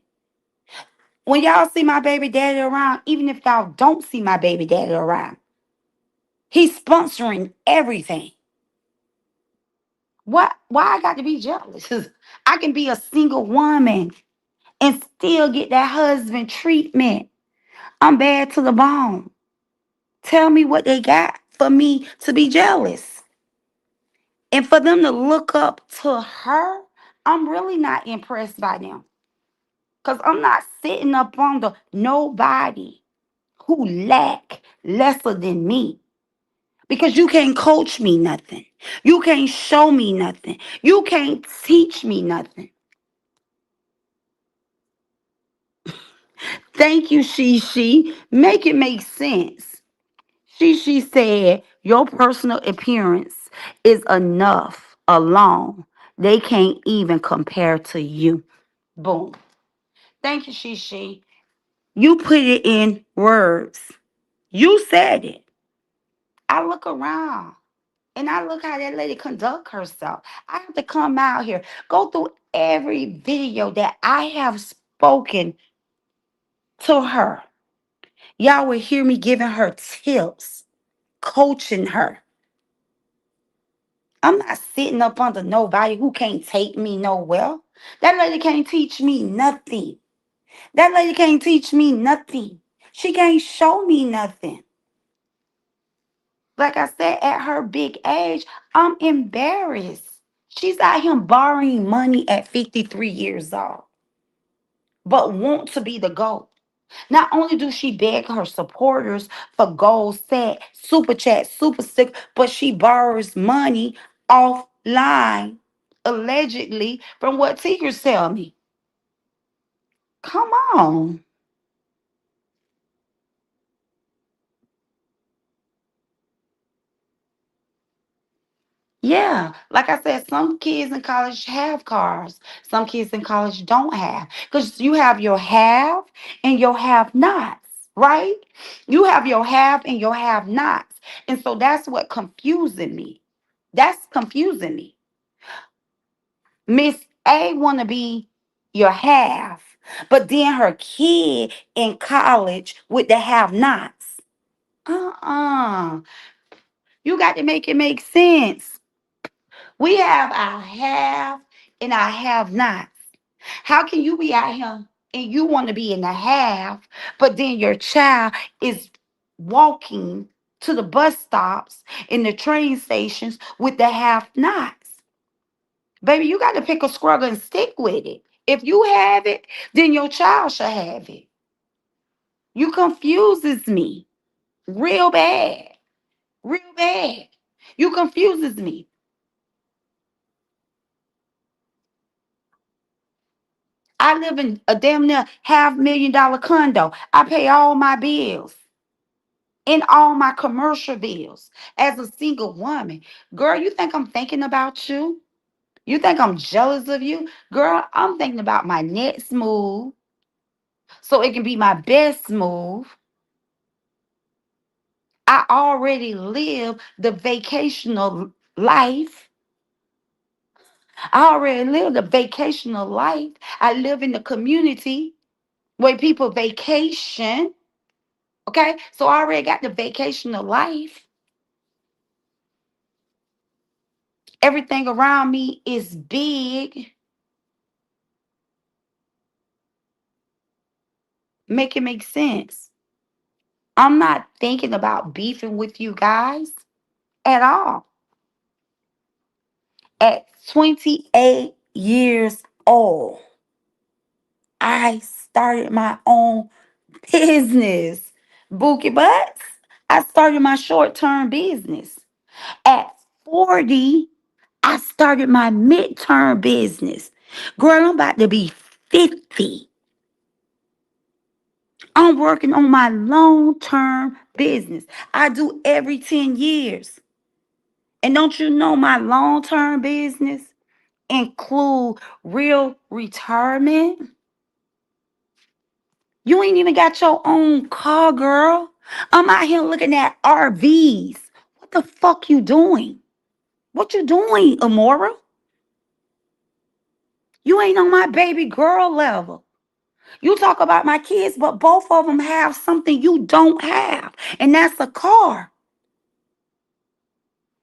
When y'all see my baby daddy around, even if y'all don't see my baby daddy around, he's sponsoring everything. Why I got to be jealous? I can be a single woman and still get that husband treatment. I'm bad to the bone. Tell me what they got for me to be jealous. And for them to look up to her, I'm really not impressed by them. Because I'm not sitting up under nobody who lack lesser than me. Because you can't coach me nothing. You can't show me nothing. You can't teach me nothing. Thank you, She. Make it make sense. She said, your personal appearance is enough alone. They can't even compare to you. Boom. Thank you, She. You put it in words. You said it. I look around and I look how that lady conduct herself. I have to come out here, go through every video that I have spoken to her. Y'all will hear me giving her tips, coaching her. I'm not sitting up under nobody who can't take me nowhere. That lady can't teach me nothing. That lady can't teach me nothing. She can't show me nothing. Like I said, at her big age, I'm embarrassed. She's out here borrowing money at 53 years old, but want to be the GOAT. Not only do she beg her supporters for gold set, super chat, super stick, but she borrows money offline, allegedly, from what Tigers tell me. Come on. Yeah, like I said, some kids in college have cars. Some kids in college don't have. Because you have your have and your have nots, right? You have your have and your have nots. And so that's what confusing me. That's confusing me. Miss A want to be your have, but then her kid in college with the have nots. Uh-uh. You got to make it make sense. We have our have and our have nots. How can you be out here and you want to be in the have, but then your child is walking to the bus stops and the train stations with the have nots? Baby, you got to pick a struggle and stick with it. If you have it, then your child should have it. You confuses me real bad, real bad. You confuses me. I live in a damn near $500,000 condo. I pay all my bills and all my commercial bills as a single woman. Girl, you think I'm thinking about you? You think I'm jealous of you? Girl, I'm thinking about my next move so it can be my best move. I already live the vacational life. I already live the vacational life. I live in the community where people vacation. Okay, so I already got the vacational life. Everything around me is big. Make it make sense. I'm not thinking about beefing with you guys at all. At 28 years old, I started my own business. Bookie Butts. I started my short term business. At 40, I started my midterm business. Girl, I'm about to be 50. I'm working on my long term business. I do every 10 years. And don't you know my long term business include real retirement? You ain't even got your own car, girl. I'm out here looking at RVs. What the fuck you doing? What you doing, Amora? You ain't on my baby girl level. You talk about my kids, but both of them have something you don't have, and that's a car.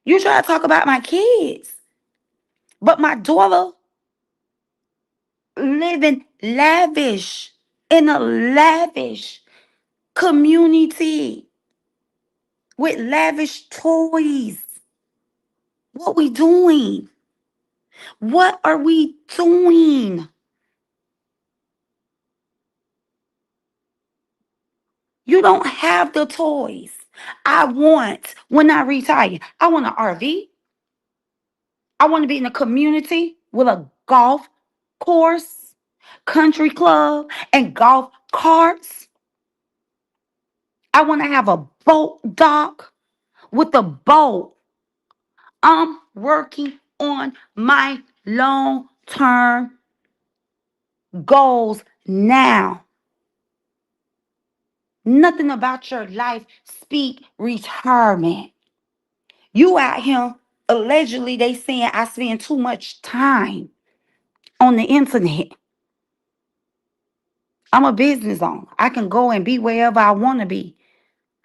You try to talk about my kids, but my daughter living lavish in a lavish community with lavish toys. What we doing? What are we doing? You don't have the toys. I want when I retire. I want an RV. I want to be in a community with a golf course, country club, and golf carts. I want to have a boat dock with a boat. I'm working on my long term goals now. Nothing about your life speak retirement. You out here allegedly they saying I spend too much time on the internet. I'm a business owner. I can go and be wherever I want to be,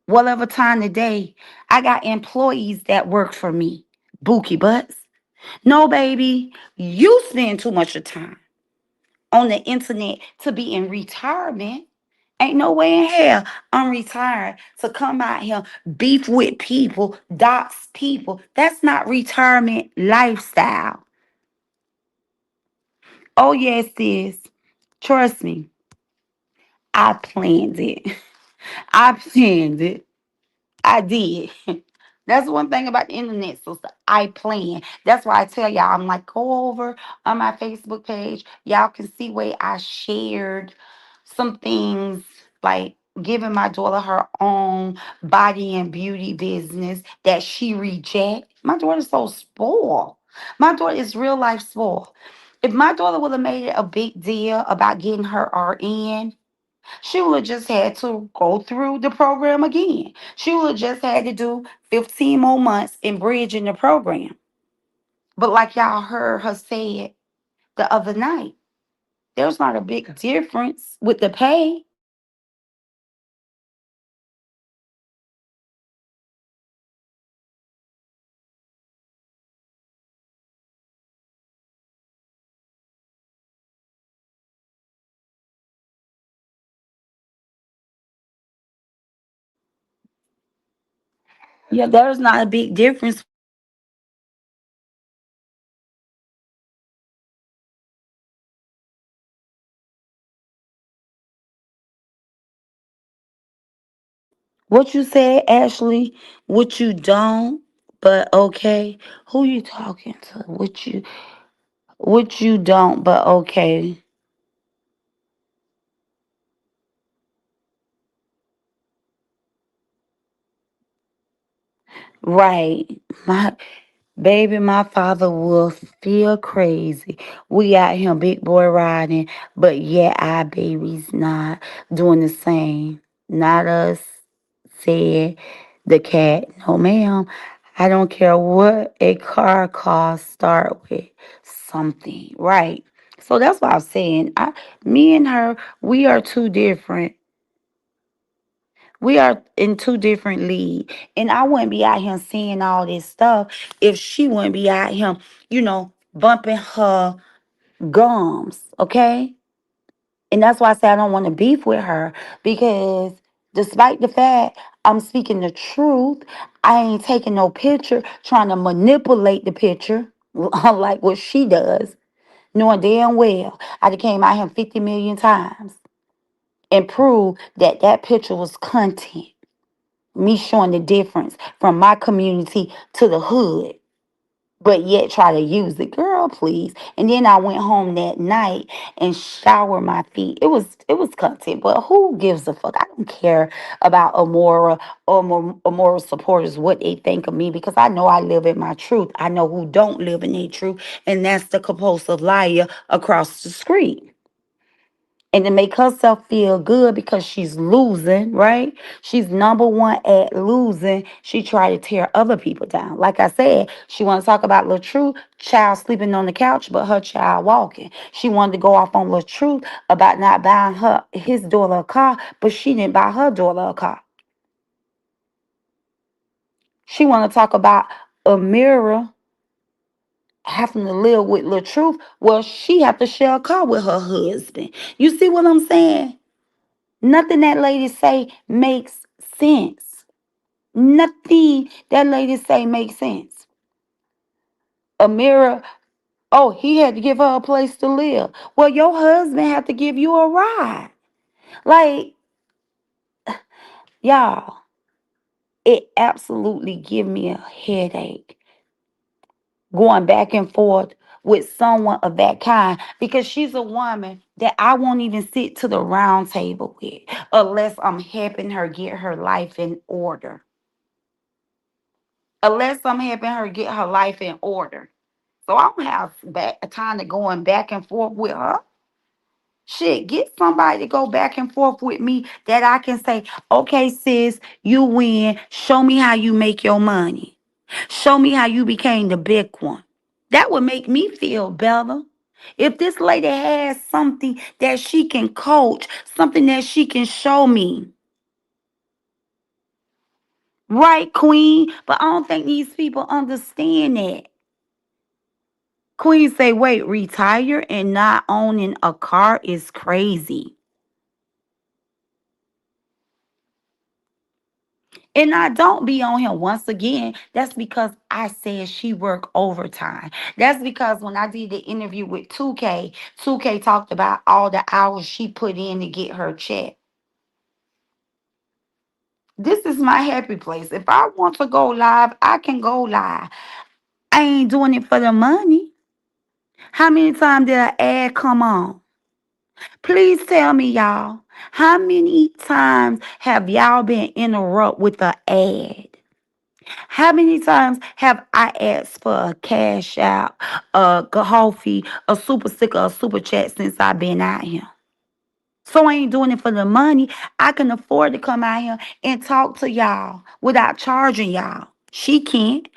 whatever time of day. I got employees that work for me. Bookie butts. No, baby, you spend too much of time on the internet to be in retirement. Ain't no way in hell I'm retired to come out here, beef with people, dox people. That's not retirement lifestyle. Oh, yes, sis. Trust me. I planned it. I planned it. I did. That's one thing about the internet, sister. I plan. That's why I tell y'all, I'm like, go over on my Facebook page. Y'all can see where I shared some things like giving my daughter her own body and beauty business that she reject. My daughter's so spoiled. My daughter is real life spoiled. If my daughter would have made it a big deal about getting her RN, she would have just had to go through the program again. She would have just had to do 15 more months in bridging the program. But like y'all heard her say it the other night, there's not a big difference with the pay. Yeah, there's not a big difference. What you said, Ashley, what you don't, but okay. Who you talking to? What you don't, but okay. Right. My baby, my father will feel crazy. We out here big boy riding, but yet our baby's not doing the same. Not us, said the cat. No, ma'am. I don't care what a car cost start with something. Right. So that's what I'm saying. Me and her, we are two different. We are in two different leagues. And I wouldn't be out here saying all this stuff if she wouldn't be out here, bumping her gums. Okay. And that's why I say I don't want to beef with her because despite the fact I'm speaking the truth, I ain't taking no picture trying to manipulate the picture like what she does, knowing damn well I done came out here 50 million times and proved that that picture was content. Me showing the difference from my community to the hood, but yet try to use it. Girl, please. And then I went home that night and showered my feet. It was content, but who gives a fuck? I don't care about Amora or Amora supporters what they think of me because I know I live in my truth. I know who don't live in their truth, and that's the compulsive liar across the street, and to make herself feel good because she's losing, right? She's number one at losing. She tried to tear other people down. Like I said, she want to talk about LaTruth, child sleeping on the couch, but her child walking. She wanted to go off on LaTruth about not buying his daughter a car, but she didn't buy her daughter a car. She want to talk about Amira having to live with LaTruth. Well, she have to share a car with her husband. You see what I'm saying? Nothing that lady say makes sense. Nothing that lady say makes sense. Amira, oh, he had to give her a place to live. Well, your husband had to give you a ride. Like, y'all, it absolutely give me a headache going back and forth with someone of that kind because she's a woman that I won't even sit to the round table with unless I'm helping her get her life in order. Unless I'm helping her get her life in order. So I don't have time to going back and forth with her. Shit, get somebody to go back and forth with me that I can say, okay, sis, you win. Show me how you make your money. Show me how you became the big one. That would make me feel better. If this lady has something that she can coach, something that she can show me. Right, Queen? But I don't think these people understand that. Queen say, wait, retire and not owning a car is crazy. And I don't be on him once again. That's because I said she worked overtime. That's because when I did the interview with 2K, 2K talked about all the hours she put in to get her check. This is my happy place. If I want to go live, I can go live. I ain't doing it for the money. How many times did an ad come on? Please tell me, y'all. How many times have y'all been interrupted with an ad? How many times have I asked for a cash out, a coffee, a super sticker, a super chat since I've been out here? So I ain't doing it for the money. I can afford to come out here and talk to y'all without charging y'all. She can't.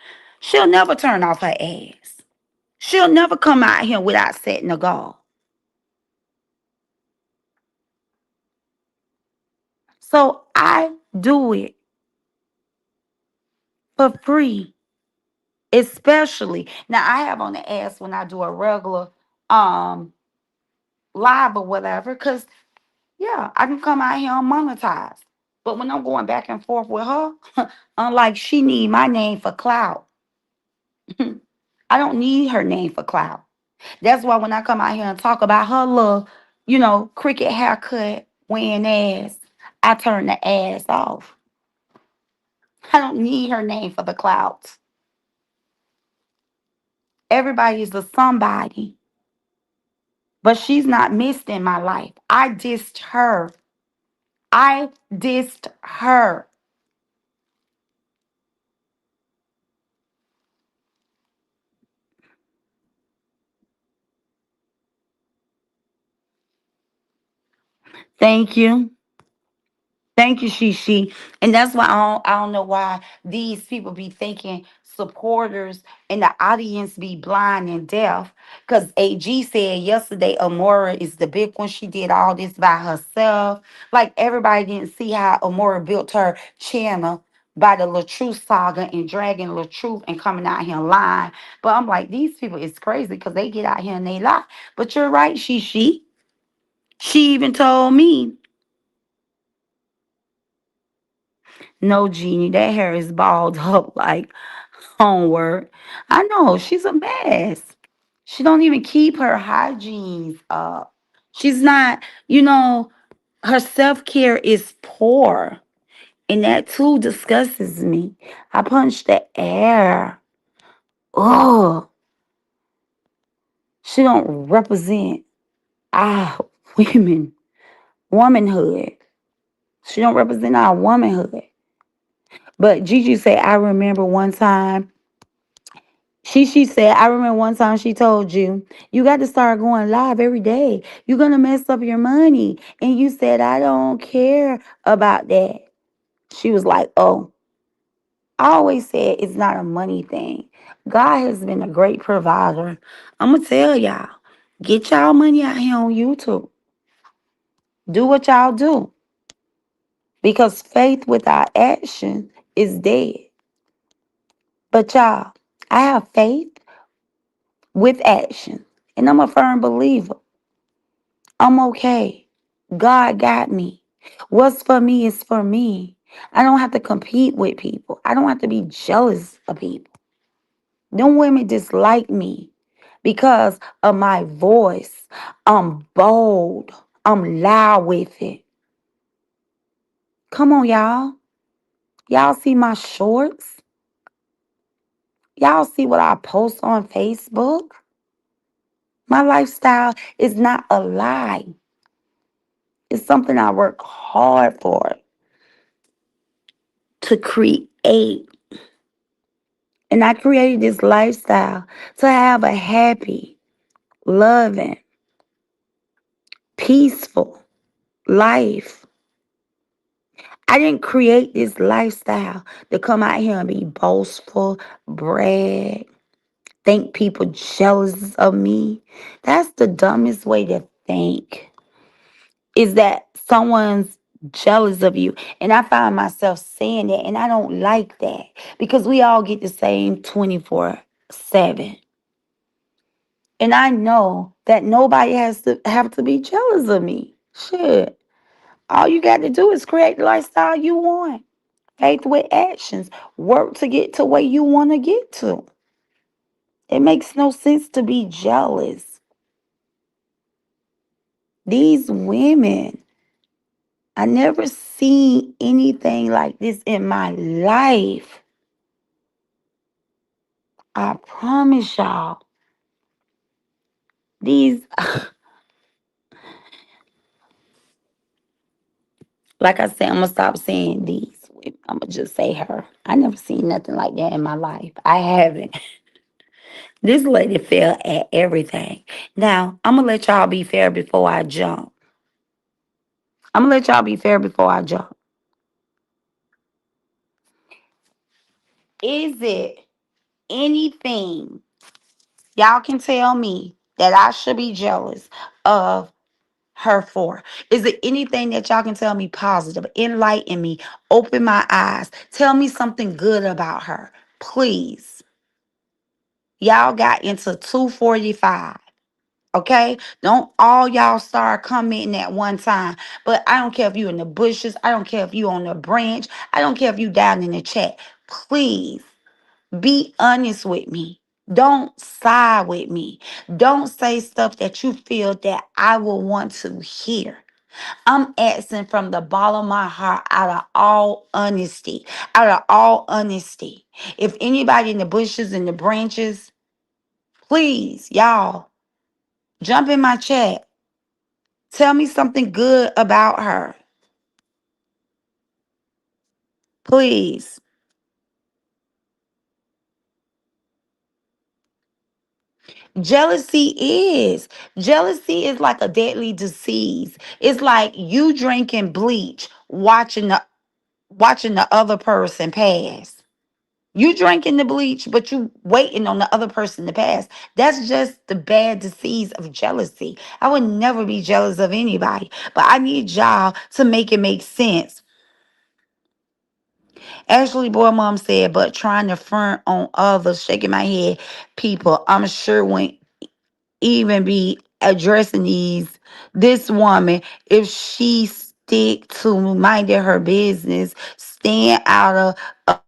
She'll never turn off her ass. She'll never come out here without setting a goal. So I do it for free. Especially now I have on the ass when I do a regular um live or whatever. Cause yeah, I can come out here and monetize. But when I'm going back and forth with her, unlike she need my name for clout. I don't need her name for clout. That's why when I come out here and talk about her little, cricket haircut wearing ass, I turn the ass off. I don't need her name for the clout. Everybody is a somebody, but she's not missed in my life. I dissed her. I dissed her. Thank you. Thank you, Shishi. And that's why I don't know why these people be thinking supporters and the audience be blind and deaf. Because AG said yesterday Amora is the big one. She did all this by herself. Like everybody didn't see how Amora built her channel by the LaTruth saga and dragging LaTruth and coming out here lying. But I'm like, these people is crazy because they get out here and they lie. But you're right, Shishi. She even told me, no, Jeannie, that hair is balled up like homework. I know she's a mess. She don't even keep her hygiene up. She's not, her self-care is poor. And that too disgusts me. I punch the air. Oh, she don't represent our women, womanhood. She don't represent our womanhood. But Gigi said, I remember one time she said, I remember one time she told you, you got to start going live every day. You're going to mess up your money. And you said, I don't care about that. She was like, oh, I always said it's not a money thing. God has been a great provider. I'm going to tell y'all, get y'all money out here on YouTube. Do what y'all do. Because faith without action is dead. But y'all, I have faith with action. And I'm a firm believer. I'm okay. God got me. What's for me is for me. I don't have to compete with people. I don't have to be jealous of people. Them women dislike me because of my voice. I'm bold. I'm loud with it. Come on, y'all. Y'all see my shorts? Y'all see what I post on Facebook? My lifestyle is not a lie. It's something I work hard for to create. And I created this lifestyle to have a happy, loving, peaceful life. I didn't create this lifestyle to come out here and be boastful, brag, think people jealous of me. That's the dumbest way to think. Is that someone's jealous of you. And I find myself saying that and I don't like that because we all get the same 24/7. And I know that nobody has to have to be jealous of me. Shit. All you got to do is create the lifestyle you want. Faith with actions. Work to get to where you want to get to. It makes no sense to be jealous. These women, I never seen anything like this in my life. I promise y'all. These, like I said, I'm gonna stop saying these. I'm gonna just say her. I never seen nothing like that in my life. I haven't. This lady fell at everything. Now, I'm gonna let y'all be fair before I jump. I'm gonna let y'all be fair before I jump. Is it anything y'all can tell me that I should be jealous of her for? Is it anything that y'all can tell me positive, enlighten me, open my eyes, tell me something good about her? Please. Y'all got into 245. Okay, don't all y'all start commenting at one time. But I don't care if you in the bushes. I don't care if you on the branch. I don't care if you down in the chat. Please be honest with me. Don't side with me. Don't say stuff that you feel that I will want to hear. I'm asking from the bottom of my heart, out of all honesty. Out of all honesty. If anybody in the bushes and the branches, please, y'all, jump in my chat. Tell me something good about her. Please. Jealousy is. Jealousy is like a deadly disease. It's like you drinking bleach, watching the other person pass. You drinking the bleach, but you waiting on the other person to pass. That's just the bad disease of jealousy. I would never be jealous of anybody, but I need y'all to make it make sense. Ashley Boy Mom said, but trying to front on others, shaking my head. People, I'm sure won't even be addressing this woman if she stick to minding her business, staying out of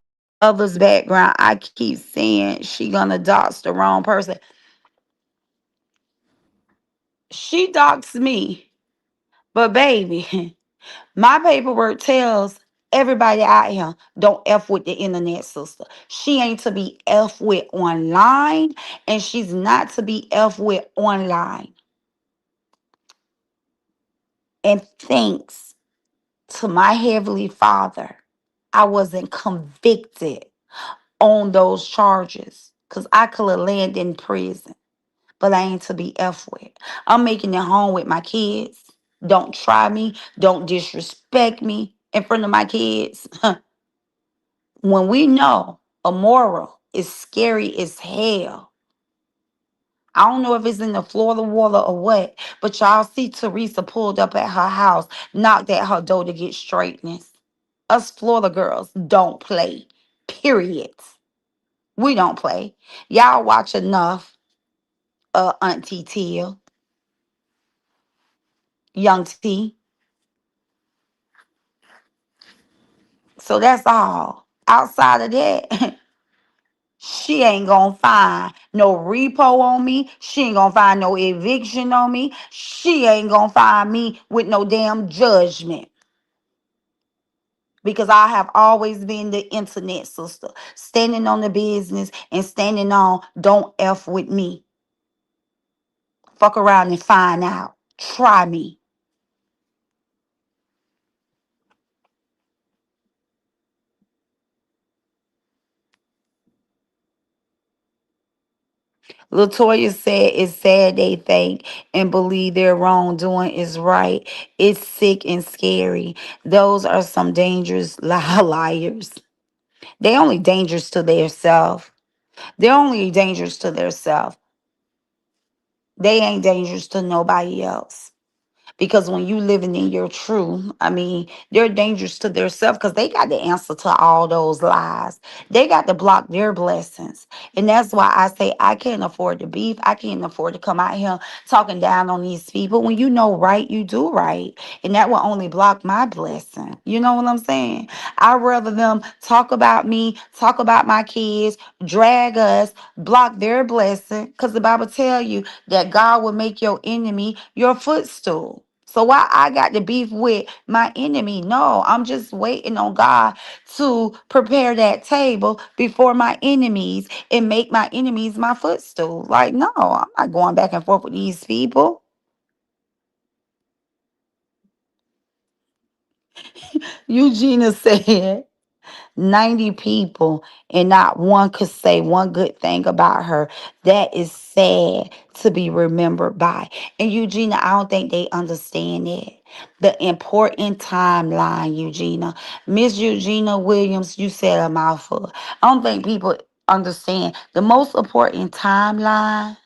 others' background. I keep saying she gonna dox the wrong person. She doxed me, but baby. My paperwork tells everybody out here don't F with the internet sister. She ain't to be F with online, and she's not to be F with online. And thanks to my Heavenly Father, I wasn't convicted on those charges because I could have landed in prison, but I ain't to be F with. I'm making it home with my kids. Don't try me. Don't disrespect me in front of my kids. When we know a moral is scary as hell. I don't know if it's in the Florida water or what, but y'all see Teresa pulled up at her house, knocked at her door to get straightness. Us Florida girls don't play. Period. We don't play. Y'all watch enough Auntie Tia, Young T. So that's all. Outside of that, she ain't gonna find no repo on me. She ain't gonna find no eviction on me. She ain't gonna find me with no damn judgment. Because I have always been the internet sister, standing on the business and standing on don't F with me. Fuck around and find out. Try me. Latoya said it's sad they think and believe their wrongdoing is right. It's sick and scary. Those are some dangerous liars. They only dangerous to their self. They're only dangerous to their self. They ain't dangerous to nobody else. Because when you living in your truth, I mean, they're dangerous to themselves because they got the answer to all those lies. They got to block their blessings. And that's why I say I can't afford to beef. I can't afford to come out here talking down on these people. When you know right, you do right. And that will only block my blessing. You know what I'm saying? I'd rather them talk about me, talk about my kids, drag us, block their blessing. Because the Bible tell you that God will make your enemy your footstool. So why I got to beef with my enemy? No, I'm just waiting on God to prepare that table before my enemies and make my enemies my footstool. Like, no, I'm not going back and forth with these people. Eugenia said 90 people and not one could say one good thing about her. That is sad to be remembered by. And Eugenia, I don't think they understand it. The important timeline, Eugenia. Miss Eugenia Williams, you said a mouthful. I don't think people understand the most important timeline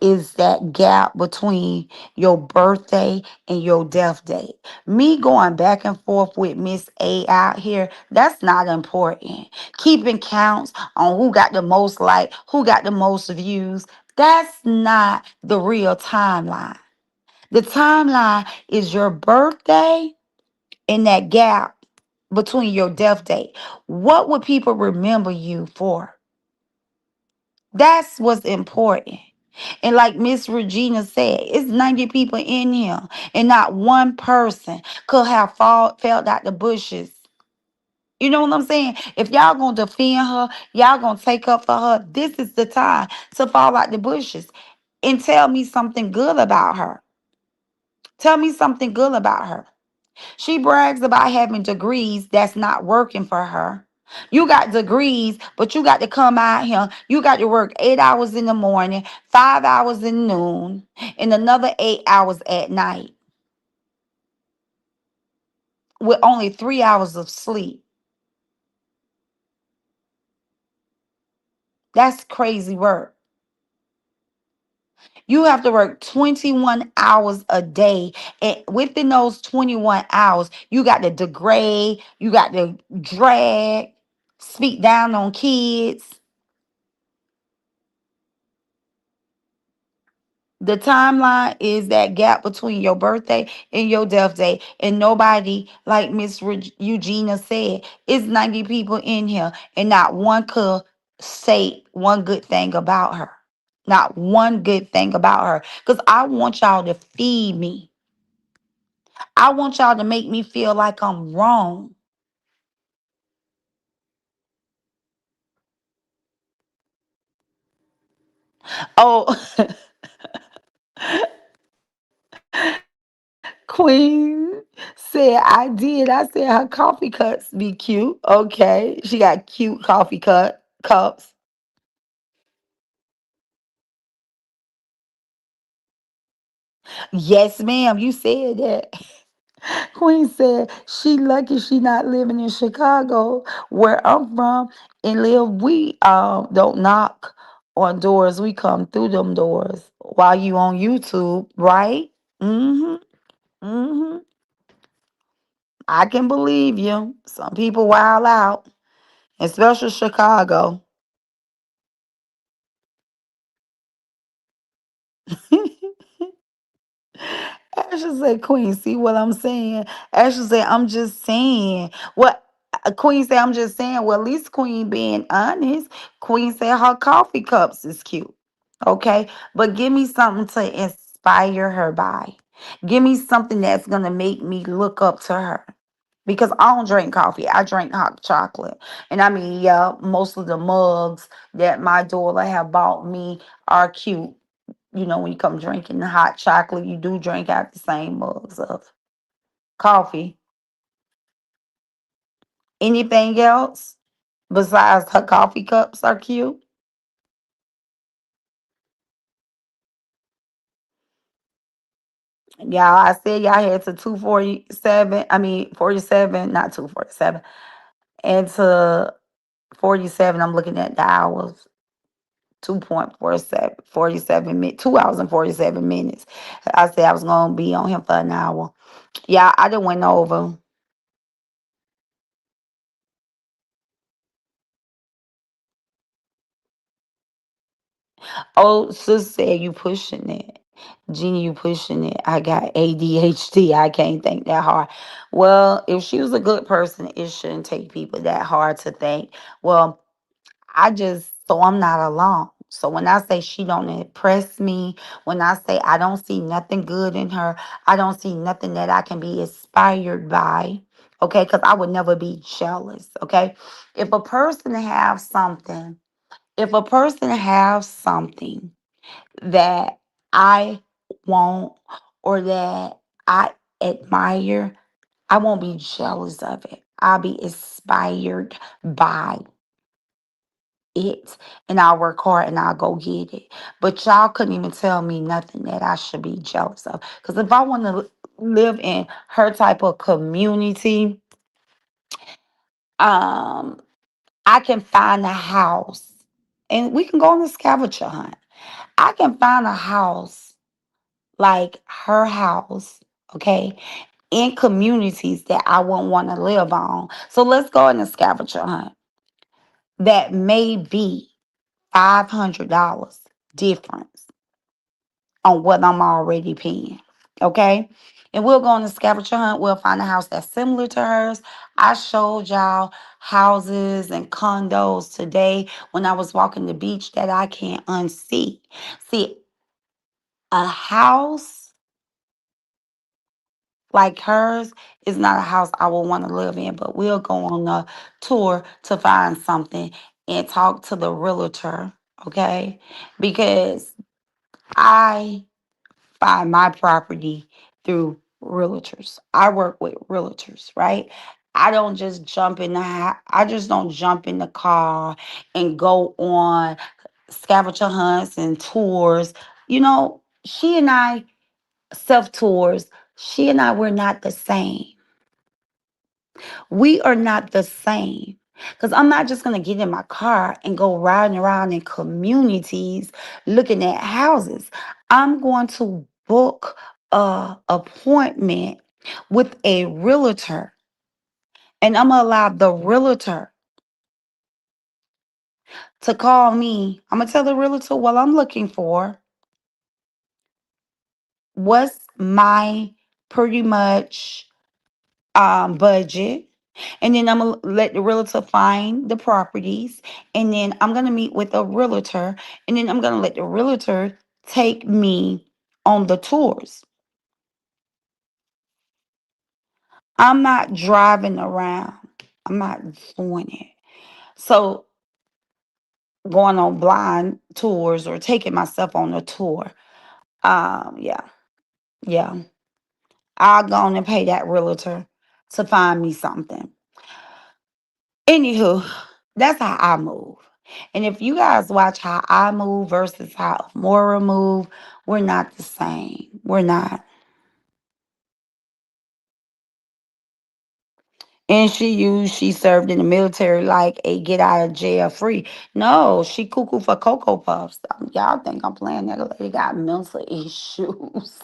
is that gap between your birthday and your death date. Me going back and forth with Miss A out here, that's not important. Keeping counts on who got the most like, who got the most views, that's not the real timeline. The timeline is your birthday and that gap between your death date. What would people remember you for? That's what's important. And like Miss Regina said, it's 90 people in here, and not one person could have fell out the bushes. You know what I'm saying? If y'all gonna defend her, y'all gonna take up for her, this is the time to fall out the bushes and tell me something good about her. Tell me something good about her. She brags about having degrees that's not working for her. You got degrees, but you got to come out here. You got to work 8 hours in the morning, 5 hours in noon, and another 8 hours at night with only 3 hours of sleep. That's crazy work. You have to work 21 hours a day. And within those 21 hours, you got to degrade, you got to drag, speak down on kids. The timeline is that gap between your birthday and your death day. And nobody, like Miss Eugenia said, is 90 people in here. And not one could say one good thing about her. Not one good thing about her. Because I want y'all to feed me. I want y'all to make me feel like I'm wrong. Oh, Queen said I did. I said her coffee cups be cute. Okay. She got cute coffee cups. Yes, ma'am. You said that. Queen said she lucky she not living in Chicago, where I'm from, and live. We don't knock on doors. We come through them doors while you on YouTube, right? Mm-hmm. Mm-hmm. I can believe you. Some people wild out, especially Chicago. Ashley said, Queen, see what I'm saying? Ashley said, I'm just saying. What Queen said, I'm just saying. Well, at least Queen being honest. Queen said her coffee cups is cute. Okay. But give me something to inspire her by. Give me something that's going to make me look up to her. Because I don't drink coffee. I drink hot chocolate. And I mean, yeah, most of the mugs that my daughter have bought me are cute. You know, when you come drinking the hot chocolate, you do drink out the same mugs of coffee. Anything else besides her coffee cups are cute? Y'all, I said y'all had to 247. I mean, 47, not 247. And to 47, I'm looking at the hours. 2.47, 47 minutes, 2 hours and 47 minutes. I said I was going to be on him for an hour. Yeah, I done went over. Oh, sis said you pushing it. Jeannie, you pushing it. I got ADHD. I can't think that hard. Well, if she was a good person, it shouldn't take people that hard to think. Well, so I'm not alone. So when I say she don't impress me, when I say I don't see nothing good in her, I don't see nothing that I can be inspired by. Okay, because I would never be jealous. Okay, if a person have something, if a person have something that I want or that I admire, I won't be jealous of it. I'll be inspired by it, and I'll work hard and I'll go get it. But y'all couldn't even tell me nothing that I should be jealous of. Because if I want to live in her type of community, um, I can find a house and we can go on a scavenger hunt. I can find a house like her house, okay, in communities that I wouldn't want to live on. So let's go on a scavenger hunt. That may be $500 difference on what I'm already paying. Okay? And we'll go on a scavenger hunt. We'll find a house that's similar to hers. I showed y'all houses and condos today when I was walking the beach that I can't unsee. See, a house like hers is not a house I would want to live in, but we'll go on a tour to find something and talk to the realtor, okay? Because I find my property through realtors. I work with realtors, right? I don't just jump in I just don't jump in the car and go on scavenger hunts and tours. You know, she and I self tours, she and I were not the same. We are not the same. Because I'm not just going to get in my car and go riding around in communities looking at houses. I'm going to book a appointment with a realtor, and I'm going to allow the realtor to call me. I'm going to tell the realtor what I'm looking for, what's my pretty much budget. And then I'm gonna let the realtor find the properties. And then I'm gonna meet with a realtor. And then I'm gonna let the realtor take me on the tours. I'm not driving around. I'm not doing it. So going on blind tours or taking myself on a tour. Yeah, yeah. I'll go on and pay that realtor to find me something. Anywho, that's how I move. And if you guys watch how I move versus how Mora move, we're not the same. We're not. And she served in the military like a get out of jail free. No, she cuckoo for Cocoa Puffs. Y'all think I'm playing that lady got mental issues.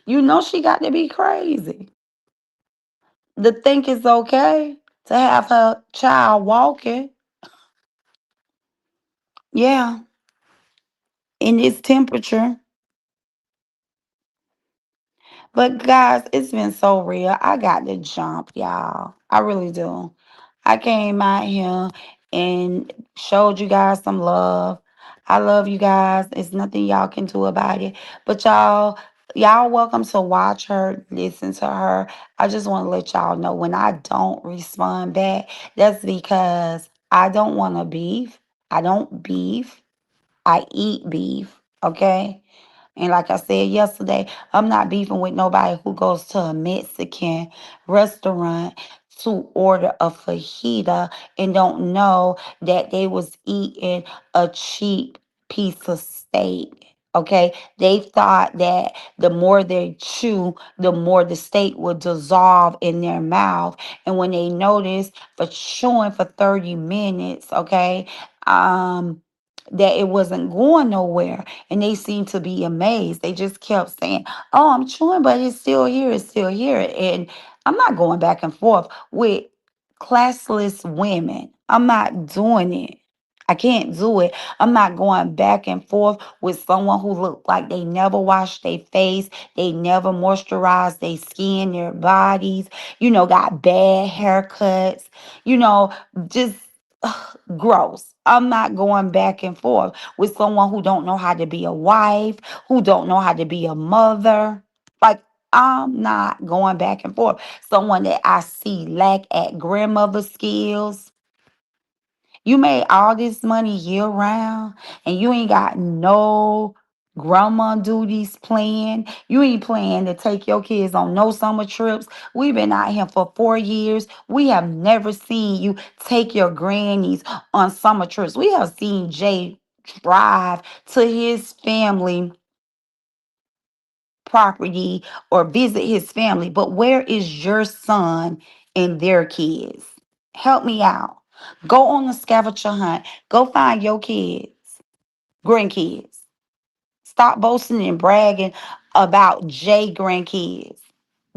You know she got to be crazy. To think it's okay to have her child walking. Yeah, in this temperature. But guys, it's been so real. I got to jump, y'all. I really do. I came out here and showed you guys some love. I love you guys. It's nothing y'all can do about it. But y'all welcome to watch her, listen to her. I just want to let y'all know when I don't respond back, that's because I don't want to beef. I don't beef. I eat beef. Okay? And like I said yesterday, I'm not beefing with nobody who goes to a Mexican restaurant to order a fajita and don't know that they was eating a cheap piece of steak. Okay, they thought that the more they chew, the more the steak would dissolve in their mouth. And when they noticed for chewing for 30 minutes, okay, that it wasn't going nowhere, and they seemed to be amazed. They just kept saying, "Oh, I'm chewing, but it's still here. It's still here." And I'm not going back and forth with classless women. I'm not doing it. I can't do it. I'm not going back and forth with someone who look like they never washed their face, they never moisturized their skin, their bodies, got bad haircuts, you know, just Gross. I'm not going back and forth with someone who don't know how to be a wife, who don't know how to be a mother. Like, I'm not going back and forth. Someone that I see lack at grandmother skills. You made all this money year round and you ain't got no grandma duties planned. You ain't planning to take your kids on no summer trips. We've been out here for 4 years. We have never seen you take your grannies on summer trips. We have seen Jay drive to his family property or visit his family. But where is your son and their kids? Help me out. Go on a scavenger hunt. Go find your kids, grandkids. Stop boasting and bragging about Jay grandkids.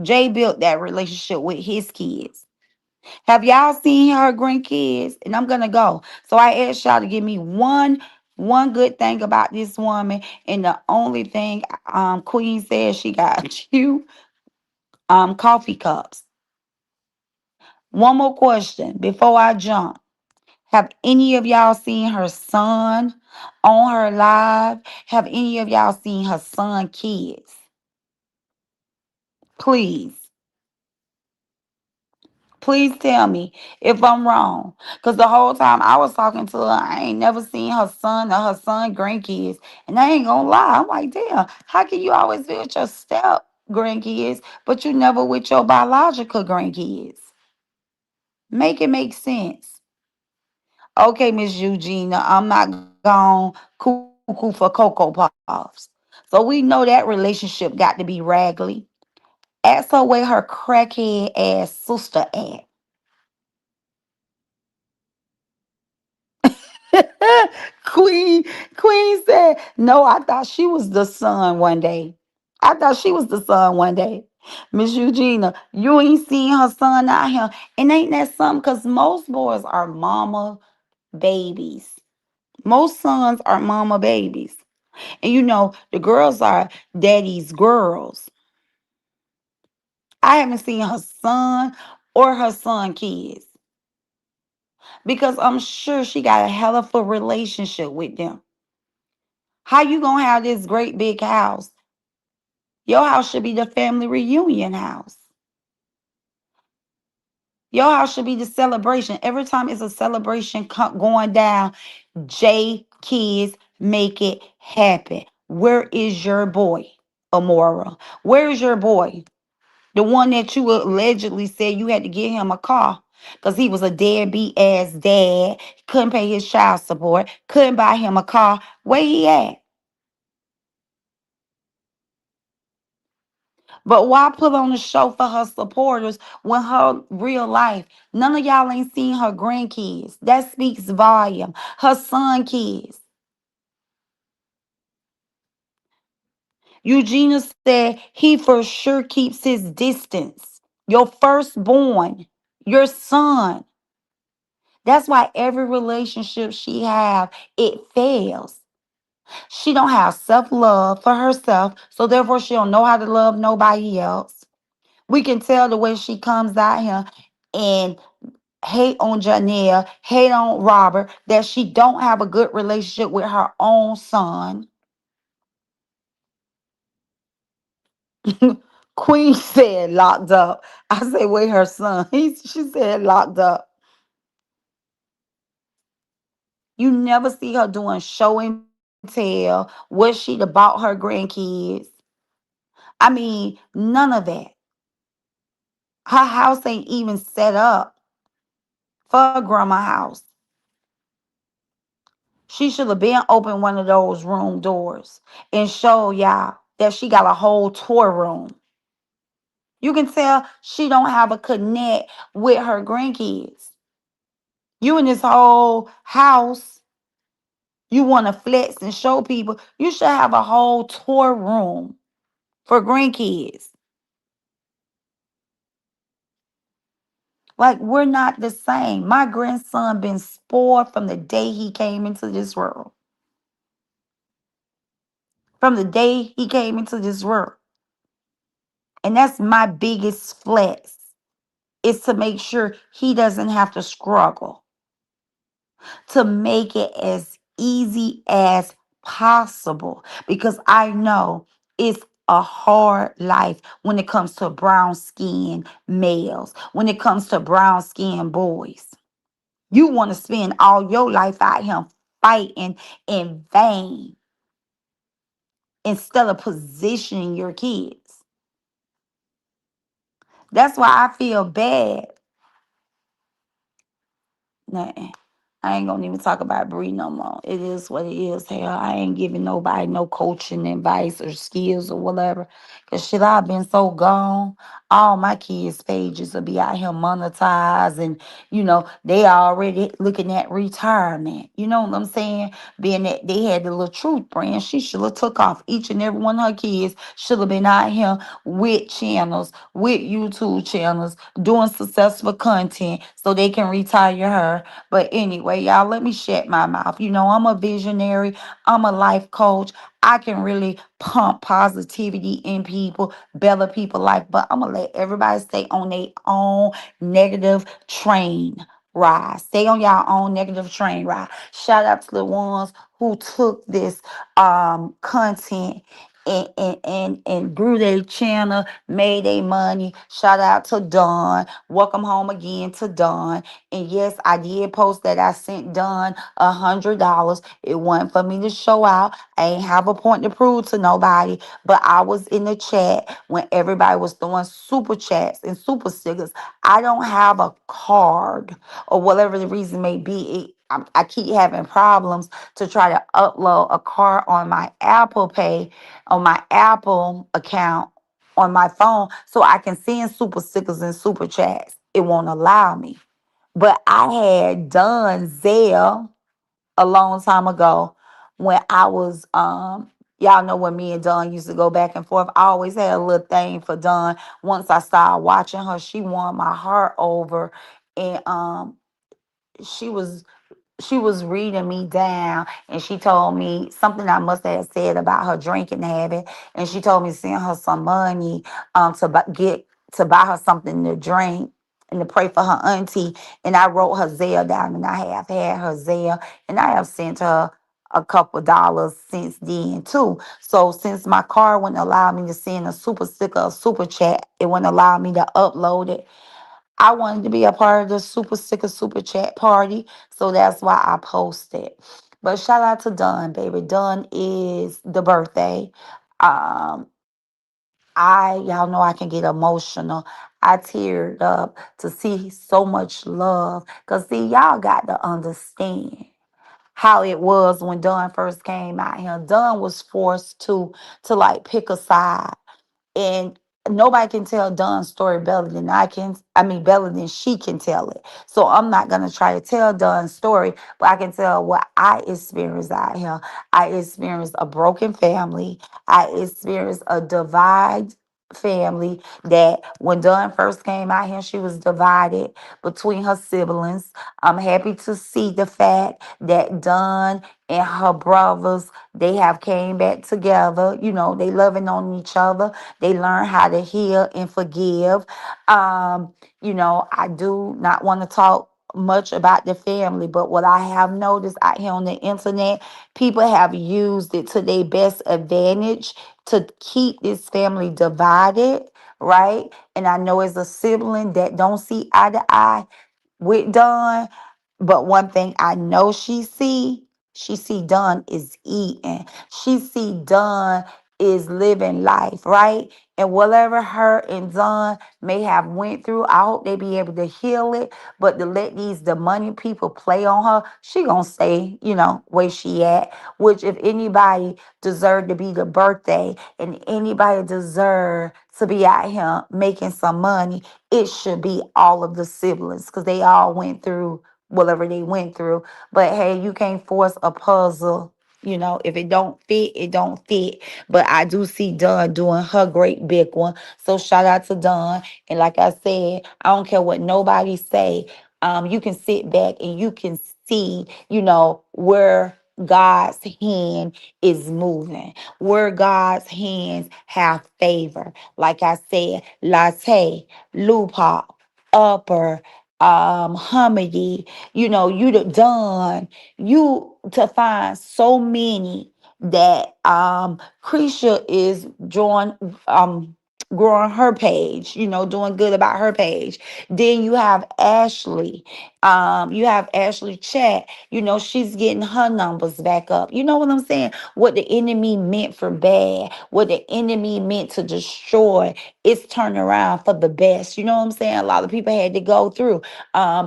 Jay built that relationship with his kids. Have y'all seen her grandkids? And I'm gonna go. So I asked y'all to give me one good thing about this woman. And the only thing Queen says she got two coffee cups. One more question before I jump. Have any of y'all seen her son on her live? Have any of y'all seen her son kids? Please, please tell me if I'm wrong. Because the whole time I was talking to her, I ain't never seen her son or her son grandkids. And I ain't gonna lie, I'm like, damn, how can you always be with your step grandkids, but you never with your biological grandkids? Make it make sense. Okay, Miss Eugenia, I'm not gone cuckoo for Cocoa Puffs. So we know that relationship got to be raggedy. Ask her where her crackhead ass sister at. Queen, Queen said, no, I thought she was the son one day. I thought she was the son one day. Miss Eugenia, you ain't seen her son out here. And ain't that something? Because most boys are mama babies. Most sons are mama babies. And you know, the girls are daddy's girls. I haven't seen her son or her son kids because I'm sure she got a hell of a relationship with them. How you gonna have this great big house? Your house should be the family reunion house. Your house should be the celebration. Every time it's a celebration going down, J kids make it happen. Where is your boy, Amora? Where is your boy? The one that you allegedly said you had to get him a car because he was a deadbeat ass dad. Couldn't pay his child support. Couldn't buy him a car. Where he at? But why put on a show for her supporters when her real life, none of y'all ain't seen her grandkids? That speaks volume. Her son kids. Eugenia said he for sure keeps his distance. Your firstborn, your son. That's why every relationship she have, it fails. She don't have self-love for herself, so therefore she don't know how to love nobody else. We can tell the way she comes out here and hate on Janelle, hate on Robert, that she don't have a good relationship with her own son. Queen said locked up. I said, wait, her son. She said locked up. You never see her doing show and tell what she about her grandkids. I mean, none of that. Her house ain't even set up for a grandma house. She should have been open one of those room doors and show y'all that she got a whole tour room. You can tell she don't have a connect with her grandkids. You in this whole house, you want to flex and show people. You should have a whole tour room for grandkids. Like, we're not the same. My grandson been spoiled from the day he came into this world. From the day he came into this world. And that's my biggest flex is to make sure he doesn't have to struggle. to make it as easy as possible because I know it's a hard life when it comes to brown skinned males, when it comes to brown skinned boys. You want to spend all your life out here fighting in vain instead of positioning your kids. That's why I feel bad. Nothing. I ain't gonna even talk about Bree no more. It is what it is. Hell, I ain't giving nobody no coaching advice or skills or whatever. Cause shit, I've been so gone. All my kids' pages will be out here monetized, and they already looking at retirement. You know what I'm saying? Being that they had the little truth brand, she should have took off. Each and every one of her kids should have been out here with channels, with YouTube channels, doing successful content so they can retire her. But anyway, y'all, let me shut my mouth. I'm a visionary, I'm a life coach. I can really pump positivity in people, better people life, but I'm gonna let everybody stay on their own negative train ride. Stay on your own negative train ride. Shout out to the ones who took this content and grew their channel, made their money. Shout out to Dawn. Welcome home again to Dawn. And yes, I did post that I sent Dawn $100. It wasn't for me to show out. I ain't have a point to prove to nobody, but I was in the chat when everybody was throwing super chats and super stickers. I don't have a card or whatever the reason may be. I keep having problems to try to upload a card on my Apple Pay, on my Apple account on my phone so I can send super stickers and super chats. It won't allow me. But I had done Zelle a long time ago when I was y'all know when me and Dawn used to go back and forth. I always had a little thing for Dawn. Once I started watching her, she won my heart over. And she was she was reading me down, and she told me something I must have said about her drinking habit, and she told me to send her some money to buy her something to drink and to pray for her auntie. And I wrote her Zelle down, and I have had her Zelle, and I have sent her a couple dollars since then too. So since my card wouldn't allow me to send a super sticker, a super chat, it wouldn't allow me to upload it. I wanted to be a part of the super sticker super chat party, so that's why I posted. But shout out to Dunn, baby. Dunn is the birthday. Um, y'all know I can get emotional. I teared up to see so much love. Cause see, y'all got to understand how it was when Dunn first came out here. Dunn was forced to like pick a side, and nobody can tell Dawn's story better than better than she can tell it. So I'm not gonna try to tell Dawn's story, but I can tell what I experienced out here. I experienced a broken family. I experienced a divide family that when Dawn first came out here, she was divided between her siblings. I'm happy to see the fact that Dawn and her brothers, they have came back together. They loving on each other. They learn how to heal and forgive. I do not want to talk much about the family, but what I have noticed out here on the internet, people have used it to their best advantage to keep this family divided, right? And I know as a sibling that don't see eye to eye with Dawn, but one thing I know she see Dawn is eating. She see Dawn is living life, right? And whatever her and Dawn may have went through, I hope they be able to heal it. But to let these the money people play on her, she gonna stay, where she at. Which if anybody deserve to be the birthday and anybody deserve to be out here making some money, it should be all of the siblings because they all went through whatever they went through. But hey, you can't force a puzzle. If it don't fit, it don't fit. But I do see Dawn doing her great big one. So shout out to Dawn. And like I said, I don't care what nobody say. You can sit back and you can see, where God's hand is moving, where God's hands have favor. Like I said, latte, lupop, upper, Hamidi, you done you to find so many that Krisha is growing her page, doing good about her page. Then you have Ashley Chat, she's getting her numbers back up. You know what I'm saying? What the enemy meant for bad, what the enemy meant to destroy, it's turning around for the best. You know what I'm saying? A lot of people had to go through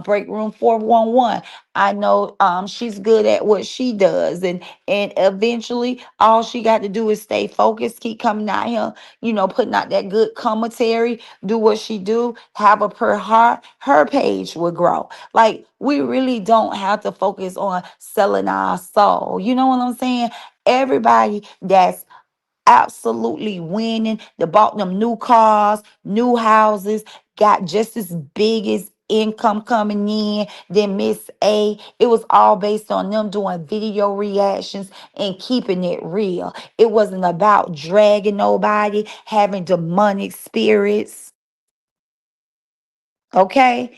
break room 411. I know she's good at what she does, and eventually all she got to do is stay focused, keep coming out here, putting out that good commentary, do what she do, have a per heart, her page will grow. Like, we really don't have to focus on selling our soul. You know what I'm saying? Everybody that's absolutely winning. They bought them new cars, new houses, got just as big as income coming in than Miss A. It was all based on them doing video reactions and keeping it real. It wasn't about dragging nobody, having demonic spirits. Okay.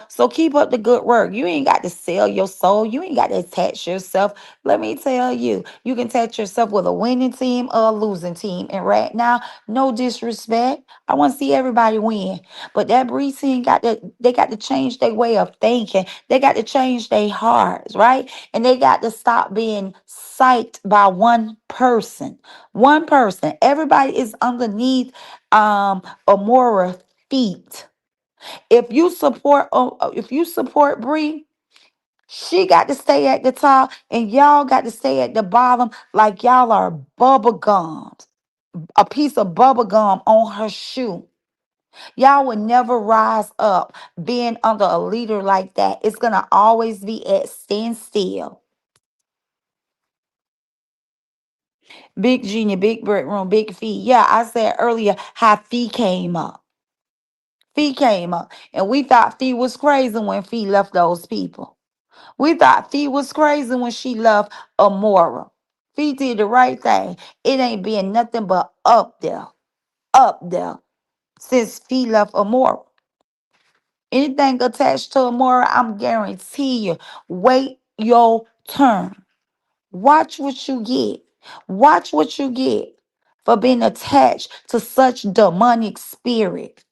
So keep up the good work. You ain't got to sell your soul. You ain't got to attach yourself. Let me tell you, you can attach yourself with a winning team or a losing team. And right now, no disrespect, I want to see everybody win. But that Bree team they got to change their way of thinking. They got to change their hearts, right? And they got to stop being psyched by one person. One person. Everybody is underneath Amora feet. If you support Bree, she got to stay at the top and y'all got to stay at the bottom like y'all are bubble gums. A piece of bubble gum on her shoe. Y'all would never rise up being under a leader like that. It's gonna always be at standstill. Big Genie, big brick room, big fee. Yeah, I said earlier how fee came up. Fee came up. And we thought Fee was crazy when Fee left those people. We thought Fee was crazy when she left Amora. Fee did the right thing. It ain't been nothing but up there since Fee left Amora. Anything attached to Amora, I'm guarantee you, wait your turn. Watch what you get. Watch what you get for being attached to such demonic spirit,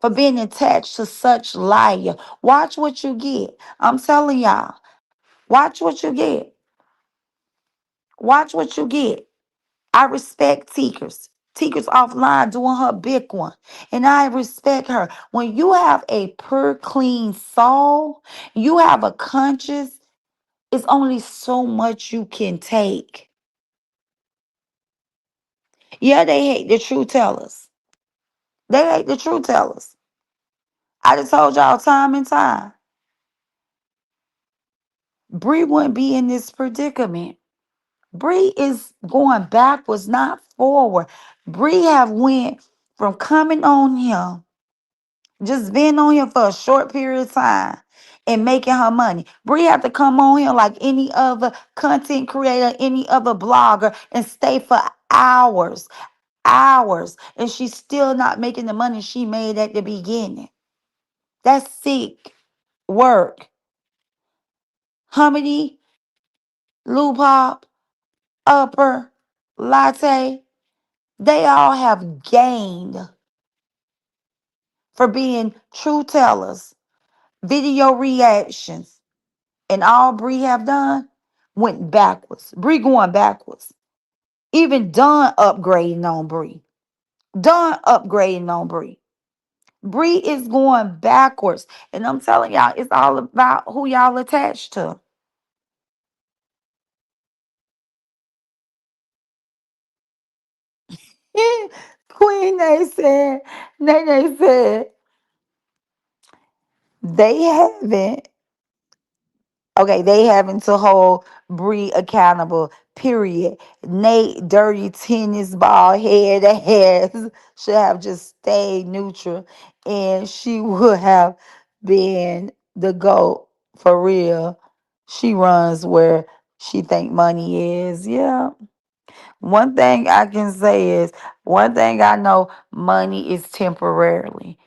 for being attached to such liar. Watch what you get. I'm telling y'all, watch what you get. Watch what you get. I respect Tikers. Tikers offline doing her big one. And I respect her. When you have a pure, clean soul, you have a conscience, it's only so much you can take. Yeah, they hate the truth tellers. They hate the truth tellers. I just told y'all time and time. Bree wouldn't be in this predicament. Bree is going backwards, not forward. Bree have went from coming on here, just being on here for a short period of time and making her money. Bree have to come on here like any other content creator, any other blogger, and stay for hours, hours, and she's still not making the money she made at the beginning. That's sick work. Humity, Lupop, Upper, Latte, they all have gained for being true tellers, video reactions, and all Bree have done went backwards. Bree going backwards. Even Dawn upgrading on Bree. Dawn upgrading on Bree. Bree is going backwards. And I'm telling y'all, it's all about who y'all attached to. Queen Nene said, they haven't. Okay, they having to hold Bree accountable. Period. Nate, dirty tennis ball head ass should have just stayed neutral, and she would have been the goat for real. She runs where she think money is. Yeah. One thing I can say is one thing I know: money is temporarily.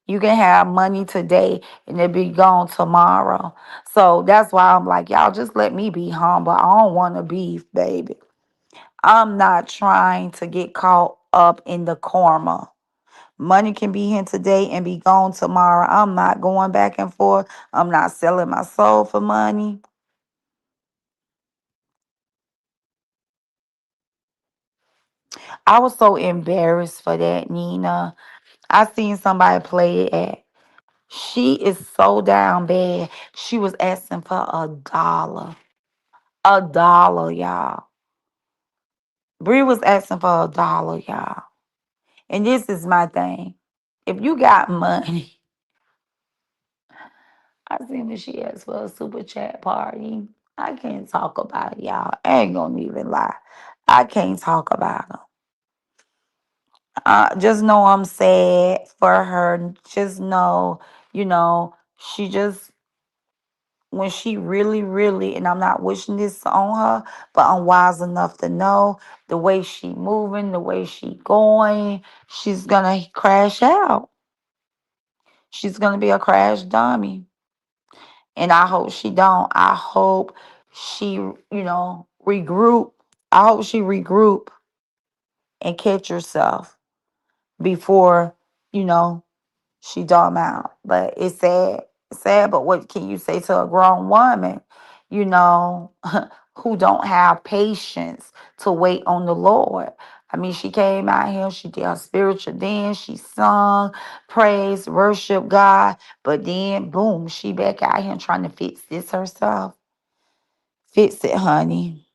You can have money today and it be gone tomorrow. So that's why I'm like, y'all just let me be humble. I don't want to beef, baby. I'm not trying to get caught up in the karma. Money can be here today and be gone tomorrow. I'm not going back and forth. I'm not selling my soul for money. I was so embarrassed for that, Nina. I seen somebody play it. She is so down bad. She was asking for $1. $1, y'all. Bree was asking for $1, y'all. And this is my thing. If you got money, I seen that she asked for a super chat party. I can't talk about it, y'all. I ain't gonna even lie. I can't talk about her. Just know I'm sad for her. Just know, she just when she really, really, and I'm not wishing this on her, but I'm wise enough to know the way she moving, the way she going, she's gonna crash out. She's gonna be a crash dummy. And I hope she don't. I hope she, regroup. I hope she regroup and catch herself before, you know, she dumb out. But it's sad. It's sad, but what can you say to a grown woman, you know, who don't have patience to wait on the Lord? I mean, she came out here, she did her spiritual dance, she sung, praised, worship God, but then boom, she back out here trying to fix this herself. Fix it, honey.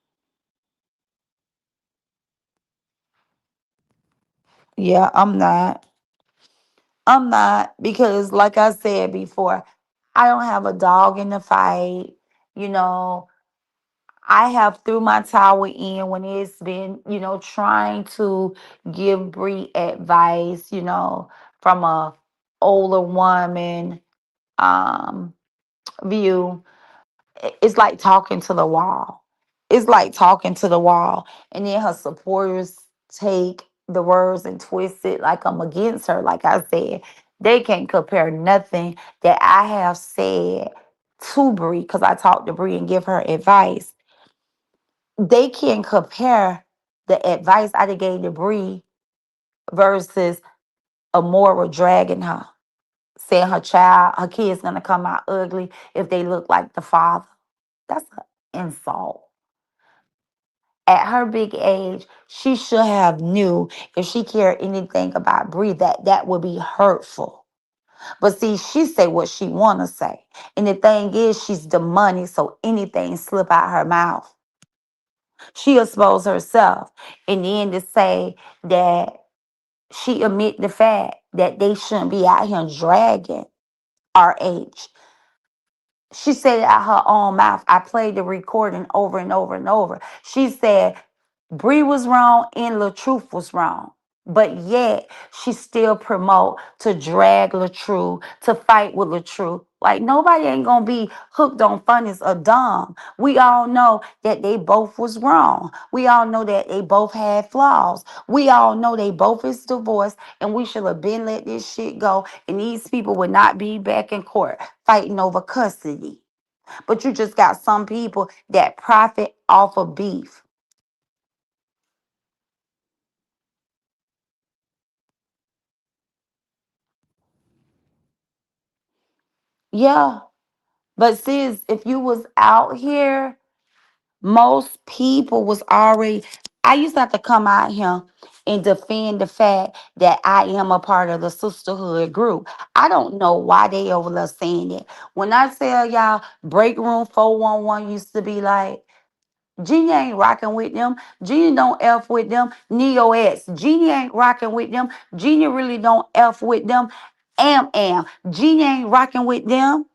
Yeah, I'm not. I'm not because, like I said before, I don't have a dog in the fight. You know, I have threw my towel in when it's been, trying to give Bree advice, from a older woman um view. It's like talking to the wall. It's like talking to the wall. And then her supporters take the words and twist it like I'm against her. Like I said, they can't compare nothing that I have said to Bree because I talked to Bree and give her advice. They can't compare the advice I done gave to Bree versus Amora dragging her, saying her kid's gonna come out ugly if they look like the father. That's an insult. At her big age, she should have knew if she cared anything about Bree that that would be hurtful. But see, she say what she wanna say, and the thing is, she's the money, so anything slip out her mouth. She exposed herself, and then to say that she admit the fact that they shouldn't be out here dragging our age. She said it out her own mouth. I played the recording over and over and over. She said Bree was wrong and LaTruth was wrong. But yet she still promote to drag LaTruth, to fight with LaTruth. Like nobody ain't gonna be hooked on funnies or dumb. We all know that they both was wrong. We all know that they both had flaws. We all know they both is divorced and we should have been let this shit go. And these people would not be back in court fighting over custody. But you just got some people that profit off of beef. Yeah. But sis, if you was out here, most people was already. I used to have to come out here and defend the fact that I am a part of the sisterhood group. I don't know why they over there saying it. When I tell y'all, Break Room 411 used to be like, Genie ain't rocking with them. Genie don't F with them. Neo X. Genie ain't rocking with them. Genie really don't F with them. Am. Genie ain't rocking with them.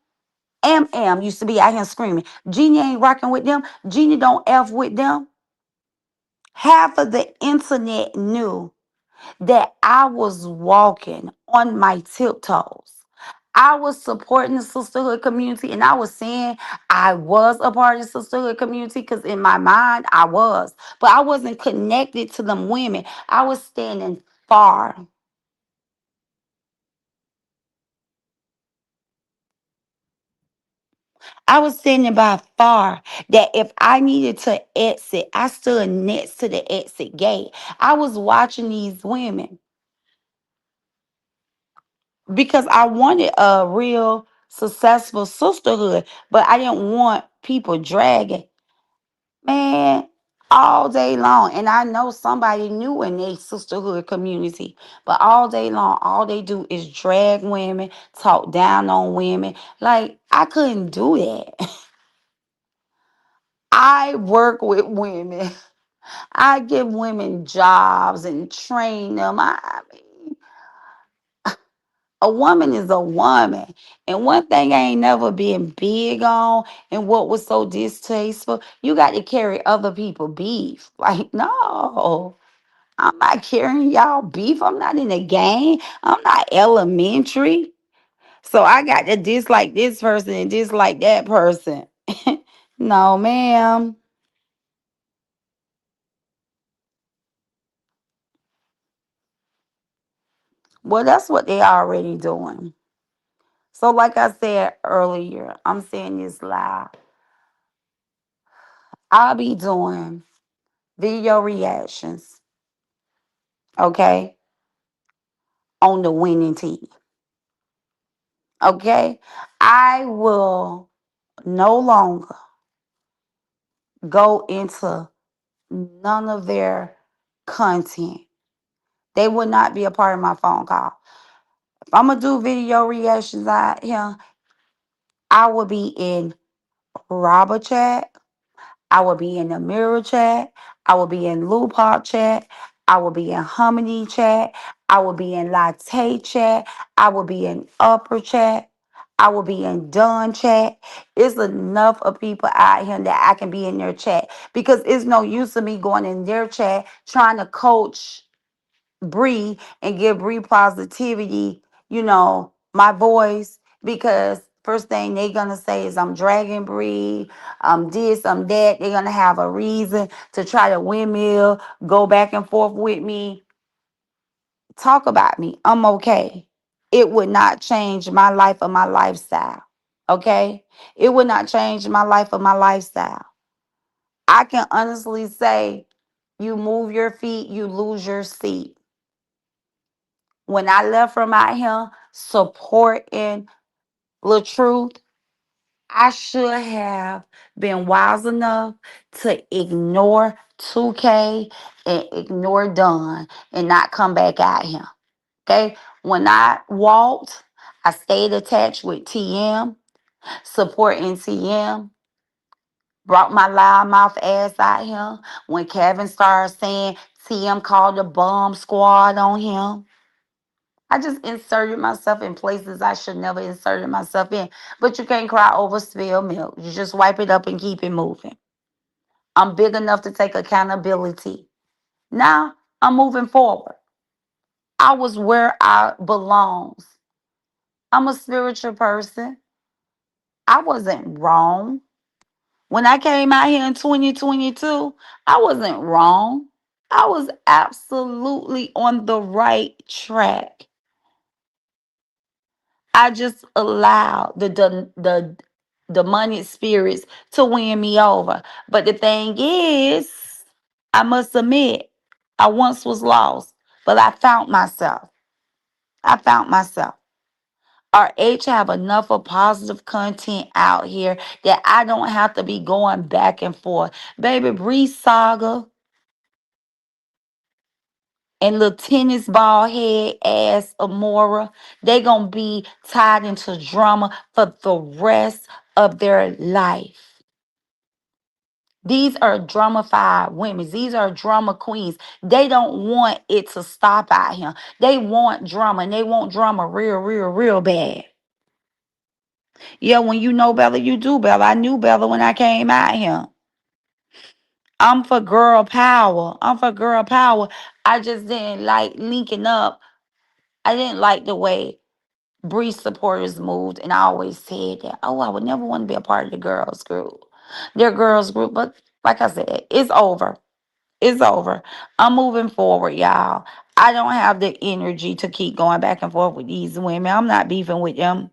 Am used to be out here screaming. Genie ain't rocking with them. Genie don't F with them. Half of the internet knew that I was walking on my tiptoes. I was supporting the sisterhood community and I was saying I was a part of the sisterhood community because in my mind I was. But I wasn't connected to them women. I was standing far. I was standing by far that if I needed to exit, I stood next to the exit gate. I was watching these women because I wanted a real successful sisterhood, but I didn't want people dragging. Man, all day long. And I know somebody new in a sisterhood community, but all day long, all they do is drag women, talk down on women. Like, I couldn't do that. I work with women. I give women jobs and train them. I mean, a woman is a woman. And one thing I ain't never been big on and what was so distasteful, you got to carry other people beef. Like, no, I'm not carrying y'all beef. I'm not in a gang. I'm not elementary. So I got to dislike this person and dislike that person. No, ma'am. Well, that's what they already doing. So, like I said earlier, I'm saying this live. I'll be doing video reactions, okay, on the winning team. Okay. I will no longer go into none of their content. They will not be a part of my phone call. If I'm gonna do video reactions out here, I will be in Robert chat. I will be in the mirror chat. I will be in Lupop chat. I will be in Harmony chat. I will be in Latte chat. I will be in Upper chat. I will be in Dun chat. It's enough of people out here that I can be in their chat because it's no use of me going in their chat trying to coach Bree and give Bree positivity, my voice, because first thing they gonna say is I'm dragging Bree, I'm this, I'm that. They're gonna have a reason to try to windmill, go back and forth with me, talk about me. I'm okay. It would not change my life or my lifestyle. Okay? It would not change my life or my lifestyle. I can honestly say you move your feet, you lose your seat. When I left from out here supporting LaTruth, I should have been wise enough to ignore 2K and ignore Dunn and not come back out here. Okay? When I walked, I stayed attached with TM, supporting TM, brought my loudmouth ass out here. When Kevin started saying TM called the bomb squad on him, I just inserted myself in places I should never inserted myself in. But you can't cry over spilled milk. You just wipe it up and keep it moving. I'm big enough to take accountability. Now I'm moving forward. I was where I belongs. I'm a spiritual person. I wasn't wrong. When I came out here in 2022, I wasn't wrong. I was absolutely on the right track. I just allowed the demonic spirits to win me over. But the thing is, I must admit, I once was lost, but I found myself. I found myself. RH have enough of positive content out here that I don't have to be going back and forth. Baby Bree Saga and little tennis ball head ass Amora, they gonna be tied into drama for the rest of their life. These are drama-fied women. These are drama queens. They don't want it to stop out here. They want drama and they want drama real, real, real bad. Yeah, when you know better, you do better. I knew better when I came out here. I'm for girl power. I'm for girl power. I just didn't like linking up. I didn't like the way Bree supporters moved, and I always said that. Oh, I would never want to be a part of the girls group. Their girls group, but like I said, it's over. It's over. I'm moving forward, y'all. I don't have the energy to keep going back and forth with these women. I'm not beefing with them.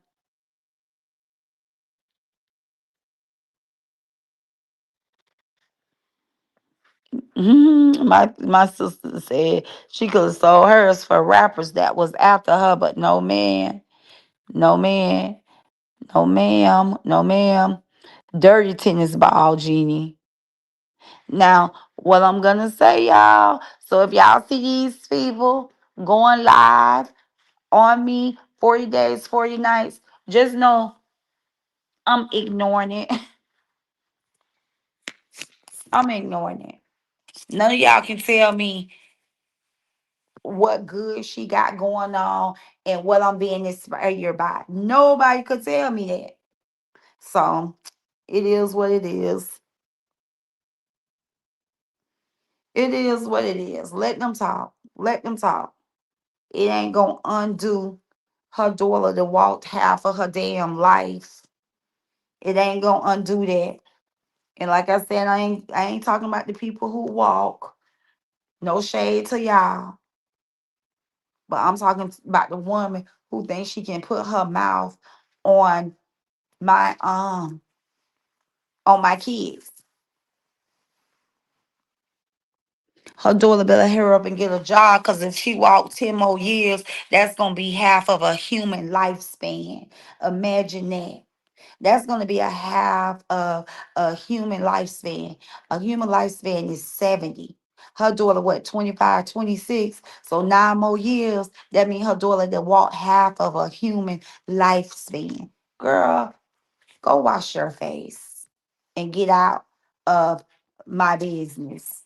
My sister said she could have sold hers for rappers that was after her, but no man, no man, no ma'am, no ma'am. Dirty tennis ball, Jeannie. Now, what I'm gonna say, y'all. So if y'all see these people going live on me 40 days, 40 nights, just know I'm ignoring it. I'm ignoring it. None of y'all can tell me what good she got going on and what I'm being inspired by. Nobody could tell me that. So it is what it is. It is what it is. Let them talk. Let them talk. It ain't gonna undo her daughter to walk half of her damn life. It ain't gonna undo that. And like I said, I ain't talking about the people who walk. No shade to y'all. But I'm talking about the woman who thinks she can put her mouth on my on my kids. Her daughter better hurry up and get a job because if she walks 10 more years, that's gonna be half of a human lifespan. Imagine that. That's going to be a half of a human lifespan. A human lifespan is 70. Her daughter, what, 25, 26? So 9 more years, that means her daughter that walked half of a human lifespan. Girl, go wash your face and get out of my business.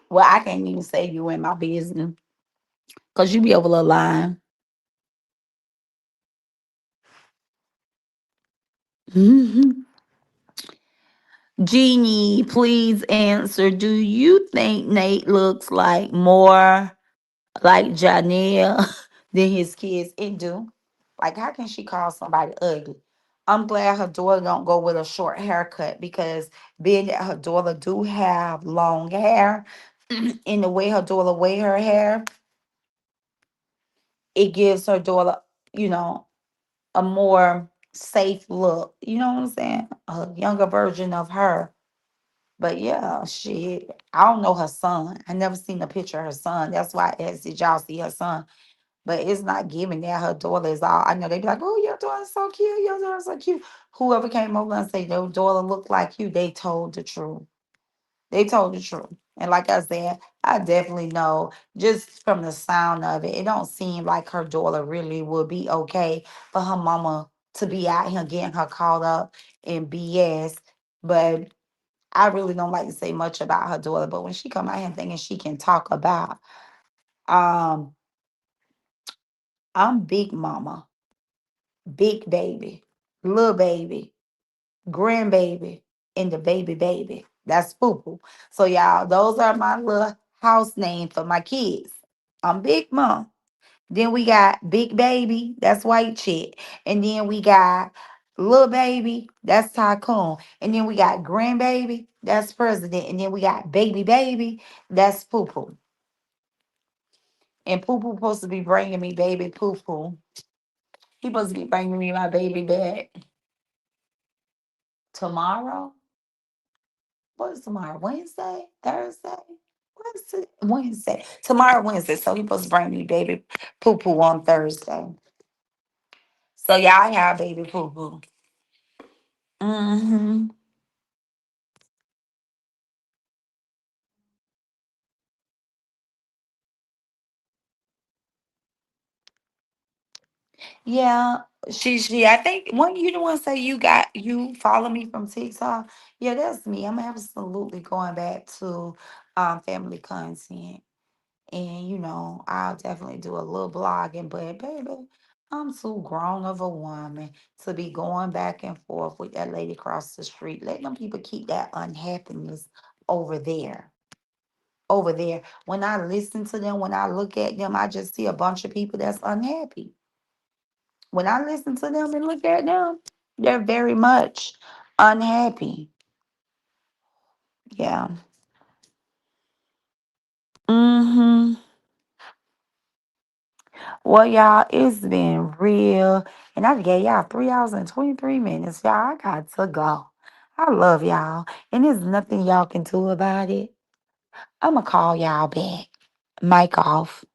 Well, I can't even say you in my business because you be over the line. Jeannie, please answer. Do you think Nate looks like more like Janelle than his kids? It do. Like, how can she call somebody ugly? I'm glad her daughter don't go with a short haircut because being that her daughter do have long hair, in the way her daughter wear her hair, it gives her daughter, you know, a more safe look. You know what I'm saying? A younger version of her. But yeah, I don't know her son. I never seen a picture of her son. That's why I asked, did y'all see her son? But it's not giving that her daughter is all. I know they be like, oh, your daughter's so cute. Your daughter's so cute. Whoever came over and say their daughter looked like you, they told the truth. They told the truth. And like I said, I definitely know just from the sound of it, it don't seem like her daughter really would be okay for her mama to be out here getting her caught up in BS. But I really don't like to say much about her daughter, but when she come out here thinking she can talk about, um, I'm big mama, big baby, little baby, grandbaby, and the baby. That's poo poo. So y'all, those are my little house name for my kids. I'm big mom. Then we got big baby, that's white chick. And then we got little baby, that's tycoon. And then we got grandbaby, that's president. And then we got baby, that's poo poo. And poo poo supposed to be bringing me baby poo poo. He supposed to be bringing me my baby back tomorrow. What is tomorrow? Wednesday? Thursday? What is it? Wednesday. Tomorrow, Wednesday. So he supposed to bring me baby poo poo on Thursday. So y'all have baby poo poo. Hmm. Yeah, she. I think when you the one say you follow me from TikTok. Yeah, that's me. I'm absolutely going back to family content, and I'll definitely do a little blogging. But baby, I'm too grown of a woman to be going back and forth with that lady across the street. Let them people keep that unhappiness over there. Over there. When I listen to them, when I look at them, I just see a bunch of people that's unhappy. When I listen to them and look at them, they're very much unhappy. Yeah. Hmm. Well, y'all, it's been real. And I gave y'all 3 hours and 23 minutes. Y'all, I got to go. I love y'all. And there's nothing y'all can do about it. I'm going to call y'all back. Mic off.